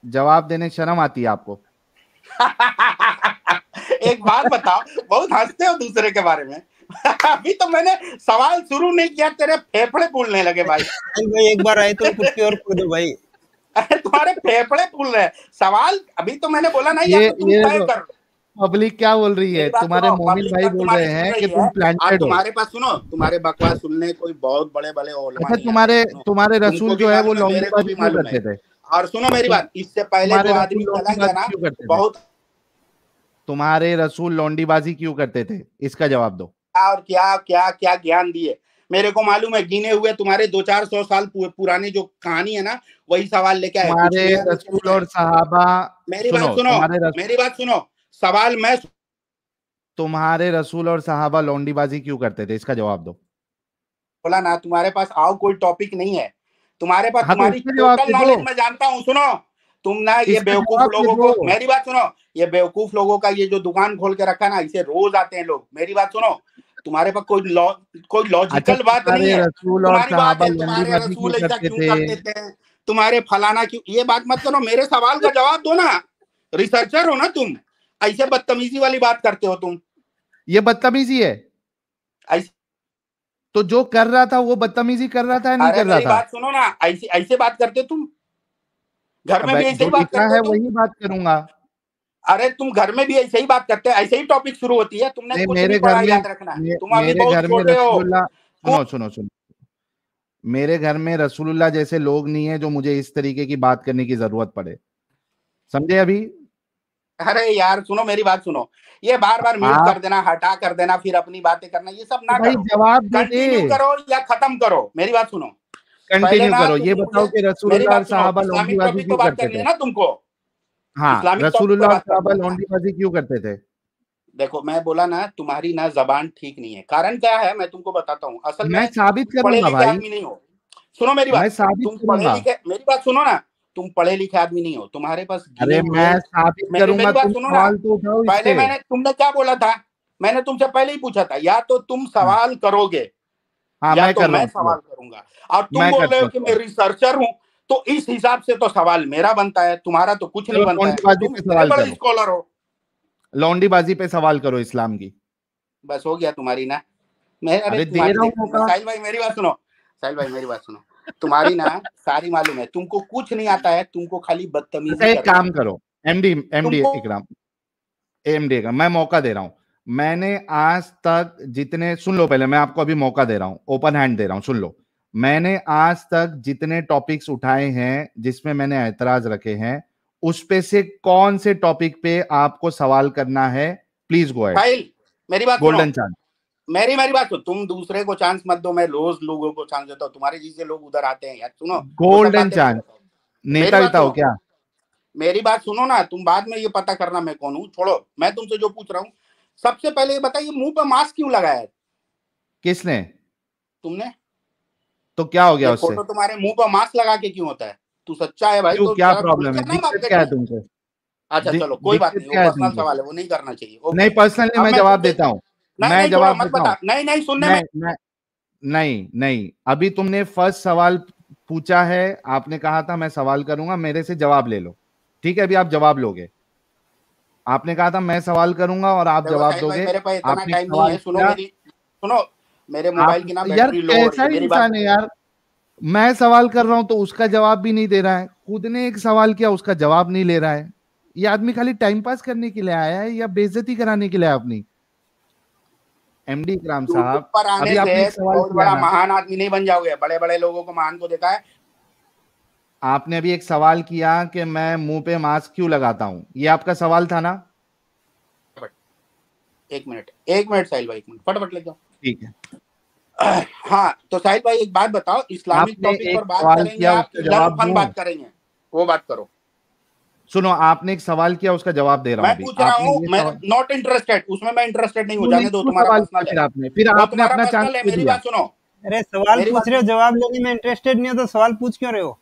[SPEAKER 1] जवाब देने शर्म आती है आपको?
[SPEAKER 6] एक बात बताओ, बहुत हंसते हो दूसरे के बारे में। अभी तो मैंने सवाल शुरू नहीं किया, तेरे फेफड़े फूलने लगे भाई।
[SPEAKER 3] भाई एक बार आए तो कुछ और पूछ दो भाई।
[SPEAKER 6] अरे तुम्हारे फेफड़े फूल रहे। सवाल अभी तो मैंने बोला ना, या तो तुम तय कर लो।
[SPEAKER 1] पब्लिक क्या बोल रही है? तुम्हारे मोमिन भाई बोल रहे हैं कि तुम प्लांटेड हो।
[SPEAKER 6] तुम्हारे पास सुनो, तुम्हारे बकवास सुनने कोई बहुत बड़े बड़े उलमा।
[SPEAKER 1] अच्छा तुम्हारे रसूल जो है वो लौंडीबाजी क्यों करते थे?
[SPEAKER 6] और सुनो मेरी बात, इससे पहले जो आदमी चला गया ना, बहुत
[SPEAKER 1] तुम्हारे रसूल लौंडीबाजी क्यों करते थे? इसका जवाब दो।
[SPEAKER 6] और क्या क्या क्या ज्ञान दिए मेरे को मालूम है। गिने हुए तुम्हारे 200-400 साल पुरानी जो कहानी है ना, वही सवाल लेके आए।
[SPEAKER 1] तुम्हारे रसूल और सहाबा,
[SPEAKER 6] मेरी बात सुनो, सवाल मैं,
[SPEAKER 1] तुम्हारे रसूल और सहाबा लौंडीबाजी क्यों करते थे? इसका जवाब दो।
[SPEAKER 6] बोला ना, तुम्हारे पास आओ कोई टॉपिक नहीं है तुम्हारे पास।
[SPEAKER 1] हाँ,
[SPEAKER 6] तुम्हारी टोटल नॉलेज मैं जानता हूँ। सुनो तुम ना, ये बेवकूफ लोगों को, मेरी बात सुनो, ये बेवकूफ लोगों का ये जो दुकान खोल के रखा ना, इसे रोज आते हैं लोग। मेरी बात सुनो, तुम्हारे पास कोई लॉजिकल बात नहीं है। तुम्हारी बात है तुम्हारे रसूल ऐसा क्यों करते थे, तुम्हारे फलाना क्यों, ये बात मत करो। मेरे सवाल का जवाब दो ना, रिसर्चर हो ना तुम। ऐसे बदतमीजी वाली बात करते हो तुम।
[SPEAKER 1] ये बदतमीजी है? तो जो कर रहा था वो बदतमीजी कर रहा था, नहीं कर रहा था?
[SPEAKER 6] बात सुनो ना, ऐसे बात करते तुम। घर में भी ऐसे ही बात करते
[SPEAKER 1] है, वही बात करूंगा।
[SPEAKER 6] अरे तुम घर में भी ऐसे ही बात करते हैं, ऐसे ही टॉपिक शुरू होती है। तुमने कुछ नहीं पढ़ा, याद रखना। तुम अभी बहुत छोटे हो।
[SPEAKER 1] सुनो, मेरे घर में रसूलुल्लाह जैसे लोग नहीं है जो मुझे इस तरीके की बात करने की जरूरत पड़े, समझे अभी?
[SPEAKER 6] अरे यार सुनो मेरी बात सुनो, ये बार बार म्यूट कर देना, हटा कर देना, फिर अपनी बातें करना, ये सब ना करो।
[SPEAKER 1] जवाब
[SPEAKER 6] कंटिन्यू करो या खत्म करो। मेरी बात सुनो,
[SPEAKER 1] कंटिन्यू करो। ये बताओ कि रसूलुल्लाह साहबा लौंडीबाजी क्यों करते थे?
[SPEAKER 6] ना तुमको,
[SPEAKER 1] हाँ, रसूलुल्लाह साहबा लौंडीबाजी क्यों करते थे?
[SPEAKER 6] देखो मैं बोला ना, तुम्हारी ना जबान ठीक नहीं है। कारण क्या है मैं तुमको बताता हूँ। असल
[SPEAKER 1] मैं साबित करूंगा भाई।
[SPEAKER 6] आदमी नहीं हो। सुनो मेरी बात, तुम पढ़े लिखे, मेरी बात सुनो ना, तुम पढ़े लिखे आदमी नहीं हो। तुम्हारे पास,
[SPEAKER 1] अरे मैं साबित करूंगा, तुम सवाल तो उठाओ।
[SPEAKER 6] पहले तुमने क्या बोला था? मैंने तुमसे पहले ही पूछा था, या तो तुम सवाल करोगे,
[SPEAKER 1] हाँ,
[SPEAKER 6] या तो मैं सवाल करूंगा। और तुम बोल रहे हो कि मैं रिसर्चर हूँ, तो इस हिसाब से तो सवाल मेरा बनता है, तुम्हारा तो कुछ नहीं बनता है। तुम बड़े स्कॉलर हो।
[SPEAKER 1] लौंडीबाजी पे सवाल करो इस्लाम की।
[SPEAKER 6] बस हो गया तुम्हारी ना। मैं साहिल भाई मेरी बात सुनो, साहिल भाई मेरी बात सुनो, तुम्हारी ना सारी मालूम है, तुमको कुछ नहीं आता है, तुमको खाली बदतमीजी।
[SPEAKER 1] एक काम करो, एमडी इकराम, मैं मौका दे रहा हूँ, मैंने आज तक जितने, सुन लो पहले, मैं आपको अभी मौका दे रहा हूं, ओपन हैंड दे रहा हूं, सुन लो। मैंने आज तक जितने टॉपिक्स उठाए हैं जिसमें मैंने ऐतराज रखे हैं, उस पे से कौन से टॉपिक पे आपको सवाल करना है? Please go ahead.
[SPEAKER 6] साहिल मेरी बात
[SPEAKER 1] गोल्डन
[SPEAKER 6] सुनो,
[SPEAKER 1] चांस,
[SPEAKER 6] मेरी बात सुनो, तुम दूसरे को चांस मत दो, मैं रोज लोगों को चांस देता हूँ, तुम्हारे जैसे लोग उधर आते हैं यार। सुनो,
[SPEAKER 1] गोल्डन चांस, नेता वेता हो क्या?
[SPEAKER 6] मेरी बात सुनो ना, तुम बाद में ये पता करना मैं कौन हूँ, छोड़ो, मैं तुमसे जो पूछ रहा हूँ, सबसे पहले ये बताइए मुंह पे मास्क क्यों लगाया है?
[SPEAKER 1] किसने?
[SPEAKER 6] तुमने।
[SPEAKER 1] तो क्या हो गया उससे?
[SPEAKER 6] फोटो तुम्हारे मुंह पर मास्क लगा के क्यों होता है? तू सच्चा है भाई
[SPEAKER 1] क्यों,
[SPEAKER 6] तो
[SPEAKER 1] क्या प्रॉब्लम है? दिक्कत क्या है तुमसे?
[SPEAKER 6] अच्छा चलो कोई बात नहीं, वो पर्सनल सवाल है, वो नहीं करना चाहिए।
[SPEAKER 1] नहीं पर्सनल नहीं, मैं जवाब देता हूँ, मैं जवाब देता हूँ।
[SPEAKER 6] नहीं सुनने में
[SPEAKER 1] नहीं, अभी तुमने फर्स्ट सवाल पूछा है, आपने कहा था मैं सवाल करूंगा, मेरे से जवाब ले लो, ठीक है? अभी आप जवाब लोगे। आपने कहा था मैं सवाल करूंगा और आप जवाब दोगे।
[SPEAKER 6] मेरे पास इतना टाइम नहीं है, सुनो मेरे मोबाइल की ना बैटरी लो हो रही है। मेरी बात है
[SPEAKER 1] यार, मैं सवाल कर रहा हूं तो उसका जवाब भी नहीं दे रहा है, खुद ने एक सवाल किया उसका जवाब नहीं ले रहा है। ये आदमी खाली टाइम पास करने के लिए आया है या बेइज्जती कराने के लिए अपनी? एमडी इकराम साहब,
[SPEAKER 6] अभी आपने एक सवाल बहुत बड़ा महान आदमी नहीं बन जाओगे, बड़े बड़े लोगों को महान को देखा है।
[SPEAKER 1] आपने अभी एक सवाल किया कि मैं मुंह पे मास्क क्यों लगाता हूं, ये आपका सवाल था ना?
[SPEAKER 6] एक मिनट साहिल भाई, एक मिनट फटाफट ले जाओ।
[SPEAKER 1] ठीक है।
[SPEAKER 6] हाँ तो साहिल भाई एक बात बताओ, इस्लामिक टॉपिक पर बात करेंगे आप, फन बात करेंगे, वो बात करो।
[SPEAKER 1] सुनो, आपने एक सवाल किया, उसका जवाब दे रहा हूं।
[SPEAKER 6] मैं पूछ रहा हूँ, मैं नॉट इंटरेस्टेड उसमें, मैं इंटरेस्टेड नहीं हूँ, जाने दो, तुम्हारा पर्सनल है।
[SPEAKER 1] फिर आपने अपना चांस दे
[SPEAKER 6] मेरी
[SPEAKER 1] दिया।
[SPEAKER 6] बात सुनो,
[SPEAKER 3] अरे सवाल पूछ रहे हो, जवाब लेने में इंटरेस्टेड नहीं हो तो सवाल पूछ क्यों रहे हो?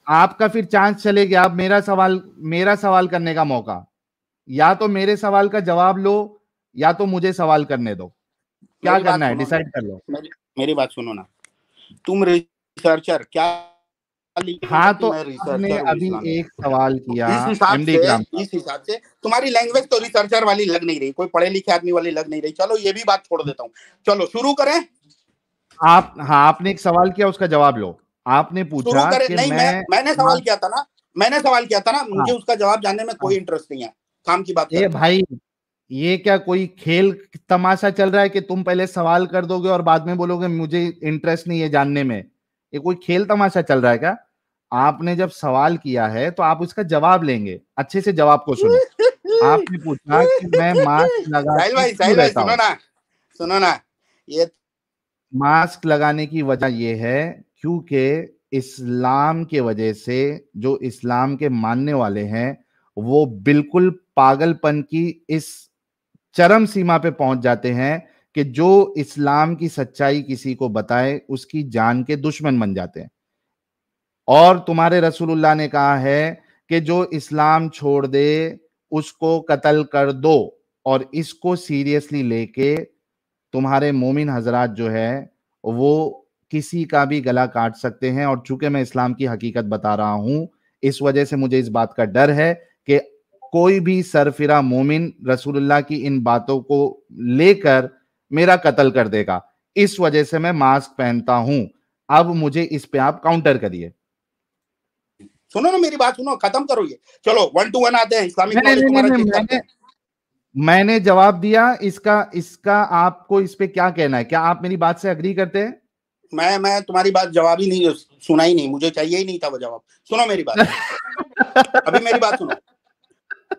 [SPEAKER 1] आपका फिर चांस चले गया। आप मेरा सवाल करने का मौका, या तो मेरे सवाल का जवाब लो या तो मुझे सवाल करने दो, क्या करना है डिसाइड कर लो।
[SPEAKER 6] मेरी बात सुनो ना, तुम रिसर्चर क्या?
[SPEAKER 1] हाँ तो आपने अभी एक सवाल किया,
[SPEAKER 6] इस हिसाब से तुम्हारी लैंग्वेज तो रिसर्चर वाली लग नहीं रही, कोई पढ़े लिखे आदमी वाली लग नहीं रही। चलो ये भी बात छोड़ देता हूँ, चलो शुरू करें।
[SPEAKER 1] आप, हाँ आपने एक सवाल किया, उसका जवाब लो। आपने पूछा कि
[SPEAKER 6] नहीं, मैंने सवाल किया था ना, मुझे उसका जवाब जानने में कोई इंटरेस्ट नहीं है, काम की बात
[SPEAKER 1] ये भाई, ये क्या कोई खेल तमाशा चल रहा है कि तुम पहले सवाल कर दोगे और बाद में बोलोगे मुझे इंटरेस्ट नहीं है जानने में? ये कोई खेल तमाशा चल रहा है क्या? आपने जब सवाल किया है तो आप उसका जवाब लेंगे, अच्छे से जवाब को सुनो। आपने पूछा कि मैं मास्क लगा,
[SPEAKER 6] सुनो ना, ये
[SPEAKER 1] मास्क लगाने की वजह ये है क्योंकि इस्लाम के वजह से जो इस्लाम के मानने वाले हैं वो बिल्कुल पागलपन की इस चरम सीमा पे पहुंच जाते हैं कि जो इस्लाम की सच्चाई किसी को बताए उसकी जान के दुश्मन बन जाते हैं। और तुम्हारे रसूलुल्लाह ने कहा है कि जो इस्लाम छोड़ दे उसको कत्ल कर दो, और इसको सीरियसली लेके तुम्हारे मोमिन हजरात जो है वो किसी का भी गला काट सकते हैं। और चूंकि मैं इस्लाम की हकीकत बता रहा हूं, इस वजह से मुझे इस बात का डर है कि कोई भी सरफिरा मोमिन रसूलुल्लाह की इन बातों को लेकर मेरा कत्ल कर देगा। इस वजह से मैं मास्क पहनता हूं। अब मुझे इस पे आप काउंटर करिए।
[SPEAKER 6] सुनो ना मेरी बात सुनो, खत्म करो ये, चलो 1 to 1 आते हैं। इस्लामिक
[SPEAKER 1] मैंने जवाब दिया, इसका आपको इस पे क्या कहना है? क्या आप मेरी बात से अग्री करते हैं?
[SPEAKER 6] मैं तुम्हारी बात जवाब ही नहीं सुना ही नहीं, मुझे चाहिए ही नहीं था वो जवाब। सुनो मेरी बात अभी मेरी बात सुनो।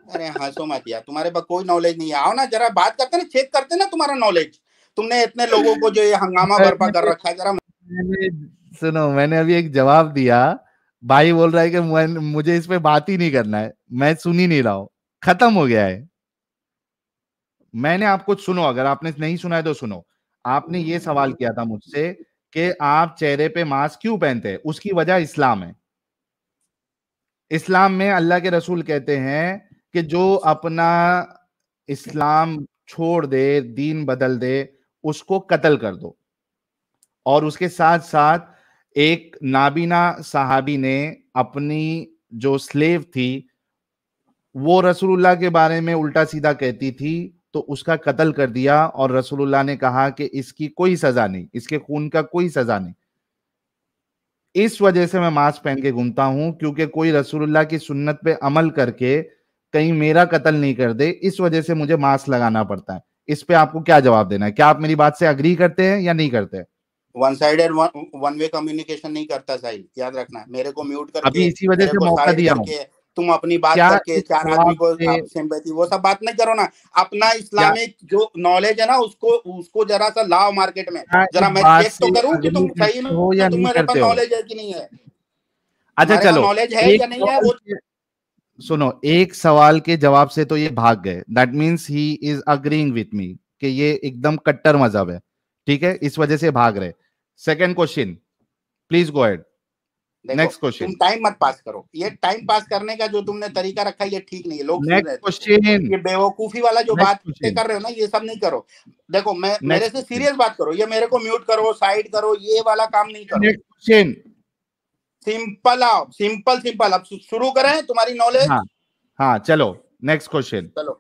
[SPEAKER 6] अरे हंसो मत यार, तुम्हारे पास कोई नॉलेज नहीं है। आओ ना जरा बात करते ना, चेक करते ना तुम्हारा नॉलेज। तुमने इतने लोगों को जो ये हंगामा बर्पा कर रखा है, जरा
[SPEAKER 1] सुनो, मैंने अभी एक जवाब दिया, भाई बोल रहा है कि मुझे इस पे बात ही नहीं करना है, मैं सुन ही नहीं रहा हूं, खत्म हो गया है। मैंने आपको, सुनो, अगर आपने नहीं सुना है तो सुनो। आपने ये सवाल किया था मुझसे कि आप चेहरे पे मास्क क्यों पहनते हैं, उसकी वजह इस्लाम है। इस्लाम में अल्लाह के रसूल कहते हैं कि जो अपना इस्लाम छोड़ दे, दीन बदल दे, उसको कत्ल कर दो। और उसके साथ साथ एक नाबीना सहाबी ने अपनी जो स्लेव थी वो रसूलुल्लाह के बारे में उल्टा सीधा कहती थी, तो उसका कत्ल कर दिया। और रसूलुल्लाह ने कहा कि इसकी कोई सजा नहीं, इसके खून का कोई सजा नहीं। इस वजह से मैं मास्क पहन के घूमता हूं, क्योंकि कोई रसूलुल्लाह की सुन्नत पे अमल करके कहीं मेरा कत्ल नहीं कर दे, इस वजह से मुझे मास्क लगाना पड़ता है। इस पे आपको क्या जवाब देना है? क्या आप मेरी बात से अग्री करते हैं या नहीं करते?
[SPEAKER 6] One sided one way communication नहीं करता साहिल, याद रखना। मेरे को म्यूट करके,
[SPEAKER 1] अभी इसी वजह
[SPEAKER 6] मेरे
[SPEAKER 1] से
[SPEAKER 6] को
[SPEAKER 1] मौका
[SPEAKER 6] साइड
[SPEAKER 1] दिया हूं।
[SPEAKER 6] करके तुम अपनी बात
[SPEAKER 1] क्या
[SPEAKER 6] करके
[SPEAKER 1] इस
[SPEAKER 6] चार
[SPEAKER 1] जवाब
[SPEAKER 6] आदमी को
[SPEAKER 1] से
[SPEAKER 6] सिंपैथी वो सब बात नहीं करो ना। अपना इस्लामिक जो नॉलेज है ना उसको जरा सा लाओ मार्केट में,
[SPEAKER 1] क्या
[SPEAKER 6] जरा
[SPEAKER 1] इस
[SPEAKER 6] मैं
[SPEAKER 1] बात
[SPEAKER 6] चेक तो
[SPEAKER 1] से
[SPEAKER 6] करूं कि
[SPEAKER 1] अग्री
[SPEAKER 6] तुम सही
[SPEAKER 1] करते हो या
[SPEAKER 6] में तुम
[SPEAKER 1] नहीं
[SPEAKER 6] मेरे पास
[SPEAKER 1] करते हो?
[SPEAKER 6] नॉलेज है कि नहीं है,
[SPEAKER 1] अच्छा
[SPEAKER 6] तुम्हारे पास
[SPEAKER 1] चलो,
[SPEAKER 6] नॉलेज है
[SPEAKER 1] एक
[SPEAKER 6] या नहीं है
[SPEAKER 1] सवाल
[SPEAKER 6] वो।
[SPEAKER 1] के सुनो, एक सवाल के जवाब से तो ये भाग गए, that means he is agreeing with me कि ये एकदम कट्टर मजहब है, ठीक है, इस वजह से भाग रहे। Second question, please go ahead. Next
[SPEAKER 6] देखो
[SPEAKER 1] क्वेश्चन।
[SPEAKER 6] तुम टाइम मत पास करो, ये टाइम पास करने का जो तुमने तरीका रखा है ये ठीक नहीं है, लोग सुन रहे
[SPEAKER 1] नेक्स्ट
[SPEAKER 6] थे।
[SPEAKER 1] क्वेश्चन।
[SPEAKER 6] ये बेवकूफी वाला जो
[SPEAKER 1] नेक्स्ट
[SPEAKER 6] बातें
[SPEAKER 1] क्वेश्चन।
[SPEAKER 6] कर रहे हो ना, ये सब नहीं करो। देखो मैं मेरे
[SPEAKER 1] नेक्स्ट
[SPEAKER 6] से
[SPEAKER 1] क्वेश्चन।
[SPEAKER 6] सीरियस बात करो, ये मेरे को म्यूट करो, साइड करो, ये वाला काम नहीं करो।
[SPEAKER 1] Next question.
[SPEAKER 6] सिंपल आओ, सिंपल सिंपल। अब शुरू करें तुम्हारी नॉलेज?
[SPEAKER 1] हाँ हाँ चलो, नेक्स्ट क्वेश्चन।
[SPEAKER 6] चलो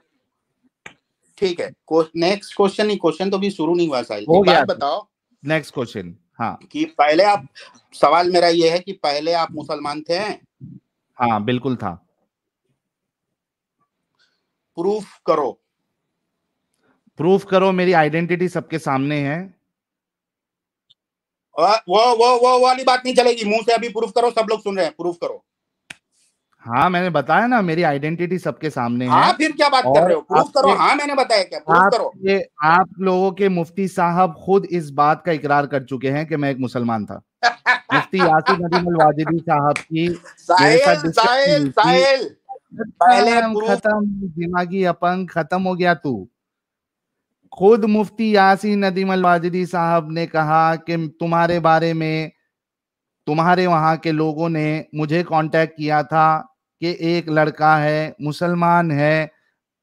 [SPEAKER 6] ठीक है, नेक्स्ट क्वेश्चन। नहीं, क्वेश्चन तो भी शुरू नहीं हुआ साहिल।
[SPEAKER 1] हो
[SPEAKER 6] एक
[SPEAKER 1] गया,
[SPEAKER 6] बात बताओ
[SPEAKER 1] नेक्स्ट क्वेश्चन। हाँ
[SPEAKER 6] कि पहले आप, सवाल मेरा ये है कि पहले आप मुसलमान थे?
[SPEAKER 1] हाँ बिल्कुल था।
[SPEAKER 6] प्रूफ करो।
[SPEAKER 1] प्रूफ करो, मेरी आइडेंटिटी सबके सामने है।
[SPEAKER 6] वो वाली बात नहीं चलेगी, मुंह से अभी प्रूफ करो, सब लोग सुन रहे हैं, प्रूफ करो।
[SPEAKER 1] हाँ मैंने बताया ना, मेरी आइडेंटिटी सबके सामने है।
[SPEAKER 6] हाँ फिर क्या बात कर रहे हो? प्रूफ करो। हाँ मैंने बताया क्या, प्रूफ करो।
[SPEAKER 1] आप लोगों के मुफ्ती साहब खुद इस बात का इकरार कर चुके हैं कि मैं एक मुसलमान था। मुफ्ती यासीन नदीम अल वाजिदी साहब की मेरे साथ डिस्कशन हुई थी।
[SPEAKER 6] पहले प्रूफ।
[SPEAKER 1] खत्म, दिमागी अपंग खत्म हो गया तू। खुद मुफ्ती यासीन नदीम अल वाजिदी साहब ने कहा कि तुम्हारे बारे में तुम्हारे वहां के लोगों ने मुझे कांटेक्ट किया था कि एक लड़का है, मुसलमान है,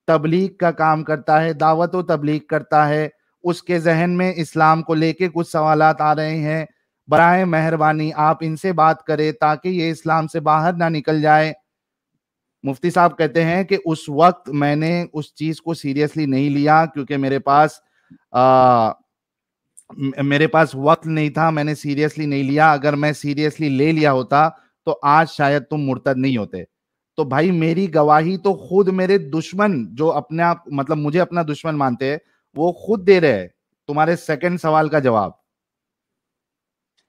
[SPEAKER 1] तबलीग का काम करता है, दावत व तबलीग करता है, उसके जहन में इस्लाम को लेके कुछ सवालात आ रहे हैं, बराए मेहरबानी आप इनसे बात करें ताकि ये इस्लाम से बाहर ना निकल जाए। मुफ्ती साहब कहते हैं कि उस वक्त मैंने उस चीज को सीरियसली नहीं लिया क्योंकि मेरे पास वक्त नहीं था, मैंने सीरियसली नहीं लिया। अगर मैं सीरियसली ले लिया होता तो आज शायद तुम मुर्तद नहीं होते। तो भाई मेरी गवाही तो खुद मेरे दुश्मन, जो अपने आप मतलब मुझे अपना दुश्मन मानते हैं, वो खुद दे रहे हैं। तुम्हारे सेकंड सवाल का जवाब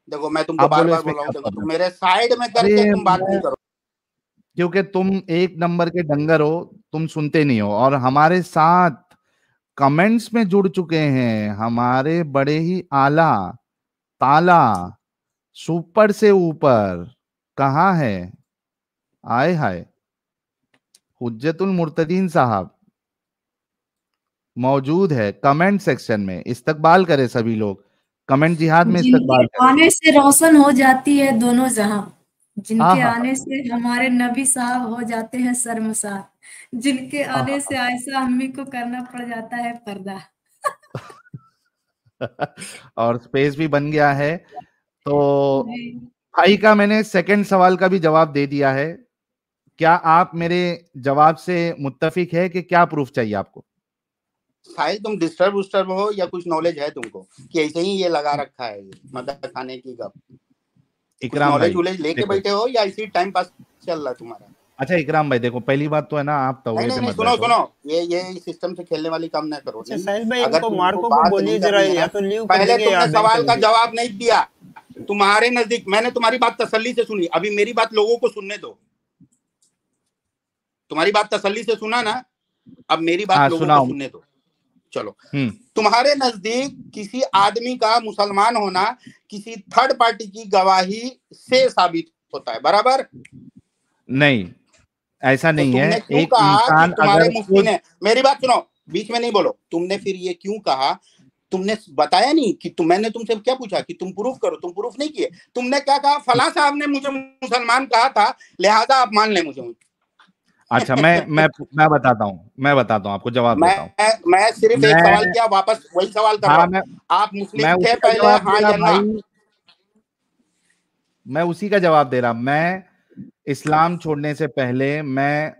[SPEAKER 6] देखो, मैं तुमको बार बार बोल रहा हूं, देखो तुम मेरे साइड में करके तुम बात नहीं करो,
[SPEAKER 1] क्योंकि तुम एक नंबर के डंगर हो, तुम सुनते नहीं हो। और हमारे साथ कमेंट्स में जुड़ चुके हैं हमारे बड़े ही आला ताला सुपर से ऊपर, कहाँ है, आए हाय, हुज्जतुल मुर्तदीन साहब मौजूद है कमेंट सेक्शन में। इस्तकबाल करें सभी लोग, कमेंट जिहाद में इस्तकबाल करें।
[SPEAKER 8] आने से रोशन हो जाती है दोनों जहां, जिनके आने से हमारे नबी साहब हो जाते हैं शर्मसार, जिनके आने से आयशा अम्मी को करना पड़ जाता है पर्दा।
[SPEAKER 1] और स्पेस भी बन गया है। तो भाई का मैंने सेकंड सवाल का भी जवाब दे दिया है। क्या आप मेरे जवाब से मुत्तफिक है कि क्या प्रूफ चाहिए आपको?
[SPEAKER 6] साहिल तुम डिस्टर्ब हो या कुछ नॉलेज है तुमको कि ऐसे ही ये लगा रखा है, मदद खाने की गप?
[SPEAKER 1] इकराम भाई
[SPEAKER 6] नॉलेज लेके बैठे हो या इसी टाइम पास चल रहा है तुम्हारा?
[SPEAKER 1] अच्छा इकराम भाई देखो, पहली बात तो है ना, आप तवे पे मत बैठो।
[SPEAKER 6] सुनो, ये सिस्टम से खेलने वाली काम ना करो।
[SPEAKER 3] साहिल भाई इनको मार्को को बोलिए जरा, या तो लीव कर
[SPEAKER 6] पहले
[SPEAKER 3] देंगे
[SPEAKER 6] तुमने
[SPEAKER 3] या
[SPEAKER 6] सवाल का जवाब नहीं दिया। तुम्हारे नजदीक मैंने तुम्हारी बात तसल्ली से सुनी, अभी मेरी बात लोगों को सुनने दो। तुम्हारी बात तसल्ली से सुना ना, अब मेरी बात लोगों को सुनने दो। चलो, तुम्हारे नजदीक किसी आदमी का मुसलमान होना किसी थर्ड पार्टी की गवाही से साबित होता है, बराबर?
[SPEAKER 1] नहीं, ऐसा नहीं है।
[SPEAKER 6] एक इंसान तुम्हारे मुफ्ती ने, मेरी बात सुनो, बीच में नहीं बोलो। तुमने फिर ये क्यों कहा? तुमने बताया नहीं कि मैंने तुमसे क्या पूछा कि तुम प्रूफ करो, तुम प्रूफ नहीं किए। तुमने क्या कहा? फला साहब ने मुझे मुसलमान कहा था, लिहाजा आप मान ले मुझे।
[SPEAKER 1] अच्छा मैं बताता हूँ आपको, जवाब देता हूँ।
[SPEAKER 6] मैं सिर्फ एक सवाल किया, वापस वही सवाल कर रहा हूं। आप मुस्लिम थे पहले, हाँ या ना?
[SPEAKER 1] मैं उसी का जवाब दे रहा। मैं इस्लाम छोड़ने से पहले मैं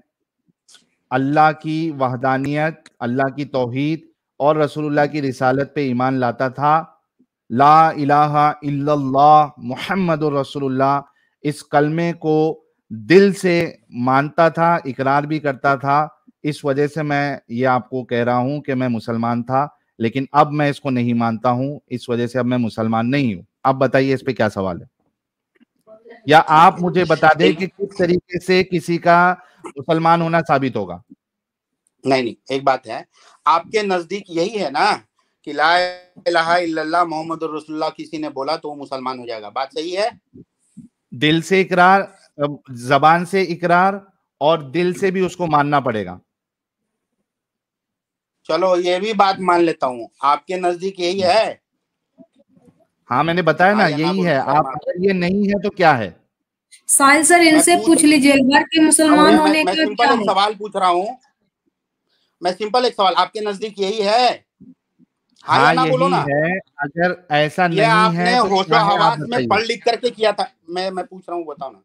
[SPEAKER 1] अल्लाह की वहदानियत, अल्लाह की तौहीद और रसूलुल्लाह की रिसालत पे ईमान लाता था। ला इलाहा इल्लल्लाह मुहम्मदुर रसूलुल्लाह, इस कलमे को दिल से मानता था, इकरार भी करता था इस वजह से मैं ये आपको कह रहा हूं कि मैं मुसलमान था, लेकिन अब मैं इसको नहीं मानता हूं, इस वजह से अब मैं मुसलमान नहीं हूं। अब बताइए इस पे क्या सवाल है, या आप मुझे बता दें कि किस तरीके से किसी का मुसलमान होना साबित होगा।
[SPEAKER 6] नहीं, एक बात है, आपके नजदीक यही है ना कि ला इलाहा इल्लल्लाह मोहम्मदुर रसूलुल्लाह किसी ने बोला तो वो मुसलमान हो जाएगा, बात सही है?
[SPEAKER 1] दिल से इकरार, जबान से इकरार, और दिल से भी उसको मानना पड़ेगा।
[SPEAKER 6] चलो ये भी बात मान लेता हूँ, आपके नजदीक यही है।
[SPEAKER 1] हाँ मैंने बताया ना, यही है। आप अगर ये नहीं है तो क्या है?
[SPEAKER 8] साहिल सर इनसे पूछ लीजिए एक बार कि मुसलमान होने
[SPEAKER 6] मैं
[SPEAKER 8] का
[SPEAKER 6] सिंपल
[SPEAKER 8] क्या
[SPEAKER 6] एक
[SPEAKER 8] है।
[SPEAKER 6] सवाल पूछ रहा हूँ, मैं सिंपल एक सवाल, आपके नजदीक यही है? हाँ या ना बोलो
[SPEAKER 1] यही
[SPEAKER 6] ना।
[SPEAKER 1] है, अगर ऐसा
[SPEAKER 6] ये
[SPEAKER 1] नहीं
[SPEAKER 6] आपने
[SPEAKER 1] है तो
[SPEAKER 6] होशो
[SPEAKER 1] क्या है, आप
[SPEAKER 6] हवास में
[SPEAKER 1] बताइए।
[SPEAKER 6] पढ़ लिख करके किया था? मैं पूछ रहा हूँ, बताओ ना।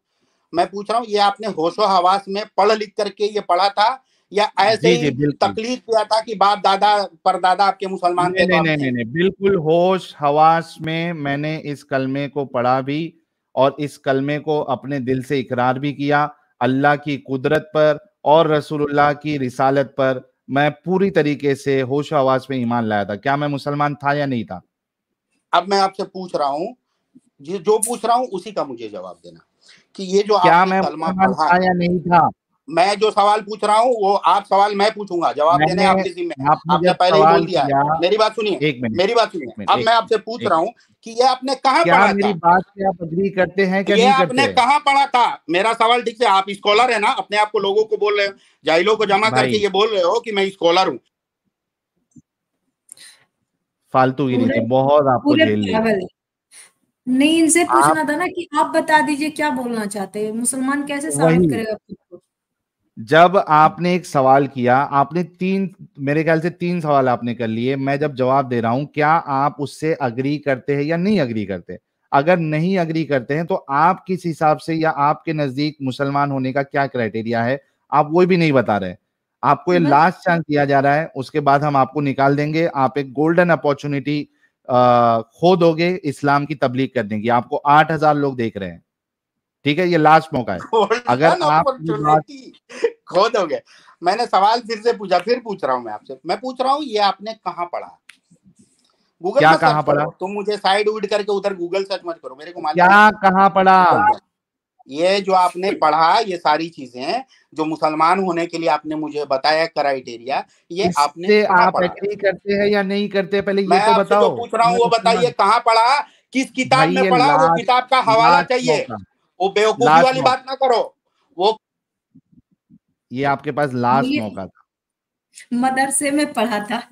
[SPEAKER 6] मैं पूछ रहा हूँ ये आपने होशो हवास में पढ़ लिख करके ये पढ़ा था या ऐसे ही तकलीफ किया था कि बाप दादा परदादा आपके मुसलमान थे?
[SPEAKER 1] नहीं, बिल्कुल होश हवास में मैंने इस कलमे को पढ़ा भी, और इस कलमे को अपने दिल से इकरार भी किया। अल्लाह की कुदरत पर और रसूलुल्लाह की रिसालत पर मैं पूरी तरीके से होश हवास में ईमान लाया था। क्या मैं मुसलमान था या नहीं था?
[SPEAKER 6] अब मैं आपसे पूछ रहा हूँ, जो पूछ रहा हूँ उसी का मुझे जवाब देना कि ये जो
[SPEAKER 1] क्या
[SPEAKER 6] आपने
[SPEAKER 1] मैं
[SPEAKER 6] कलमा
[SPEAKER 1] मुसलमान
[SPEAKER 6] पढ़ा,
[SPEAKER 1] था या नहीं था?
[SPEAKER 6] मैं जो सवाल पूछ रहा हूँ वो आप सवाल मैं पूछूंगा, जवाब देने आपके जिम्मे है। आपने
[SPEAKER 1] जब
[SPEAKER 6] पहले ही
[SPEAKER 1] सवाल
[SPEAKER 6] बोल दिया
[SPEAKER 1] किया,
[SPEAKER 6] है। मेरी बात सुनिए,
[SPEAKER 1] एक मिनट,
[SPEAKER 6] मेरी बात सुनिए। अब मैं आपसे पूछ रहा हूँ कि ये आपने कहाँ
[SPEAKER 1] क्या
[SPEAKER 6] पढ़ा
[SPEAKER 1] मेरी
[SPEAKER 6] था?
[SPEAKER 1] बात से आप अग्री करते हैं क्या
[SPEAKER 6] ये
[SPEAKER 1] नहीं
[SPEAKER 6] आपने
[SPEAKER 1] करते?
[SPEAKER 6] कहाँ पढ़ा था? मेरा सवाल ठीक से, आप स्कॉलर है ना, अपने आप को लोगों को बोल रहे हो, जाहिलों को जमा करके ये बोल रहे हो कि मैं स्कॉलर हूँ।
[SPEAKER 1] फालतूगिरी थी, बहुत आपको झेल ली।
[SPEAKER 8] पागल नहीं, इनसे पूछना था ना कि आप बता दीजिए क्या बोलना चाहते हैं, मुसलमान कैसे साबित करेगा खुद को।
[SPEAKER 1] जब आपने एक सवाल किया, आपने मेरे ख्याल से 3 सवाल आपने कर लिए, मैं जब जवाब दे रहा हूं, क्या आप उससे अग्री करते हैं या नहीं अग्री करते? अगर नहीं अग्री करते हैं तो आप किस हिसाब से, या आपके नजदीक मुसलमान होने का क्या क्राइटेरिया है, आप वो भी नहीं बता रहे। आपको ये लास्ट चांस दिया जा रहा है, उसके बाद हम आपको निकाल देंगे। आप एक गोल्डन अपॉर्चुनिटी खो दोगे इस्लाम की तबलीग करने की। आपको 8000 लोग देख रहे हैं, ठीक है? ये लास्ट मौका है। अगर आप
[SPEAKER 6] खो दोगे। मैंने सवाल फिर से पूछा, फिर पूछ रहा हूँ मैं आपसे, मैं पूछ रहा हूँ ये आपने कहाँ पढ़ा? गूगल
[SPEAKER 1] क्या
[SPEAKER 6] में
[SPEAKER 1] कहाँ
[SPEAKER 6] सर्च
[SPEAKER 1] पढ़ा?
[SPEAKER 6] करो, तुम मुझे साइड उइड करके उधर गूगल सर्च मत करो, मेरे को मालूम
[SPEAKER 1] क्या कहाँ पढ़ा?
[SPEAKER 6] ये जो आपने पढ़ा, ये सारी चीजें जो मुसलमान होने के लिए आपने मुझे बताया क्राइटेरिया, ये आपने कहाँ
[SPEAKER 1] आप
[SPEAKER 6] पढ़ा?
[SPEAKER 1] एग्री करते हैं या नहीं करते, पहले ये
[SPEAKER 6] मैं
[SPEAKER 1] तो
[SPEAKER 6] आपसे
[SPEAKER 1] बताओ।
[SPEAKER 6] जो पूछ रहा हूँ वो बताइए, कहाँ पढ़ा, किस किताब में पढ़ा? वो किताब का हवाला चाहिए। वो बेवकूफी वाली बात ना करो। वो
[SPEAKER 1] ये आपके पास लास्ट मौका था।
[SPEAKER 8] मदरसे में पढ़ा था।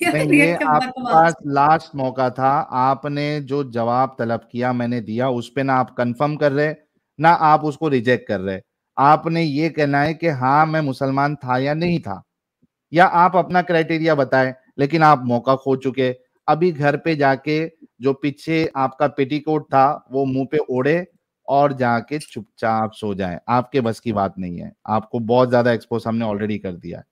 [SPEAKER 1] नहीं, ये आपके पास लास्ट मौका था। आपने जो जवाब तलब किया मैंने दिया, उस पे ना आप कंफर्म कर रहे, ना आप उसको रिजेक्ट कर रहे। आपने ये कहना है कि हाँ मैं मुसलमान था या नहीं था, या आप अपना क्राइटेरिया बताएं, लेकिन आप मौका खो चुके। अभी घर पे जाके जो पीछे आपका पेटीकोट था वो मुंह पे ओढ़े और जाके चुपचाप सो जाएं। आपके बस की बात नहीं है, आपको बहुत ज्यादा एक्सपोज हमने ऑलरेडी कर दिया है।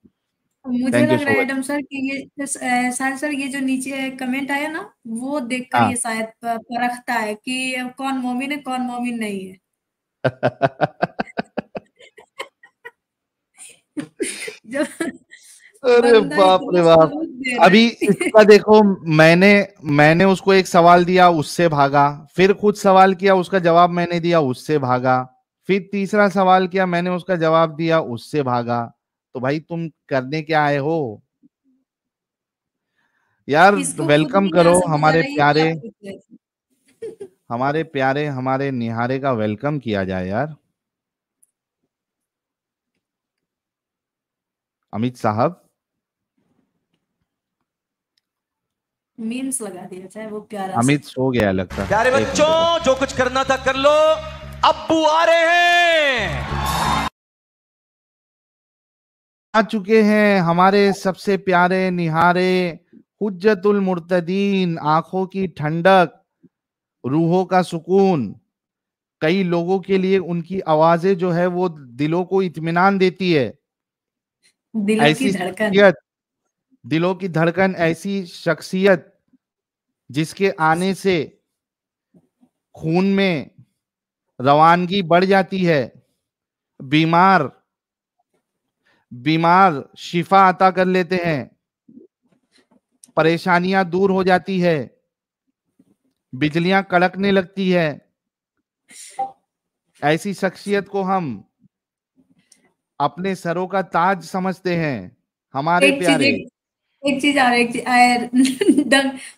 [SPEAKER 8] मुझे लग रहा है एडम सर कि ये साहिल सर ये जो नीचे कमेंट आया ना, वो देखकर ये शायद परखता है कि कौन मोमिन है कौन मोमिन नहीं है।
[SPEAKER 1] अरे बाप रे बाप। अभी इसका देखो, मैंने उसको एक सवाल दिया, उससे भागा, फिर कुछ सवाल किया, उसका जवाब मैंने दिया, उससे भागा, फिर तीसरा सवाल किया, मैंने उसका जवाब दिया, उससे भागा। तो भाई तुम करने क्या आए हो यार? वेलकम करो हमारे प्यारे हमारे निहारे का वेलकम किया जाए यार। अमित साहब
[SPEAKER 8] मीम्स लगा दिया चाहे वो प्यारा।
[SPEAKER 1] अमित सो गया लगता है।
[SPEAKER 7] प्यारे बच्चों, जो कुछ करना था कर लो, अब्बू आ रहे हैं।
[SPEAKER 1] आ चुके हैं हमारे सबसे प्यारे निहारे, हुज्जतुल मुर्तदीन, आंखों की ठंडक, रूहों का सुकून। कई लोगों के लिए उनकी आवाजें जो है वो दिलों को इत्मीनान देती है।
[SPEAKER 8] दिलों की धड़कन,
[SPEAKER 1] दिलों की धड़कन, ऐसी शख्सियत जिसके आने से खून में रवानगी बढ़ जाती है। बीमार बीमार शिफा अता कर लेते हैं, परेशानियां दूर हो जाती है, बिजलियां कड़कने लगती है। ऐसी शख्सियत को हम अपने सरों का ताज समझते हैं हमारे प्यारे।
[SPEAKER 8] एक चीज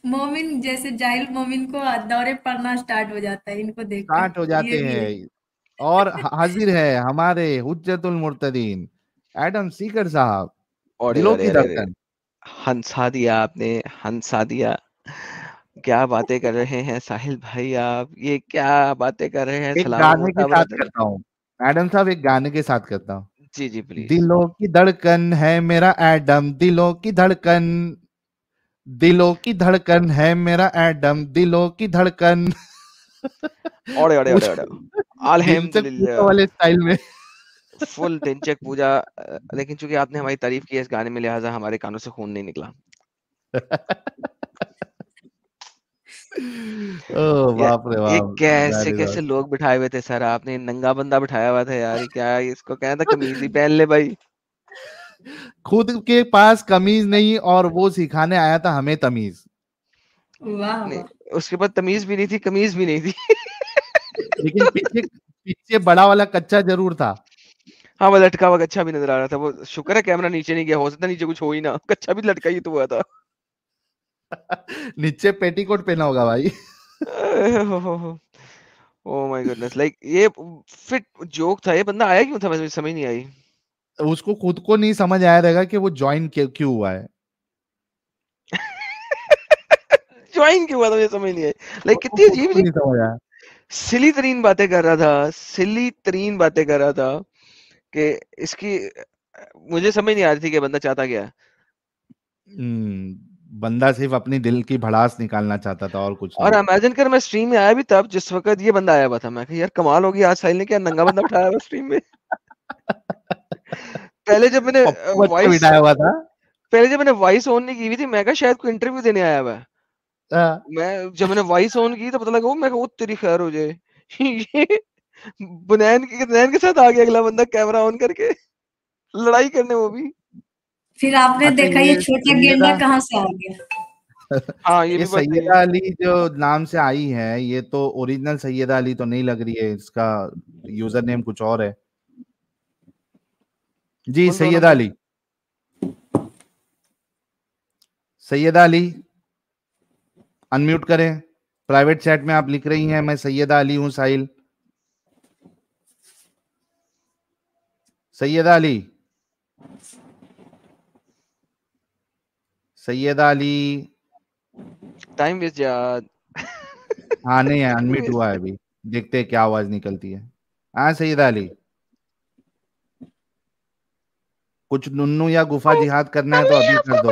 [SPEAKER 8] मोमिन जैसे जाहिल मोमिन को दौरे पड़ना स्टार्ट हो जाता है इनको देखकर,
[SPEAKER 1] स्टार्ट हो जाते हैं। और हाजिर है हमारे हुज्जतुल मुर्तदीन एडम सीकर साहब, दिलों की धड़कन।
[SPEAKER 9] हंसा दिया आपने, हंसा दिया। क्या बातें कर रहे हैं साहिल भाई, आप ये क्या बातें कर रहे हैं।
[SPEAKER 1] एक गाने के साथ करता हूँ एडम साहब, एक गाने के साथ करता हूँ।
[SPEAKER 9] जी जी प्लीज।
[SPEAKER 1] दिलों की धड़कन है मेरा एडम, दिलों की धड़कन, दिलों की धड़कन है मेरा एडम, दिलों की धड़कन।
[SPEAKER 9] ओड़े ओड़े ओड़े ओड़े अल्हम्दुलिल्लाह
[SPEAKER 1] वाले स्टाइल में
[SPEAKER 9] फुल दिनचक पूजा। लेकिन चूंकि आपने हमारी तारीफ की है इस गाने में, लिहाजा हमारे कानों से खून नहीं निकला।
[SPEAKER 1] ओ बाप रे बाप,
[SPEAKER 9] ये कैसे कैसे लोग बिठाए हुए थे सर, आपने नंगा बंदा बिठाया हुआ था यार। क्या इसको कहना था कमीज ही पहन ले भाई।
[SPEAKER 1] खुद के पास कमीज नहीं और वो सिखाने आया था हमें तमीज।
[SPEAKER 8] वाह,
[SPEAKER 9] उसके पास तमीज भी नहीं थी, कमीज भी नहीं थी।
[SPEAKER 1] लेकिन पीछे बड़ा वाला कच्चा जरूर था।
[SPEAKER 9] हाँ वो लटका हुआ कच्चा भी नजर आ रहा था। वो शुक्र है कैमरा नीचे नहीं गया, हो सकता नीचे कुछ हो ही ना, कच्चा भी लटका ही तो हुआ था।
[SPEAKER 1] नीचे पेटीकोट पहना होगा भाई।
[SPEAKER 9] ओह माय गुडनेस, लाइक ये फिट जोक था। ये बंदा आया क्यों था, मुझे समझ नहीं आई।
[SPEAKER 1] उसको खुद को नहीं समझ आया रहेगा कि वो ज्वाइन क्यों हुआ है।
[SPEAKER 9] ज्वाइन क्यों हुआ था मुझे समझ नहीं आई। लाइक कितनी अजीब सी सिली तरीन बातें कर रहा था, सिली तरीन बातें कर रहा था कि इसकी मुझे समझ नहीं आ रही थी कि बंदा चाहता क्या।
[SPEAKER 1] बंदा सिर्फ अपनी दिल की भड़ास निकालना चाहता था और कुछ नहीं।
[SPEAKER 9] और इमेजिन कर मैं स्ट्रीम में आया भी तब जिस वक्त ये बंदा आया हुआ था। मैं यार कमाल होगी, आज साहिल ने क्या नंगा बंदा बिठाया हुआ स्ट्रीम में। पहले जब मैंने वॉइस ऑन नहीं की हुई थी, मैं कहा शायद कोई इंटरव्यू देने आया हुआ है। जब मैंने वॉइस ऑन की तो पता लगा मैं कहा तेरी खैर हो जाए। ये बुनैन के साथ आ गया अगला बंदा कैमरा ऑन करके लड़ाई करने, वो भी।
[SPEAKER 8] फिर आपने देखा ये छोटा गेंडा कहाँ से आ गया।
[SPEAKER 9] हाँ ये
[SPEAKER 1] सैयदा अली जो नाम से आई है, ये तो ओरिजिनल सैयदा अली तो नहीं लग रही है, इसका यूजर नेम कुछ और है जी। सैयदा अली, सैयदा अली अनम्यूट करें। प्राइवेट चैट में आप लिख रही हैं मैं सैयदा अली हूं साहिल। सैयदा अली, सैयदा अली
[SPEAKER 9] टाइम वेस्ट यार।
[SPEAKER 1] हाँ नहीं है, अनम्यूट हुआ है अभी, देखते हैं क्या आवाज निकलती है। हाँ सैयदा अली, कुछ नुन्नू या गुफा जिहाद करना है तो अभी कर दो।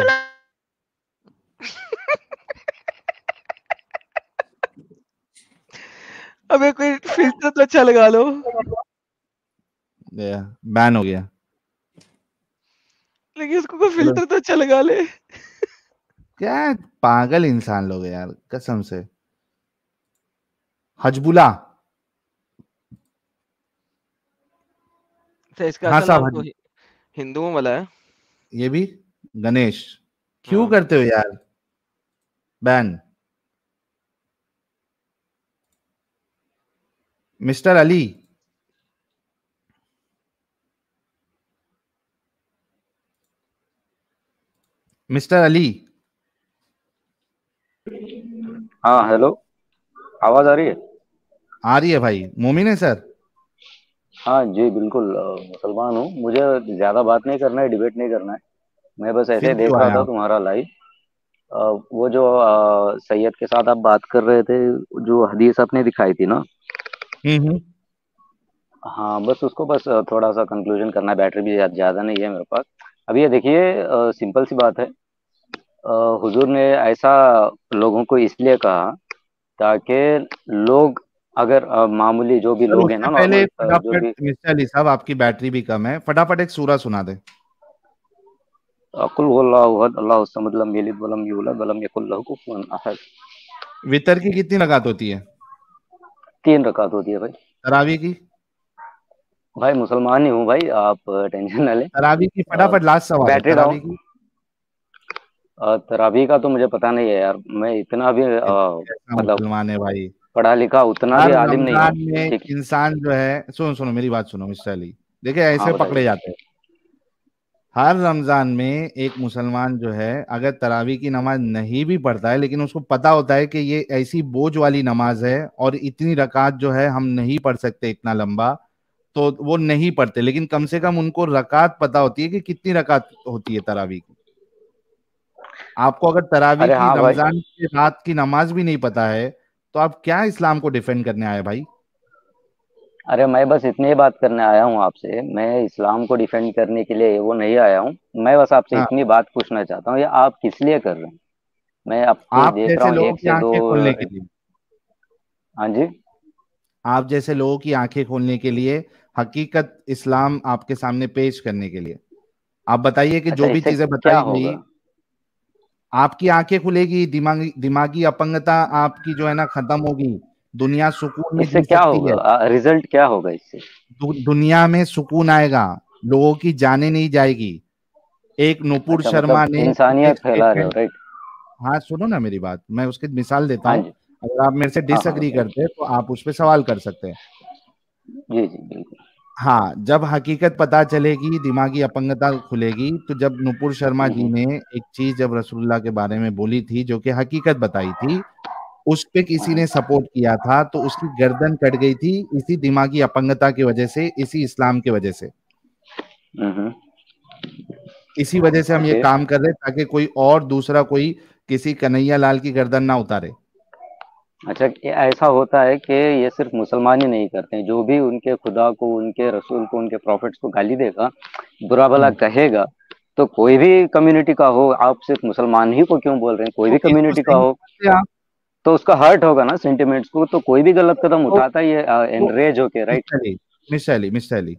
[SPEAKER 9] अबे कोई फिल्टर तो अच्छा लगा लो।
[SPEAKER 1] बैन हो गया,
[SPEAKER 9] लेकिन उसको कोई फिल्टर तो अच्छा लगा ले।
[SPEAKER 1] क्या पागल इंसान लोग यार कसम से। हजबुला,
[SPEAKER 9] तो इसका असल नाम तो हिंदुओं वाला है।
[SPEAKER 1] ये भी गणेश क्यों करते हो यार ban. Mister Ali, mister Ali.
[SPEAKER 10] हाँ हेलो, आवाज आ रही है?
[SPEAKER 1] आ रही है भाई। मोमिन है सर?
[SPEAKER 10] हाँ जी बिल्कुल, मुसलमान हूँ। मुझे ज्यादा बात नहीं करना है, डिबेट नहीं करना है। मैं बस ऐसे देख रहा था तुम्हारा लाइव। वो जो सैयद के साथ आप बात कर रहे थे, जो हदीस आपने दिखाई थी ना, हाँ बस उसको बस थोड़ा सा कंक्लूजन करना है। बैटरी भी ज्यादा नहीं है मेरे पास। अब ये देखिए, सिंपल सी बात है। हुजूर ने ऐसा लोगों को इसलिए कहा ताकि लोग, अगर मामूली जो भी लोग हैं ना,
[SPEAKER 1] पहले
[SPEAKER 10] नॉर्मल जो भी।
[SPEAKER 1] मिस्टर अली साहब आपकी बैटरी भी कम है, फटाफट एक सूरा सुना दे।
[SPEAKER 10] कुल हुवल्लाहु अहद अल्लाहु समद लम यलिद वलम यूलद वलम यकुल लहु कुफुवन अहद।
[SPEAKER 1] वितर की कितनी रकात होती है?
[SPEAKER 10] 3 रकात होती है भाई।
[SPEAKER 1] तरावी की?
[SPEAKER 10] भाई मुसलमान ही हूँ भाई, आप टेंशन ना लें।
[SPEAKER 1] तरावी की फटाफट लास्ट सवाल है,
[SPEAKER 10] बैटरी
[SPEAKER 1] तरावी
[SPEAKER 10] डाउन।
[SPEAKER 1] की।
[SPEAKER 10] तरावी का तो मुझे पता नहीं है यार, मैं इतना भी
[SPEAKER 1] कैसा
[SPEAKER 10] मतलब
[SPEAKER 1] मुसलमान है भाई।
[SPEAKER 10] पढ़ा लिखा उतना
[SPEAKER 1] हर
[SPEAKER 10] भी आलिम नहीं हूँ।
[SPEAKER 1] रमजान में
[SPEAKER 10] ठीक।
[SPEAKER 1] इंसान जो है, सुनो सुनो मेरी बात सुनो मिस्टर अली, देखिए
[SPEAKER 10] हाँ
[SPEAKER 1] ऐसे पकड़े
[SPEAKER 10] बताइए।
[SPEAKER 1] जाते हैं। हर रमजान में एक मुसलमान जो है अगर तरावी की नमाज नहीं भी पढ़ता है, लेकिन उसको पता होता है कि ये ऐसी बोझ वाली नमाज है और इतनी रकात जो है हम नहीं पढ़ सकते इतना लंबा, तो वो नहीं पढ़ते, लेकिन कम से कम उनको रकात पता होती है कि कितनी रकात होती है तरावी की। आपको अगर तरावी
[SPEAKER 10] अरे
[SPEAKER 1] की
[SPEAKER 10] हाँ भाई,
[SPEAKER 1] रमजान की रात की नमाज भी नहीं पता है, तो आप क्या इस्लाम को डिफेंड करने आए भाई?
[SPEAKER 10] अरे मैं बस इतनी ही बात करने आया हूँ आपसे, मैं इस्लाम को डिफेंड करने के लिए वो नहीं आया हूँ। मैं बस आपसे
[SPEAKER 1] हाँ,
[SPEAKER 10] इतनी बात पूछना चाहता हूँ, ये आप किस लिए कर रहे हैं? मैं आपको
[SPEAKER 1] आप
[SPEAKER 10] देख रहा
[SPEAKER 1] जैसे
[SPEAKER 10] हूँ
[SPEAKER 1] लोगों
[SPEAKER 10] एक
[SPEAKER 1] की
[SPEAKER 10] से दो।
[SPEAKER 1] आंखें खोलने के लिए,
[SPEAKER 10] हाँ जी।
[SPEAKER 1] आप जैसे लोगों की आंखें खोलने के लिए, हकीकत इस्लाम आपके सामने पेश करने के लिए। आप बताइए कि
[SPEAKER 10] अच्छा,
[SPEAKER 1] जो भी
[SPEAKER 10] इससे
[SPEAKER 1] चीजें
[SPEAKER 10] क्या
[SPEAKER 1] बताई गई,
[SPEAKER 10] होगा?
[SPEAKER 1] आपकी आंखें खुलेगी, दिमागी दिमागी अपंगता आपकी जो है ना खत्म होगी, दुनिया सुकून में
[SPEAKER 10] इससे
[SPEAKER 1] जी
[SPEAKER 10] क्या
[SPEAKER 1] सकती है।
[SPEAKER 10] होगा? रिजल्ट क्या होगा इससे?
[SPEAKER 1] दुनिया में सुकून आएगा, लोगों की जाने नहीं जाएगी। एक नुपुर
[SPEAKER 10] अच्छा,
[SPEAKER 1] शर्मा
[SPEAKER 10] मतलब
[SPEAKER 1] ने एक
[SPEAKER 10] इंसानियत फैला रहे हो,
[SPEAKER 1] स्टेटमेंट,
[SPEAKER 10] राइट?
[SPEAKER 1] हाँ सुनो ना मेरी बात, मैं उसकी मिसाल देता
[SPEAKER 10] हाँ
[SPEAKER 1] हूँ।
[SPEAKER 10] जी।
[SPEAKER 1] अगर आप मेरे से
[SPEAKER 10] हाँ हाँ
[SPEAKER 1] डिसएग्री
[SPEAKER 10] बताइए।
[SPEAKER 1] करते हैं तो आप उस पर सवाल कर सकते हैं।
[SPEAKER 10] जी जी बिल्कुल।
[SPEAKER 1] हाँ, जब हकीकत पता चलेगी, दिमागी अपंगता खुलेगी, तो जब नुपुर शर्मा जी
[SPEAKER 10] हम्म।
[SPEAKER 1] ने एक चीज जब रसूलुल्लाह के बारे में बोली थी जो कि हकीकत बताई थी, उस पे किसी ने सपोर्ट किया था तो उसकी गर्दन कट गई थी, इसी दिमागी अपंगता की वजह से, इसी इस्लाम की वजह से।
[SPEAKER 10] हम्म।
[SPEAKER 1] इसी वजह से हम ये
[SPEAKER 10] ओके।
[SPEAKER 1] काम कर रहे हैं ताकि कोई और दूसरा कोई किसी कन्हैया लाल की गर्दन ना उतारे।
[SPEAKER 10] अच्छा, ये ऐसा होता है कि ये सिर्फ मुसलमान ही नहीं करते हैं, जो भी उनके खुदा को, उनके रसूल को, उनके प्रॉफिट्स को गाली देगा, बुरा भला
[SPEAKER 1] हम्म।
[SPEAKER 10] कहेगा, तो कोई भी कम्युनिटी का हो, आप सिर्फ मुसलमान ही को क्यों बोल रहे हैं, कोई
[SPEAKER 1] तो
[SPEAKER 10] भी
[SPEAKER 1] इसको
[SPEAKER 10] कम्युनिटी का
[SPEAKER 1] सही
[SPEAKER 10] हो,
[SPEAKER 1] समझते आप?
[SPEAKER 10] तो उसका हर्ट होगा ना सेंटिमेंट्स को, तो कोई भी गलत कदम
[SPEAKER 1] तो,
[SPEAKER 10] उठाता ही है
[SPEAKER 1] तो
[SPEAKER 10] एनरेज होके, right?
[SPEAKER 1] Mister Ali, mister Ali,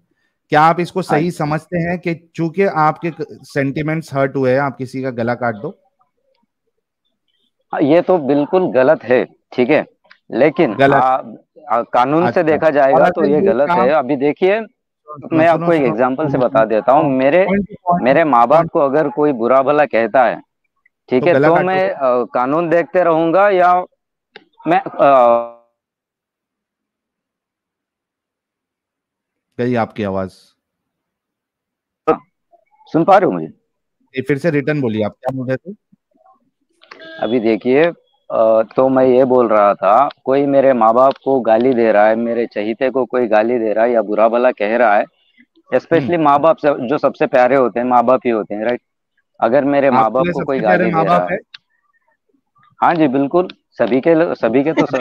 [SPEAKER 1] क्या आप इसको
[SPEAKER 10] हाँ
[SPEAKER 1] सही
[SPEAKER 10] जी।
[SPEAKER 1] समझते हैं कि चूंकि आपके सेंटिमेंट्स हर्ट हुए हैं, आप किसी का गला काट दो?
[SPEAKER 10] हाँ, ये तो बिल्कुल गलत है, ठीक है, लेकिन
[SPEAKER 1] गलत।
[SPEAKER 10] कानून से
[SPEAKER 1] अच्छा,
[SPEAKER 10] देखा
[SPEAKER 1] और
[SPEAKER 10] जाएगा तो
[SPEAKER 1] अगर
[SPEAKER 10] ये
[SPEAKER 1] ये
[SPEAKER 10] गलत है।
[SPEAKER 1] काम,
[SPEAKER 10] अभी देखिए,
[SPEAKER 1] सुनो
[SPEAKER 10] मैं
[SPEAKER 1] सुनो
[SPEAKER 10] आपको एक
[SPEAKER 1] सुनो
[SPEAKER 10] एग्जांपल से बता देता हूँ। मेरे
[SPEAKER 1] पॉइंट टू पॉइंट,
[SPEAKER 10] मेरे माँ बाप
[SPEAKER 1] पॉइंट
[SPEAKER 10] को अगर कोई बुरा भला कहता है, ठीक
[SPEAKER 1] तो
[SPEAKER 10] है,
[SPEAKER 1] गला
[SPEAKER 10] तो मैं
[SPEAKER 1] काटोगे?
[SPEAKER 10] कानून देखते रहूंगा, या मैं
[SPEAKER 1] गई आपकी आवाज।
[SPEAKER 10] सुन पा रहे हो मुझे?
[SPEAKER 1] ये फिर से रिटर्न बोलिए, आप क्या बोल रहे थे?
[SPEAKER 10] अभी देखिए, तो मैं ये बोल रहा था, कोई मेरे माँ बाप को गाली दे रहा है, मेरे चहीते को कोई गाली दे रहा है या बुरा भला कह रहा है,
[SPEAKER 1] हम्म।
[SPEAKER 10] स्पेशली माँ बाप से, जो सबसे प्यारे होते हैं माँ बाप ही होते हैं, राइट? अगर मेरे माँ
[SPEAKER 1] आपके
[SPEAKER 10] बाप
[SPEAKER 1] लिए
[SPEAKER 10] को कोई
[SPEAKER 1] सबसे प्यारे
[SPEAKER 10] गाली
[SPEAKER 1] माँ
[SPEAKER 10] दे
[SPEAKER 1] बाप
[SPEAKER 10] रहा है,
[SPEAKER 1] है?
[SPEAKER 10] हाँ जी बिल्कुल, सभी के तो
[SPEAKER 1] नबी से,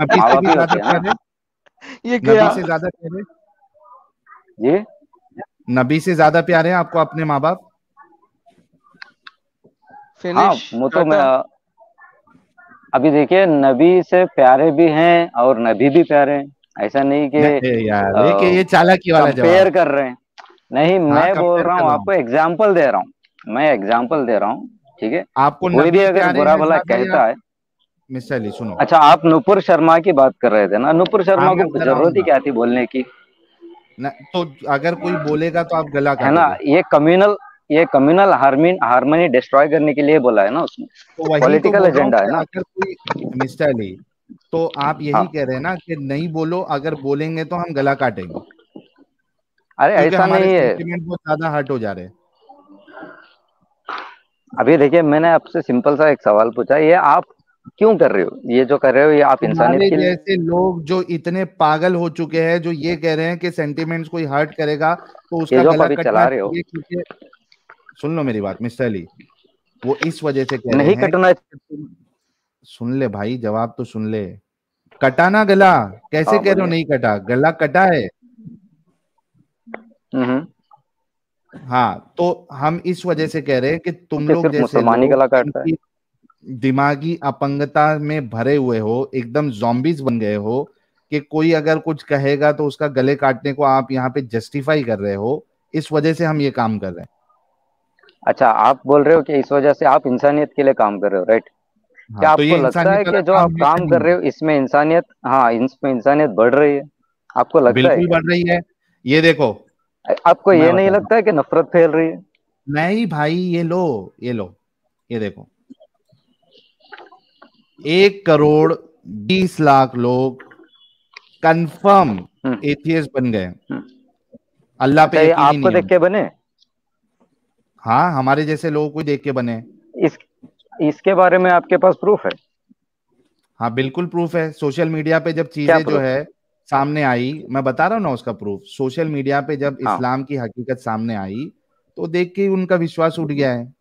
[SPEAKER 1] नबी
[SPEAKER 10] माँ
[SPEAKER 1] से
[SPEAKER 10] बाप
[SPEAKER 1] भी
[SPEAKER 10] ही
[SPEAKER 1] ज्यादा
[SPEAKER 10] होते हैं ना।
[SPEAKER 1] प्यारे?
[SPEAKER 9] ये
[SPEAKER 1] नबी
[SPEAKER 9] गया
[SPEAKER 1] से ज्यादा प्यारे?
[SPEAKER 10] जी।
[SPEAKER 1] नबी से ज्यादा प्यारे हैं आपको अपने माँ बाप?
[SPEAKER 10] हाँ,
[SPEAKER 9] फिनिश
[SPEAKER 10] वो तो मैं
[SPEAKER 9] टाटा।
[SPEAKER 10] अभी देखिए, नबी से प्यारे भी हैं और नबी भी प्यारे हैं, ऐसा नहीं कि
[SPEAKER 1] यार ये चालाकी वाला
[SPEAKER 10] कंपेयर
[SPEAKER 1] जवाब।
[SPEAKER 10] कर रहे हैं। नहीं,
[SPEAKER 1] हाँ,
[SPEAKER 10] मैं बोल
[SPEAKER 1] कंपेयर
[SPEAKER 10] रहा
[SPEAKER 1] कर
[SPEAKER 10] हूँ,
[SPEAKER 1] रहा हूँ।
[SPEAKER 10] आपको एग्जाम्पल दे रहा हूँ, मैं एग्जाम्पल दे रहा हूँ, ठीक है?
[SPEAKER 1] आपको
[SPEAKER 10] कोई भी
[SPEAKER 1] नबी
[SPEAKER 10] अगर
[SPEAKER 1] प्यारे
[SPEAKER 10] बुरा
[SPEAKER 1] हैं
[SPEAKER 10] भला
[SPEAKER 1] ज्यादा या?
[SPEAKER 10] कहता है।
[SPEAKER 1] मिस्टर अली सुनो,
[SPEAKER 10] अच्छा, आप नुपुर शर्मा की बात कर रहे थे ना, नुपुर
[SPEAKER 1] हाँ
[SPEAKER 10] शर्मा
[SPEAKER 1] मैं
[SPEAKER 10] को
[SPEAKER 1] उधर
[SPEAKER 10] जरूरत ही
[SPEAKER 1] आऊंगा
[SPEAKER 10] क्या थी बोलने की?
[SPEAKER 1] न, तो अगर कोई बोलेगा तो आप गला
[SPEAKER 10] है ना,
[SPEAKER 1] काटोगे?
[SPEAKER 10] ये कम्युनल हार्मनी डिस्ट्रॉय करने के लिए बोला है ना उसने,
[SPEAKER 1] तो वही तो
[SPEAKER 10] पॉलिटिकल
[SPEAKER 1] बोल रहा हूँ
[SPEAKER 10] एजेंडा है
[SPEAKER 1] कि
[SPEAKER 10] ना।
[SPEAKER 1] अगर कोई, मिस्टर अली, तो आप यही
[SPEAKER 10] हाँ,
[SPEAKER 1] कह रहे हैं ना कि नहीं बोलो, अगर बोलेंगे तो हम गला काटेंगे,
[SPEAKER 10] अरे
[SPEAKER 1] क्योंकि
[SPEAKER 10] ऐसा
[SPEAKER 1] हमारे
[SPEAKER 10] नहीं है।
[SPEAKER 1] सेंटिमेंट बहुत ज्यादा हर्ट हो जा रहे हैं।
[SPEAKER 10] अभी देखिए, मैंने आपसे सिंपल सा एक सवाल पूछा, ये आप क्यों कर रहे हो? ये जो कर रहे हो, ये आप इंसानियत
[SPEAKER 1] तुम्हारे
[SPEAKER 10] के लिए।
[SPEAKER 1] जैसे लोग जो इतने पागल हो चुके हैं, जो ये कह रहे हैं कि सेंटिमेंट्स कोई हर्ट करेगा तो
[SPEAKER 10] ये
[SPEAKER 1] उसका
[SPEAKER 10] जो आप
[SPEAKER 1] गला
[SPEAKER 10] अभी
[SPEAKER 1] कटना
[SPEAKER 10] चला रहे हो,
[SPEAKER 1] चाहिए, क्योंकि सुन लो मेरी बात मिस्टर अली, वो इस वजह से कह रहे
[SPEAKER 10] नहीं
[SPEAKER 1] हैं
[SPEAKER 10] कटना।
[SPEAKER 1] कि तुम, सुन ले भाई, जवाब तो सुन ले। कटाना गला, कैसे
[SPEAKER 10] हाँ
[SPEAKER 1] कह रहे हो
[SPEAKER 10] बोलिए।
[SPEAKER 1] नहीं कटा? गला कटा है।
[SPEAKER 10] हम्म।
[SPEAKER 1] हाँ, तो हम इस वजह से कह रहे हैं कि तुम
[SPEAKER 10] कि
[SPEAKER 1] लोग
[SPEAKER 10] सिर्फ
[SPEAKER 1] जैसे
[SPEAKER 10] मुसलमान ही
[SPEAKER 1] लोग
[SPEAKER 10] गला काटता है?
[SPEAKER 1] जिनकी दिमागी अपंगता में भरे हुए हो, एकदम zombies बन गए हो, कि कोई अगर कुछ कहेगा तो उसका गले काटने को आप यहाँ पे जस्टिफाई कर रहे हो, इस वजह से हम ये काम कर रहे हैं।
[SPEAKER 10] अच्छा, आप बोल रहे हो कि इस वजह से आप इंसानियत के लिए काम कर रहे हो, राइट?
[SPEAKER 1] हाँ,
[SPEAKER 10] क्या
[SPEAKER 1] तो
[SPEAKER 10] आपको
[SPEAKER 1] ये
[SPEAKER 10] लगता
[SPEAKER 1] इंसानियत
[SPEAKER 10] है
[SPEAKER 1] वाला
[SPEAKER 10] कि जो
[SPEAKER 1] काम
[SPEAKER 10] आप
[SPEAKER 1] है या
[SPEAKER 10] काम कर
[SPEAKER 1] नहीं
[SPEAKER 10] रहे
[SPEAKER 1] है?
[SPEAKER 10] हो इसमें इंसानियत, हाँ, इसमें इंसानियत बढ़ रही है? आपको लगता है
[SPEAKER 1] बिल्कुल
[SPEAKER 10] क्या?
[SPEAKER 1] बढ़ रही है। ये देखो,
[SPEAKER 10] आपको
[SPEAKER 1] मैं
[SPEAKER 10] ये नहीं
[SPEAKER 1] बताता हूँ।
[SPEAKER 10] लगता है कि नफरत फैल रही है?
[SPEAKER 1] नहीं भाई, ये लो, ये देखो, 1,20,00,000 लोग कंफर्म एथियस्ट बन गए, अल्लाह
[SPEAKER 10] अच्छा,
[SPEAKER 1] पे
[SPEAKER 10] ये
[SPEAKER 1] यकीन ही
[SPEAKER 10] आपको
[SPEAKER 1] नहीं है
[SPEAKER 10] देख के बने?
[SPEAKER 1] हाँ, हमारे जैसे लोगों को देख के बने।
[SPEAKER 10] इसके बारे में आपके पास प्रूफ है?
[SPEAKER 1] हाँ बिल्कुल प्रूफ है। सोशल मीडिया पे जब
[SPEAKER 10] क्या
[SPEAKER 1] चीजें जो
[SPEAKER 10] प्रूफ?
[SPEAKER 1] है सामने आई, मैं बता रहा हूँ ना उसका प्रूफ। सोशल मीडिया पे जब
[SPEAKER 10] हाँ,
[SPEAKER 1] इस्लाम की हकीकत सामने आई तो देख के ही उनका विश्वास उठ गया है।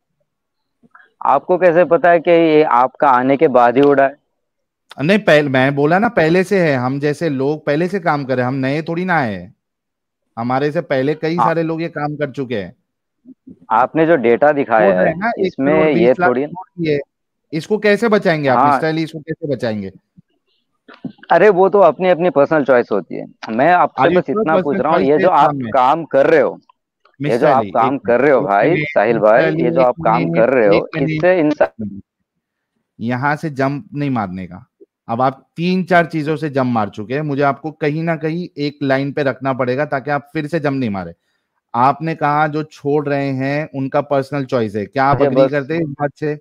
[SPEAKER 10] आपको कैसे पता है कि ये आपका आने के बाद ही उड़ा है?
[SPEAKER 1] नहीं, मैं बोला ना, पहले से है। हम जैसे लोग पहले से काम कर रहे हैं, हम नए थोड़ी ना आए हैं। हमारे से पहले कई
[SPEAKER 10] हाँ,
[SPEAKER 1] सारे लोग ये काम कर चुके हैं।
[SPEAKER 10] आपने जो डेटा
[SPEAKER 1] छोड़
[SPEAKER 10] दिखाया
[SPEAKER 1] रहे
[SPEAKER 10] है
[SPEAKER 1] हैं ना, एक
[SPEAKER 10] इसमें
[SPEAKER 1] करोड़
[SPEAKER 10] ये
[SPEAKER 1] बीस लाख
[SPEAKER 10] थोड़ी।
[SPEAKER 1] छोड़ दिए। इसको कैसे बचाएंगे आप?
[SPEAKER 10] हाँ,
[SPEAKER 1] इसराइली इसको कैसे बचाएंगे?
[SPEAKER 10] अरे वो तो अपनी अपनी पर्सनल चॉइस होती है। मैं आपसे
[SPEAKER 1] आज
[SPEAKER 10] बस इतना पूछ
[SPEAKER 1] पर्सनल
[SPEAKER 10] रहा हूँ,
[SPEAKER 1] चॉइस
[SPEAKER 10] ये
[SPEAKER 1] है
[SPEAKER 10] जो आप
[SPEAKER 1] इस्लाम में।
[SPEAKER 10] काम कर रहे हो, ये जो
[SPEAKER 1] मिस्टर
[SPEAKER 10] आप
[SPEAKER 1] अली,
[SPEAKER 10] काम कर रहे हो भाई, साहिल भाई, ये जो आप काम कर रहे हो, इससे इंसान
[SPEAKER 1] यहाँ से जंप नहीं मारने का। अब आप 3-4 चीजों से जंप मार चुके हैं, मुझे आपको कहीं ना कहीं एक लाइन पे रखना पड़ेगा ताकि आप फिर से जंप नहीं मारे। आपने कहा जो छोड़ रहे हैं उनका पर्सनल चॉइस है, क्या आप
[SPEAKER 10] मुझे
[SPEAKER 1] अग्री
[SPEAKER 10] बस
[SPEAKER 1] करते हैं इस बात से?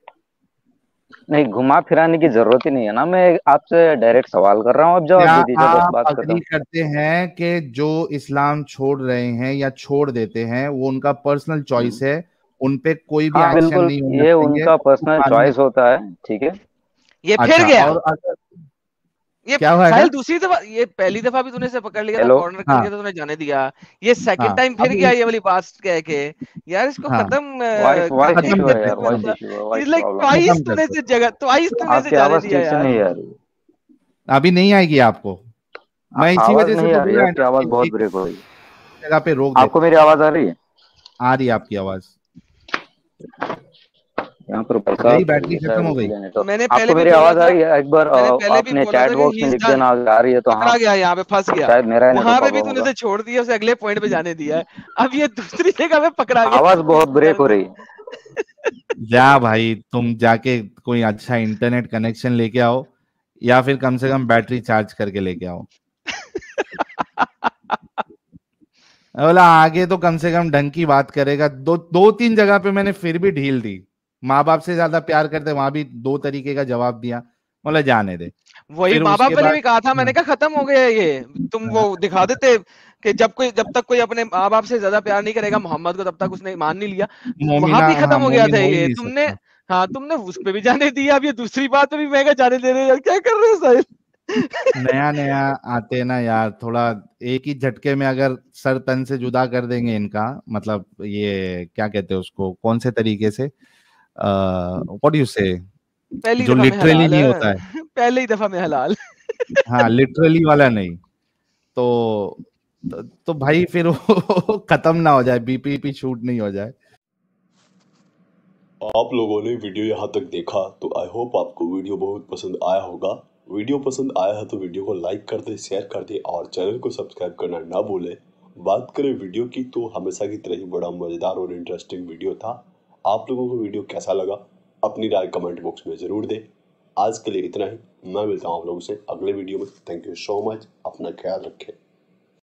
[SPEAKER 10] नहीं, घुमा फिराने की जरूरत ही नहीं है ना। मैं आपसे डायरेक्ट सवाल कर रहा हूँ, आप
[SPEAKER 1] क्या
[SPEAKER 10] जवाब दे दीजिए, बस
[SPEAKER 1] आप
[SPEAKER 10] बात
[SPEAKER 1] अग्री
[SPEAKER 10] खत्म।
[SPEAKER 1] करते हैं कि जो इस्लाम छोड़ रहे हैं या छोड़ देते हैं वो उनका पर्सनल चॉइस है, उन पे कोई भी
[SPEAKER 10] हाँ
[SPEAKER 1] एक्शन
[SPEAKER 10] बिल्कुल,
[SPEAKER 1] नहीं होना
[SPEAKER 10] ये
[SPEAKER 1] चाहिए
[SPEAKER 10] उनका
[SPEAKER 1] और
[SPEAKER 10] पर्सनल
[SPEAKER 1] मारने?
[SPEAKER 10] चॉइस होता है, ठीक है।
[SPEAKER 9] ये फिर
[SPEAKER 1] अच्छा,
[SPEAKER 9] गया।
[SPEAKER 1] और अगर
[SPEAKER 9] ये
[SPEAKER 1] क्या हुआ
[SPEAKER 9] साहिल
[SPEAKER 1] है?
[SPEAKER 9] दूसरी दफा, ये पहली दफा भी तूने इसे पकड़ लिया था,
[SPEAKER 10] हेलो,
[SPEAKER 9] कॉर्नर कर
[SPEAKER 1] हाँ
[SPEAKER 9] लिया था, तूने जाने दिया। ये सेकंड
[SPEAKER 1] हाँ,
[SPEAKER 9] टाइम फिर
[SPEAKER 1] अब
[SPEAKER 9] गया ये वाली बात कह के। यार इसको
[SPEAKER 1] हाँ,
[SPEAKER 9] खत्म
[SPEAKER 10] वॉइस
[SPEAKER 9] करने
[SPEAKER 1] खत्म
[SPEAKER 10] इशू
[SPEAKER 9] दे
[SPEAKER 10] है
[SPEAKER 1] करते
[SPEAKER 10] यार,
[SPEAKER 1] हैं,
[SPEAKER 10] वॉइस
[SPEAKER 9] बंदा।
[SPEAKER 10] इशू है, वॉइस
[SPEAKER 9] इज लाइक
[SPEAKER 10] प्रॉब्लम है।
[SPEAKER 1] खत्म
[SPEAKER 9] ट्वाइस तूने
[SPEAKER 1] करते
[SPEAKER 9] इसे जगह, ट्वाइस तूने इसे
[SPEAKER 10] आपकी
[SPEAKER 9] जाने
[SPEAKER 10] आवाज
[SPEAKER 9] दिया
[SPEAKER 10] ठीक से
[SPEAKER 9] यार।
[SPEAKER 10] नहीं आ रही।
[SPEAKER 1] हैं। अभी नहीं आएगी आपको। मैं इसी
[SPEAKER 10] आवाज
[SPEAKER 1] वजह से
[SPEAKER 10] नहीं
[SPEAKER 1] तो
[SPEAKER 10] आ रही है,
[SPEAKER 1] बोला है
[SPEAKER 10] आपकी
[SPEAKER 1] ना
[SPEAKER 10] आवाज
[SPEAKER 1] कि
[SPEAKER 10] बहुत
[SPEAKER 1] एक
[SPEAKER 10] ब्रेक हो रही है।
[SPEAKER 1] जगह पे रोक
[SPEAKER 10] आपको
[SPEAKER 1] देते
[SPEAKER 10] मेरी
[SPEAKER 1] हैं।
[SPEAKER 10] आवाज आ रही है?
[SPEAKER 1] आ रही है आपकी आवाज।
[SPEAKER 10] यहाँ पर
[SPEAKER 1] गई
[SPEAKER 10] बरसात हो रही
[SPEAKER 1] बैटरी
[SPEAKER 10] है
[SPEAKER 1] खत्म
[SPEAKER 10] शायद,
[SPEAKER 1] हो गई।
[SPEAKER 10] इसलिए नहीं तो।
[SPEAKER 9] मैंने पहले
[SPEAKER 10] आपको
[SPEAKER 9] भी
[SPEAKER 10] मेरी
[SPEAKER 9] बोला
[SPEAKER 10] आवाज आ
[SPEAKER 9] था,
[SPEAKER 10] रही है? एक बार
[SPEAKER 9] मैंने पहले भी
[SPEAKER 10] अपने
[SPEAKER 9] बोला
[SPEAKER 10] चैट
[SPEAKER 9] था कि
[SPEAKER 10] बॉक्स
[SPEAKER 9] ही
[SPEAKER 10] में
[SPEAKER 9] इज
[SPEAKER 10] लिख
[SPEAKER 9] डन।
[SPEAKER 10] देना अगर आ रही है तो।
[SPEAKER 9] पकड़ा
[SPEAKER 10] हाँ,
[SPEAKER 9] गया, यहाँ पे फंस गया।
[SPEAKER 10] शायद मेरा
[SPEAKER 9] वहां पे
[SPEAKER 10] नेटवर्क
[SPEAKER 9] भी
[SPEAKER 10] प्रॉब्लम
[SPEAKER 9] तूने
[SPEAKER 10] होगा।
[SPEAKER 9] उसे छोड़ दिया, उसे अगले पॉइंट पे जाने दिया है। अब ये दूसरी जगह पे पकड़ा गया।
[SPEAKER 10] आवाज बहुत ब्रेक हो
[SPEAKER 9] जाने
[SPEAKER 10] रही है।
[SPEAKER 1] जा भाई, तुम जाके कोई अच्छा इंटरनेट कनेक्शन लेके आओ या फिर कम से कम बैटरी चार्ज करके लेके आओ। बोला आगे तो कम से कम ढंग की बात करेगा। 2-3 जगह पे मैंने फिर भी ढील दी। माँ बाप से ज्यादा प्यार करते, वहां भी 2 तरीके का जवाब दिया। बोला जाने दे।
[SPEAKER 9] वही
[SPEAKER 1] फिर
[SPEAKER 9] माँ बाप
[SPEAKER 1] उसके
[SPEAKER 9] वाले
[SPEAKER 1] बाद
[SPEAKER 9] भी कहा था, मैंने कहा खत्म हो गया ये। तुम वो दिखा देते कि जब तक कोई अपने माँ बाप से ज्यादा प्यार नहीं करेगा मोहम्मद को, तब तक उसने मान नहीं लिया। वहां
[SPEAKER 1] मोमिना,
[SPEAKER 9] भी खत्म
[SPEAKER 1] हाँ
[SPEAKER 9] हो गया
[SPEAKER 1] मोमिन
[SPEAKER 9] था
[SPEAKER 1] हो ही
[SPEAKER 9] ये।
[SPEAKER 1] नहीं
[SPEAKER 9] तुमने,
[SPEAKER 1] सकता।
[SPEAKER 9] हाँ तुमने उस पे भी जाने दिया, अब ये दूसरी बात पे भी मैं क्या जाने दे रहे हो यार, क्या कर रहे हो साहिल?
[SPEAKER 1] नया नया आते हैं ना यार, थोड़ा एक ही झटके में अगर सर तन से जुदा कर देंगे इनका, मतलब ये क्या कहते हैं उसको, कौन से तरीके से, व्हाट यू से,
[SPEAKER 9] पहली
[SPEAKER 1] जो
[SPEAKER 9] दफा में
[SPEAKER 1] लिटरली
[SPEAKER 9] हलाल
[SPEAKER 1] नहीं होता है।
[SPEAKER 9] है। पहले ही दफा में हलाल।
[SPEAKER 1] हाँ, लिटरली वाला नहीं। तो भाई फिर वो खत्म ना हो जाए, बीपी शूट नहीं हो जाए।
[SPEAKER 11] आप लोगों ने वीडियो यहाँ तक देखा तो आई होप आपको वीडियो बहुत पसंद आया होगा। वीडियो पसंद आया है तो वीडियो को लाइक कर दे, शेयर कर दे और चैनल को सब्सक्राइब करना ना भूले। बात करें वीडियो की तो हमेशा की तरह ही बड़ा मजेदार और इंटरेस्टिंग वीडियो था। आप लोगों को वीडियो कैसा लगा अपनी राय कमेंट बॉक्स में जरूर दे। आज के लिए इतना ही, मैं मिलता हूँ आप लोगों से अगले वीडियो में। थैंक यू सो मच, अपना ख्याल रखें।